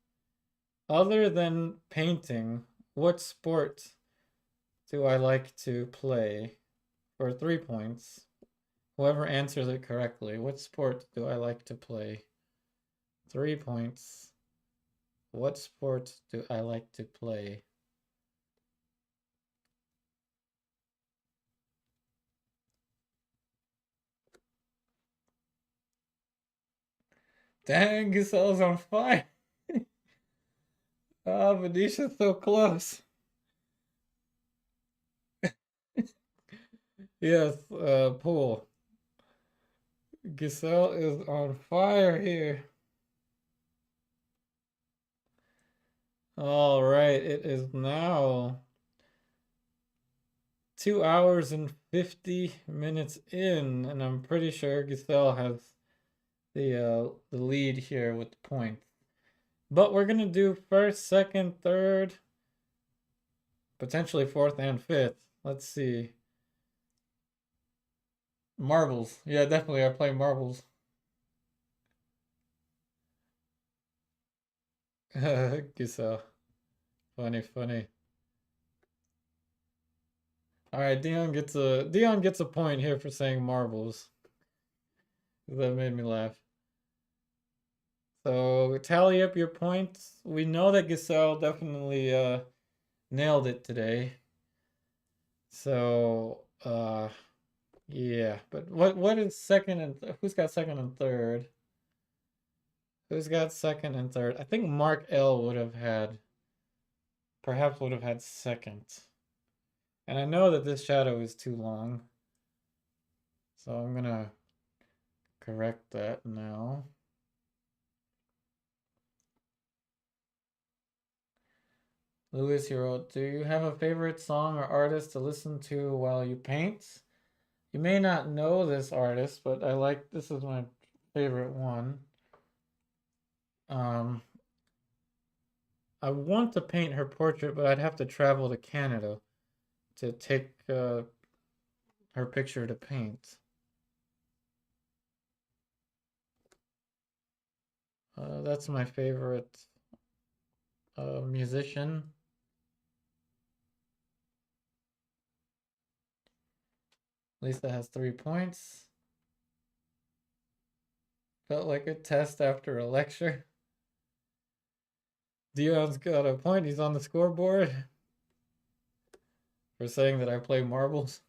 Other than painting, what sport do I like to play? For 3 points. Whoever answers it correctly, what sport do I like to play? 3 points. What sport do I like to play? Dang, Giselle's on fire. Oh, Venetia's so close. Yes, pool. Giselle is on fire here. All right, it is now 2 hours and 50 minutes in, and I'm pretty sure Giselle has the lead here with the points. But we're gonna do first, second, third, potentially fourth and fifth. Let's see. Marbles. Yeah, definitely I play marbles. Giselle. Funny, funny. All right, Dion gets a point here for saying marbles. That made me laugh. So tally up your points. We know that Giselle definitely nailed it today. So yeah, but what is second and who's got second and third? Who's got second and third? I think Mark L perhaps would have had second. And I know that this shadow is too long. So I'm gonna correct that now. Louis, do you have a favorite song or artist to listen to while you paint? You may not know this artist, but this is my favorite one. Um, I want to paint her portrait, but I'd have to travel to Canada to take her picture to paint. That's my favorite musician. Lisa has 3 points. Felt like a test after a lecture. Dion's got a point. He's on the scoreboard for saying that I play marbles.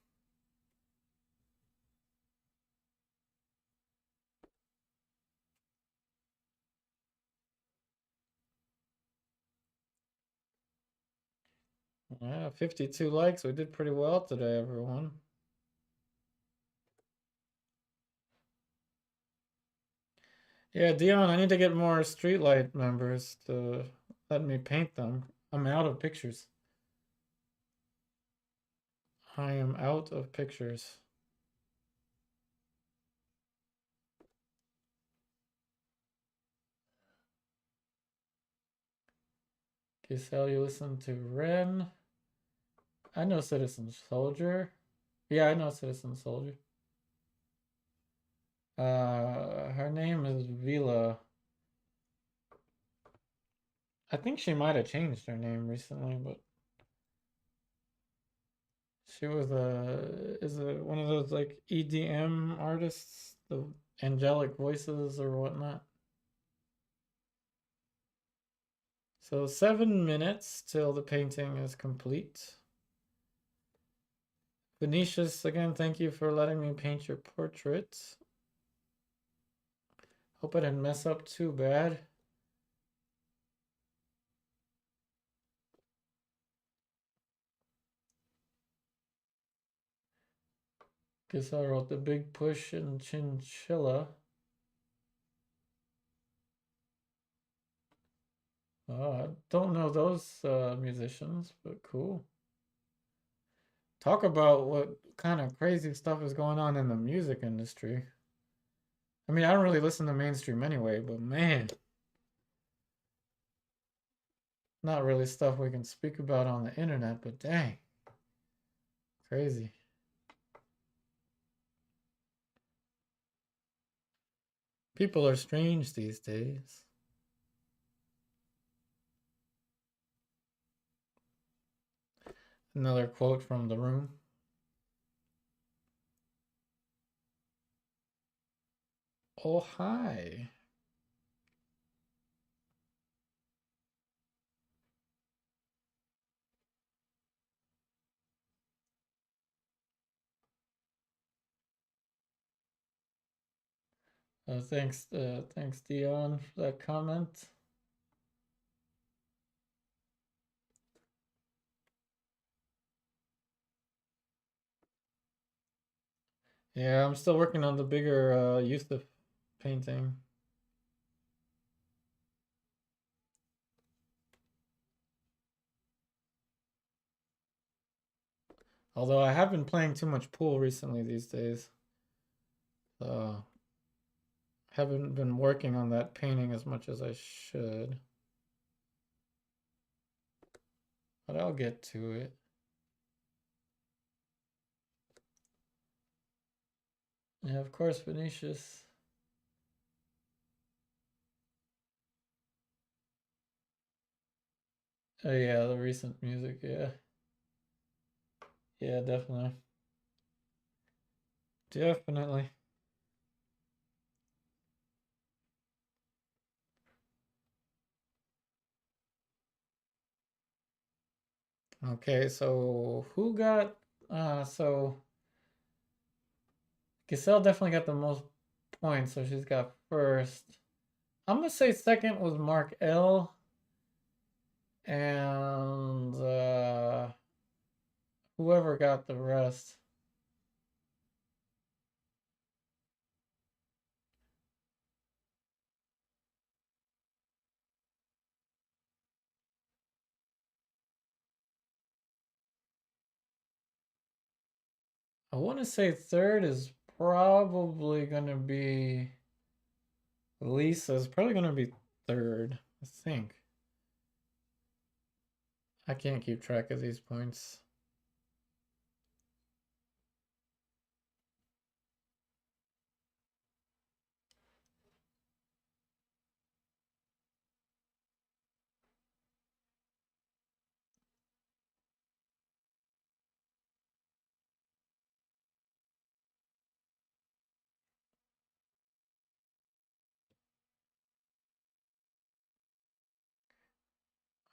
Yeah, 52 likes. We did pretty well today, everyone. Yeah, Dion, I need to get more streetlight members to let me paint them. I'm out of pictures. I am out of pictures. Giselle, you listen to Ren. I know Citizen Soldier. Yeah, I know Citizen Soldier. Her name is Vila. I think she might have changed her name recently, but she was one of those like EDM artists, the angelic voices or whatnot. So 7 minutes till the painting is complete. Venetius, again, thank you for letting me paint your portrait. Hope I didn't mess up too bad. Guess I wrote the big push in chinchilla. I don't know those musicians, but cool. Talk about what kind of crazy stuff is going on in the music industry. I mean, I don't really listen to mainstream anyway, but man, not really stuff we can speak about on the internet, but dang, crazy. People are strange these days. Another quote from the room. Oh, hi. Thanks, Dion, for that comment. Yeah, I'm still working on the bigger youth of painting. Although I have been playing too much pool recently these days. So haven't been working on that painting as much as I should. But I'll get to it. Yeah, of course, Venetius. Oh yeah, the recent music, yeah. Yeah, definitely. Definitely. Okay, so who got so Giselle definitely got the most points, so she's got first. I'm gonna say second was Mark L. And whoever got the rest. I want to say third is probably gonna be Lisa's probably gonna be third, I think. I can't keep track of these points.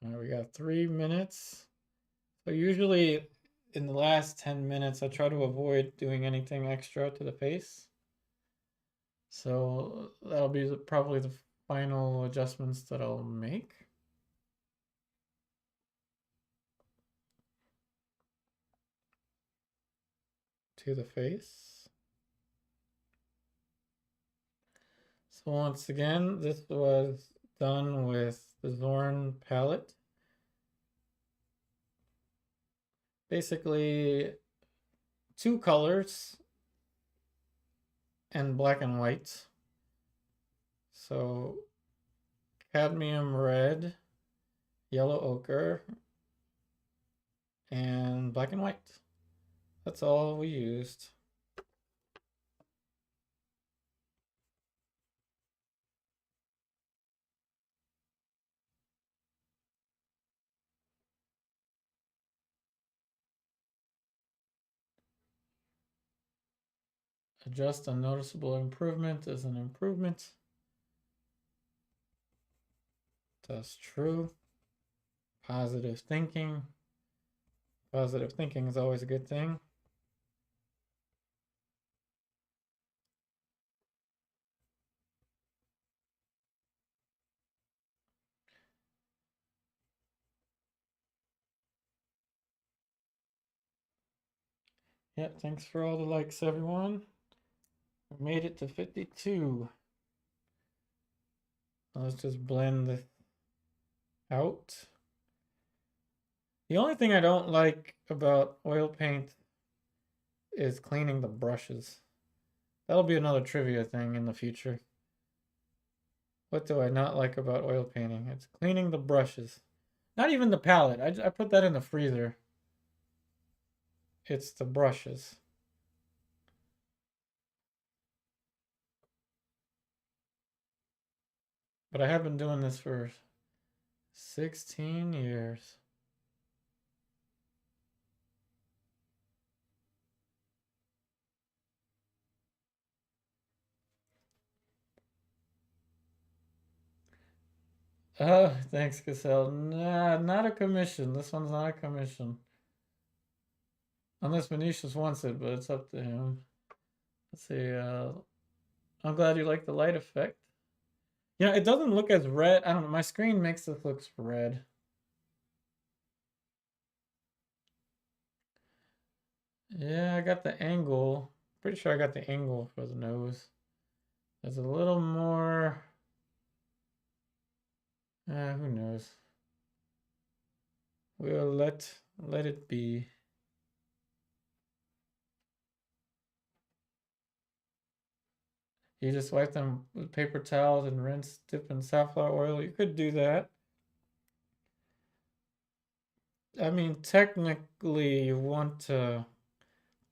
All right, we got 3 minutes. So usually in the last 10 minutes, I try to avoid doing anything extra to the face. So that'll be probably the final adjustments that I'll make to the face. So once again, this was done with the Zorn palette. Basically, two colors and black and white. So cadmium red, yellow ochre, and black and white. That's all we used. Adjust a noticeable improvement is an improvement. That's true. Positive thinking. Positive thinking is always a good thing. Yeah, thanks for all the likes, everyone. We made it to 52. Let's just blend this out. The only thing I don't like about oil paint is cleaning the brushes. That'll be another trivia thing in the future. What do I not like about oil painting? It's cleaning the brushes. Not even the palette. I put that in the freezer. It's the brushes. But I have been doing this for 16 years. Oh, thanks, Cassell. Nah, not a commission. This one's not a commission. Unless Venetius wants it, but it's up to him. Let's see. I'm glad you like the light effect. Yeah, it doesn't look as red. I don't know. My screen makes this look red. Yeah, I got the angle. Pretty sure I got the angle for the nose. There's a little more. Who knows? We'll let it be. You just wipe them with paper towels and rinse, dip in safflower oil. You could do that. I mean, technically, you want to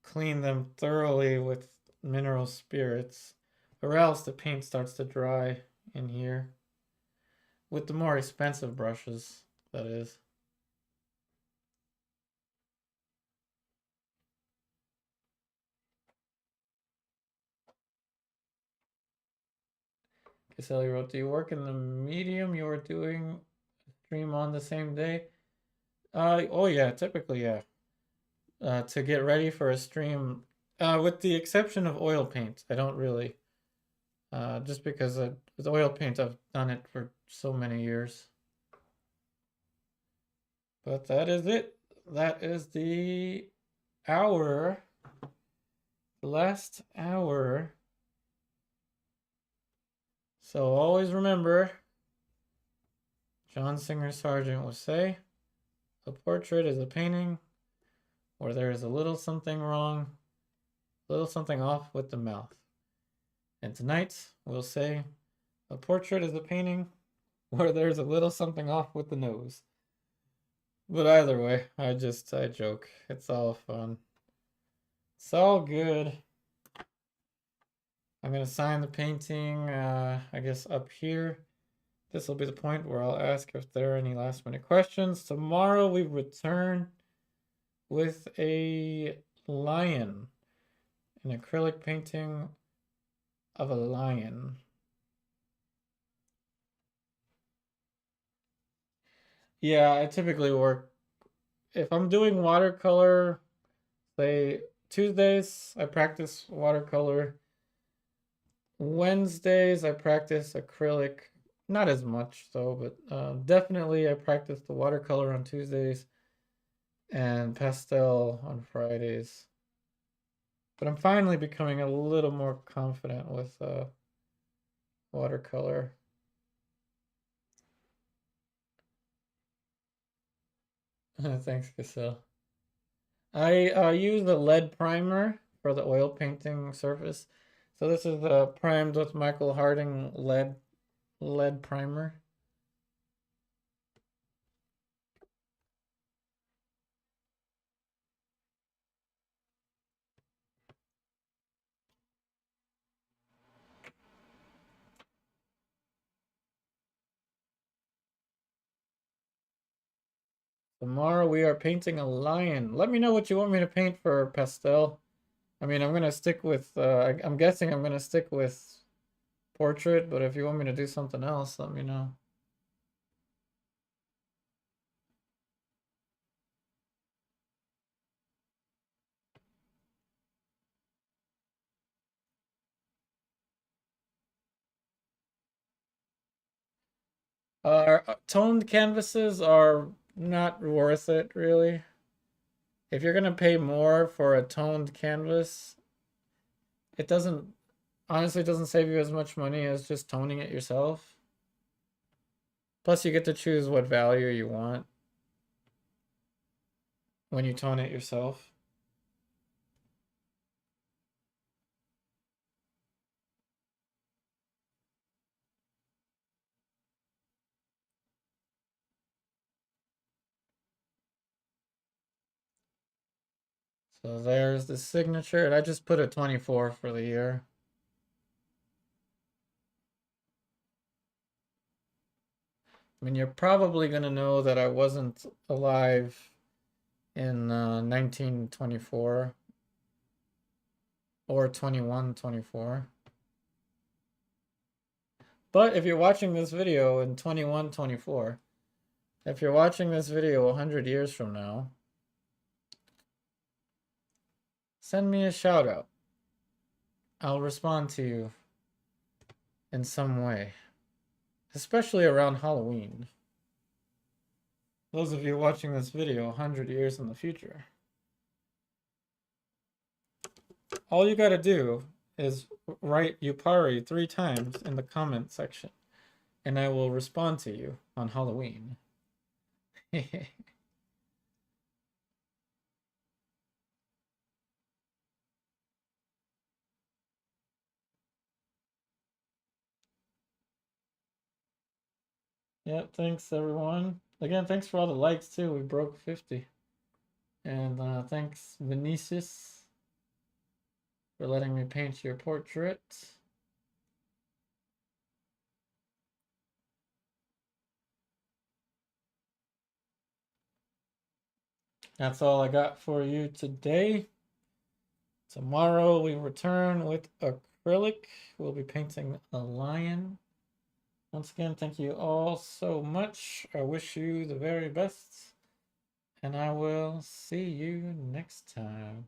clean them thoroughly with mineral spirits, or else the paint starts to dry in here. With the more expensive brushes, that is. Caselli wrote, do you work in the medium you are doing a stream on the same day? Oh yeah, typically, yeah. To get ready for a stream, with the exception of oil paint, I don't really. Just because with oil paint, I've done it for so many years. But that is it. That is the hour. The last hour. So always remember, John Singer Sargent would say, a portrait is a painting where there is a little something wrong, a little something off with the mouth. And tonight we'll say, a portrait is a painting where there's a little something off with the nose. But either way, I joke. It's all fun. It's all good. I'm gonna sign the painting, I guess up here. This will be the point where I'll ask if there are any last minute questions. Tomorrow we return with a lion, an acrylic painting of a lion. Yeah, I typically work, if I'm doing watercolor, say Tuesdays, I practice watercolor. Wednesdays, I practice acrylic. Not as much though, but definitely I practice the watercolor on Tuesdays and pastel on Fridays. But I'm finally becoming a little more confident with watercolor. Thanks, Cassell. I use the lead primer for the oil painting surface. So this is primed with Michael Harding lead primer. Tomorrow we are painting a lion. Let me know what you want me to paint for pastel. I mean, I'm gonna stick with, I'm guessing I'm gonna stick with portrait, but if you want me to do something else, let me know. Toned canvases are not worth it, really. If you're gonna pay more for a toned canvas, it doesn't, honestly, it doesn't save you as much money as just toning it yourself. Plus, you get to choose what value you want when you tone it yourself. So there's the signature, and I just put a 24 for the year. I mean, you're probably gonna know that I wasn't alive in 1924 or 2124. But if you're watching this video in 2124, if you're watching this video 100 years from now, send me a shout out. I'll respond to you in some way, especially around Halloween. Those of you watching this video 100 years in the future. All you gotta do is write Yupari 3 times in the comment section, and I will respond to you on Halloween. Yeah, thanks everyone. Again, thanks for all the likes too. We broke 50. And thanks Vinicius for letting me paint your portrait. That's all I got for you today. Tomorrow we return with acrylic. We'll be painting a lion. Once again, thank you all so much. I wish you the very best. And I will see you next time.